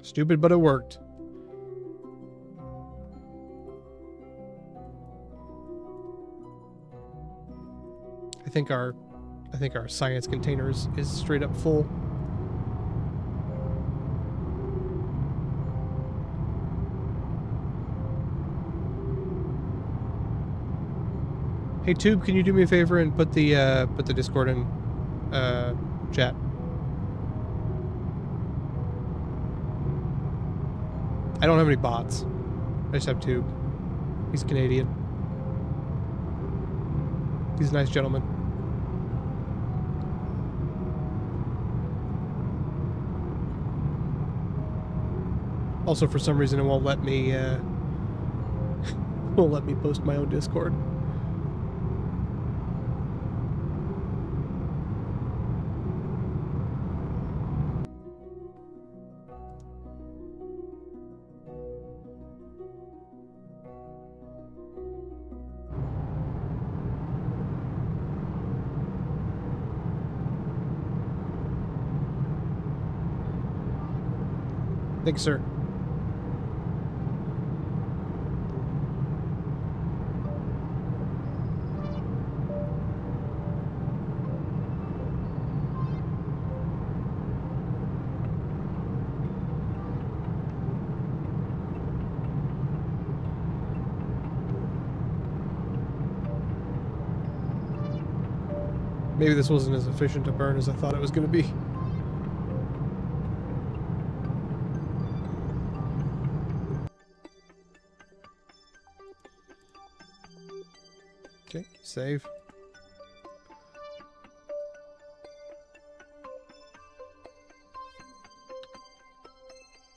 Stupid, but it worked. I think our science container is straight up full. Hey Tube, can you do me a favor and put the Discord in chat? I don't have any bots. I just have Tube. He's Canadian. He's a nice gentleman. Also, for some reason, it won't let me post my own Discord. Thanks, sir. Maybe this wasn't as efficient to burn as I thought it was going to be. Okay, save.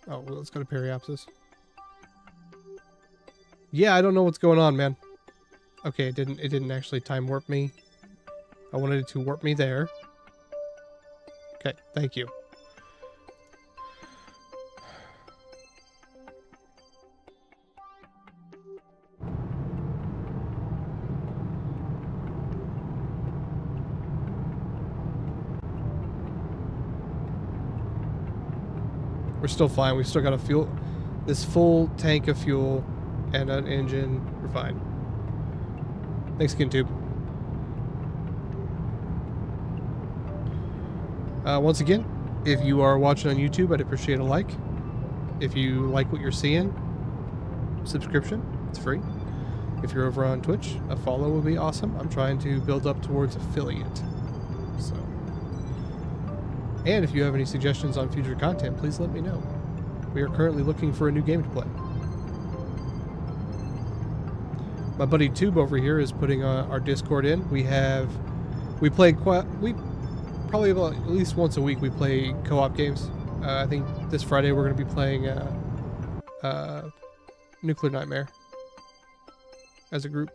Oh, well, let's go to Periapsis. Yeah, I don't know what's going on, man. Okay, it didn't actually time warp me. I wanted it to warp me there. Okay, thank you. We're still fine. We've still got a fuel, this full tank of fuel and an engine. We're fine. Thanks, KinTube. Once again, if you are watching on YouTube, I'd appreciate a like. If you like what you're seeing, subscription, it's free. If you're over on Twitch, a follow would be awesome. I'm trying to build up towards affiliate. So, and if you have any suggestions on future content, please let me know. We are currently looking for a new game to play. My buddy Tube over here is putting our Discord in. We play probably about at least once a week we play co-op games. I think this Friday we're going to be playing Nuclear Nightmare as a group.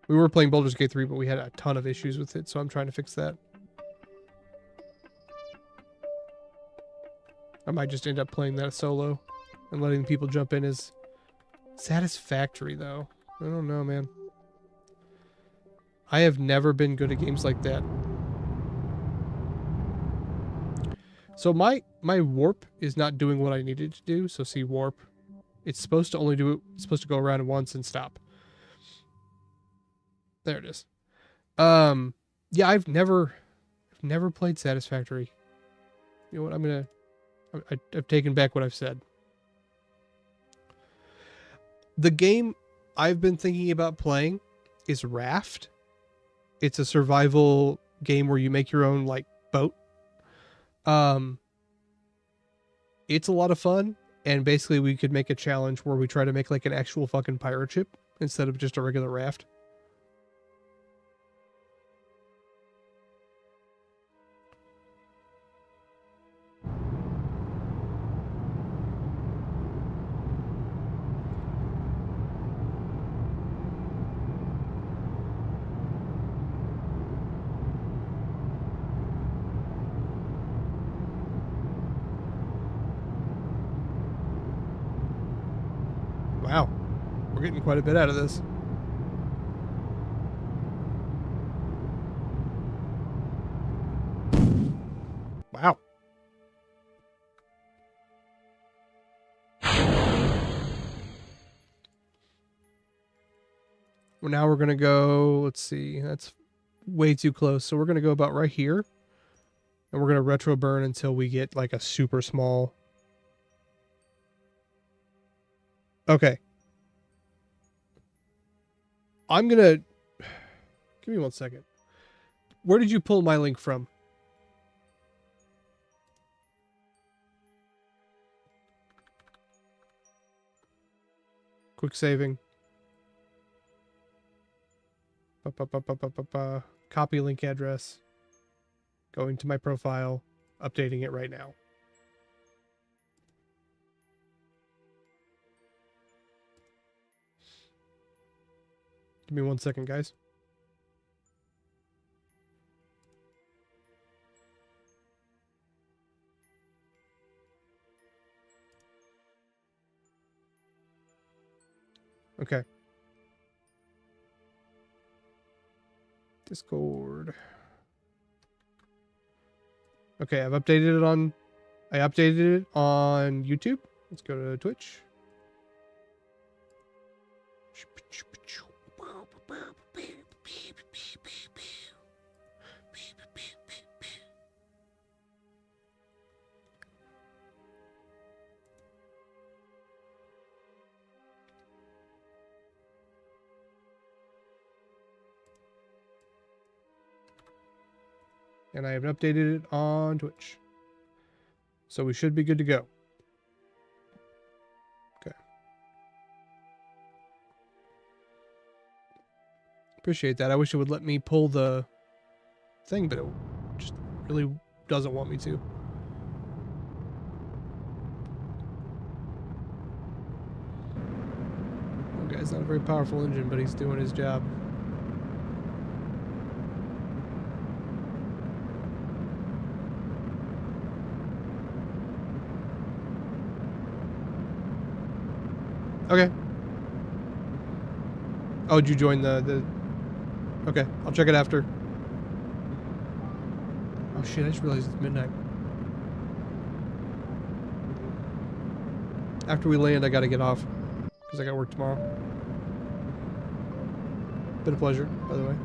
We were playing Baldur's Gate 3, but we had a ton of issues with it, so I'm trying to fix that. I might just end up playing that solo and letting people jump in as satisfactory, though. I don't know, man. I have never been good at games like that. So my warp is not doing what I needed to do. So see warp. It's supposed to only do it. It's supposed to go around once and stop. There it is. Yeah, I've never played Satisfactory. You know what? I've taken back what I've said. The game I've been thinking about playing is Raft. It's a survival game where you make your own like boat. It's a lot of fun, and basically we could make a challenge where we try to make like an actual fucking pirate ship instead of just a regular raft. Wow, we're getting quite a bit out of this. Wow. Well, now we're going to go, let's see, that's way too close. So we're going to go about right here. And we're going to retro burn until we get like a super small. Okay. I'm going to, give me 1 second. Where did you pull my link from? Quick saving. Copy link address. Going to my profile. Updating it right now. Give me 1 second, guys. Okay. Discord. Okay, I updated it on YouTube. Let's go to Twitch. And I have updated it on Twitch. So we should be good to go. Okay. Appreciate that. I wish it would let me pull the thing, but it just really doesn't want me to. Okay, it's not a very powerful engine, but he's doing his job. Okay. Oh, did you join the... Okay, I'll check it after. Oh shit, I just realized it's midnight. After we land, I gotta get off. Because I got work tomorrow. Been a pleasure, by the way.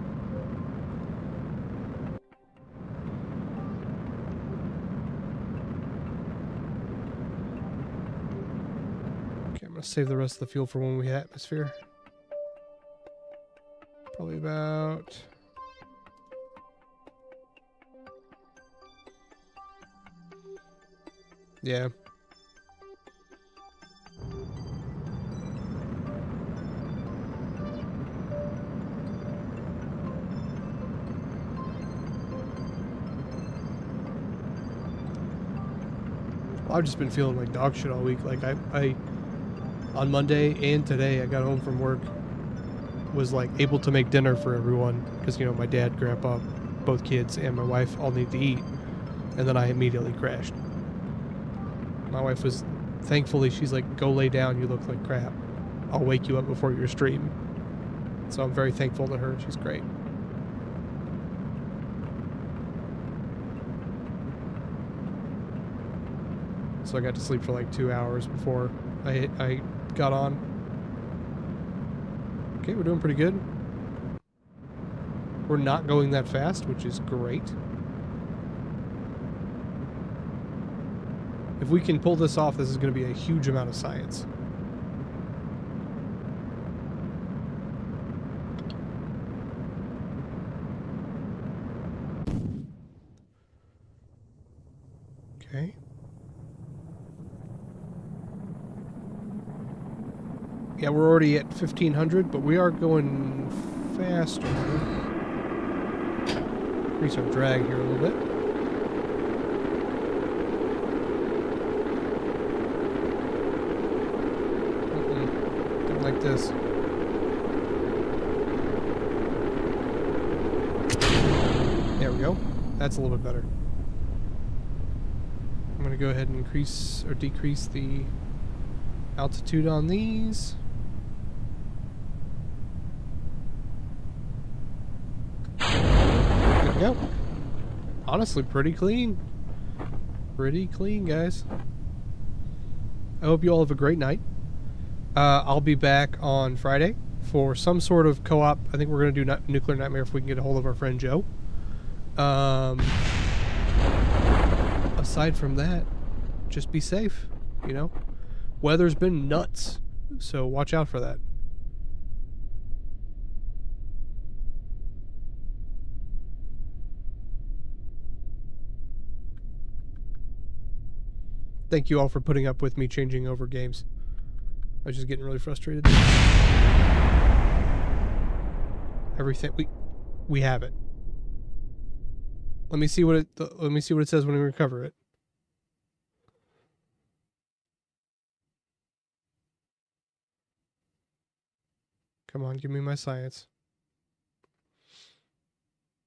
Okay, I'm gonna save the rest of the fuel for when we hit atmosphere. Probably about... Yeah. Well, I've just been feeling like dog shit all week. Like I on Monday and today I got home from work, was like able to make dinner for everyone because, you know, my dad, grandpa, both kids, and my wife all need to eat. And then I immediately crashed. My wife was, thankfully, she's like, go lay down, you look like crap. I'll wake you up before your stream. So I'm very thankful to her. She's great. So I got to sleep for like 2 hours before I got on. Okay, we're doing pretty good. We're not going that fast, which is great. If we can pull this off, this is going to be a huge amount of science. Okay. Yeah, we're already at 1500, but we are going faster. Increase our drag here a little bit. Don't like this. There we go. That's a little bit better. I'm going to go ahead and increase or decrease the altitude on these. There we go. Honestly, pretty clean. Pretty clean, guys. I hope you all have a great night. I'll be back on Friday for some sort of co-op. I think we're going to do Nuclear Nightmare if we can get a hold of our friend Joe. Aside from that, just be safe, you know? Weather's been nuts, so watch out for that. Thank you all for putting up with me changing over games. I was just getting really frustrated. Everything we have it. Let me see what it says when we recover it. Come on, give me my science.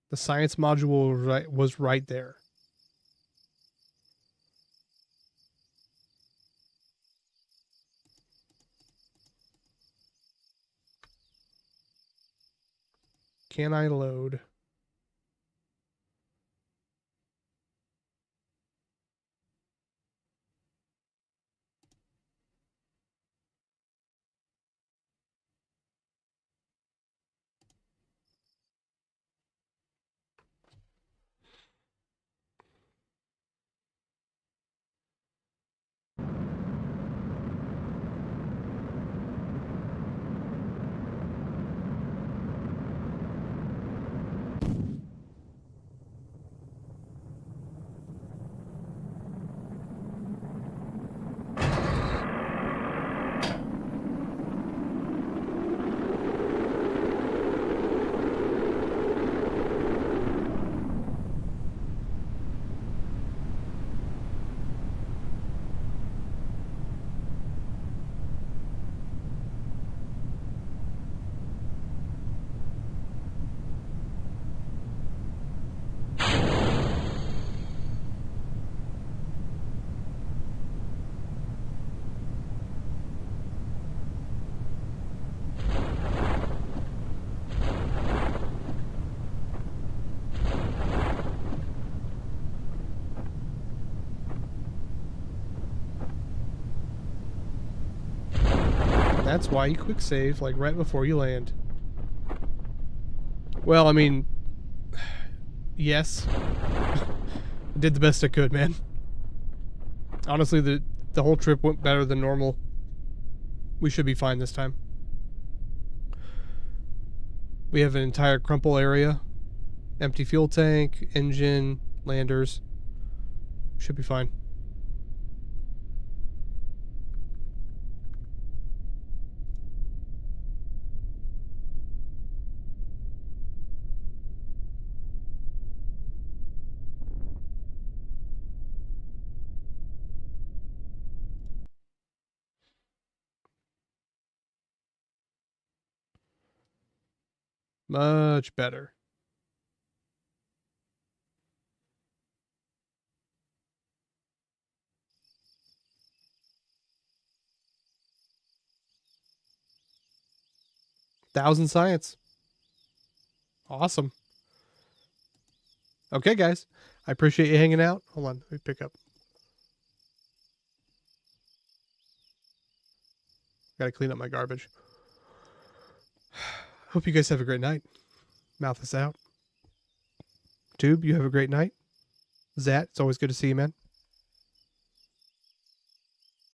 The science module was right there. Can I load? That's why you quick save, like, right before you land. Well, I mean... yes. I did the best I could, man. Honestly, the whole trip went better than normal. We should be fine this time. We have an entire crumple area. Empty fuel tank, engine, landers. Should be fine. Much better. Thousand science. Awesome. Okay, guys. I appreciate you hanging out. Hold on. Let me pick up. Gotta clean up my garbage. Hope you guys have a great night. Mouth is out. Tube, you have a great night. Zat, it's always good to see you, man.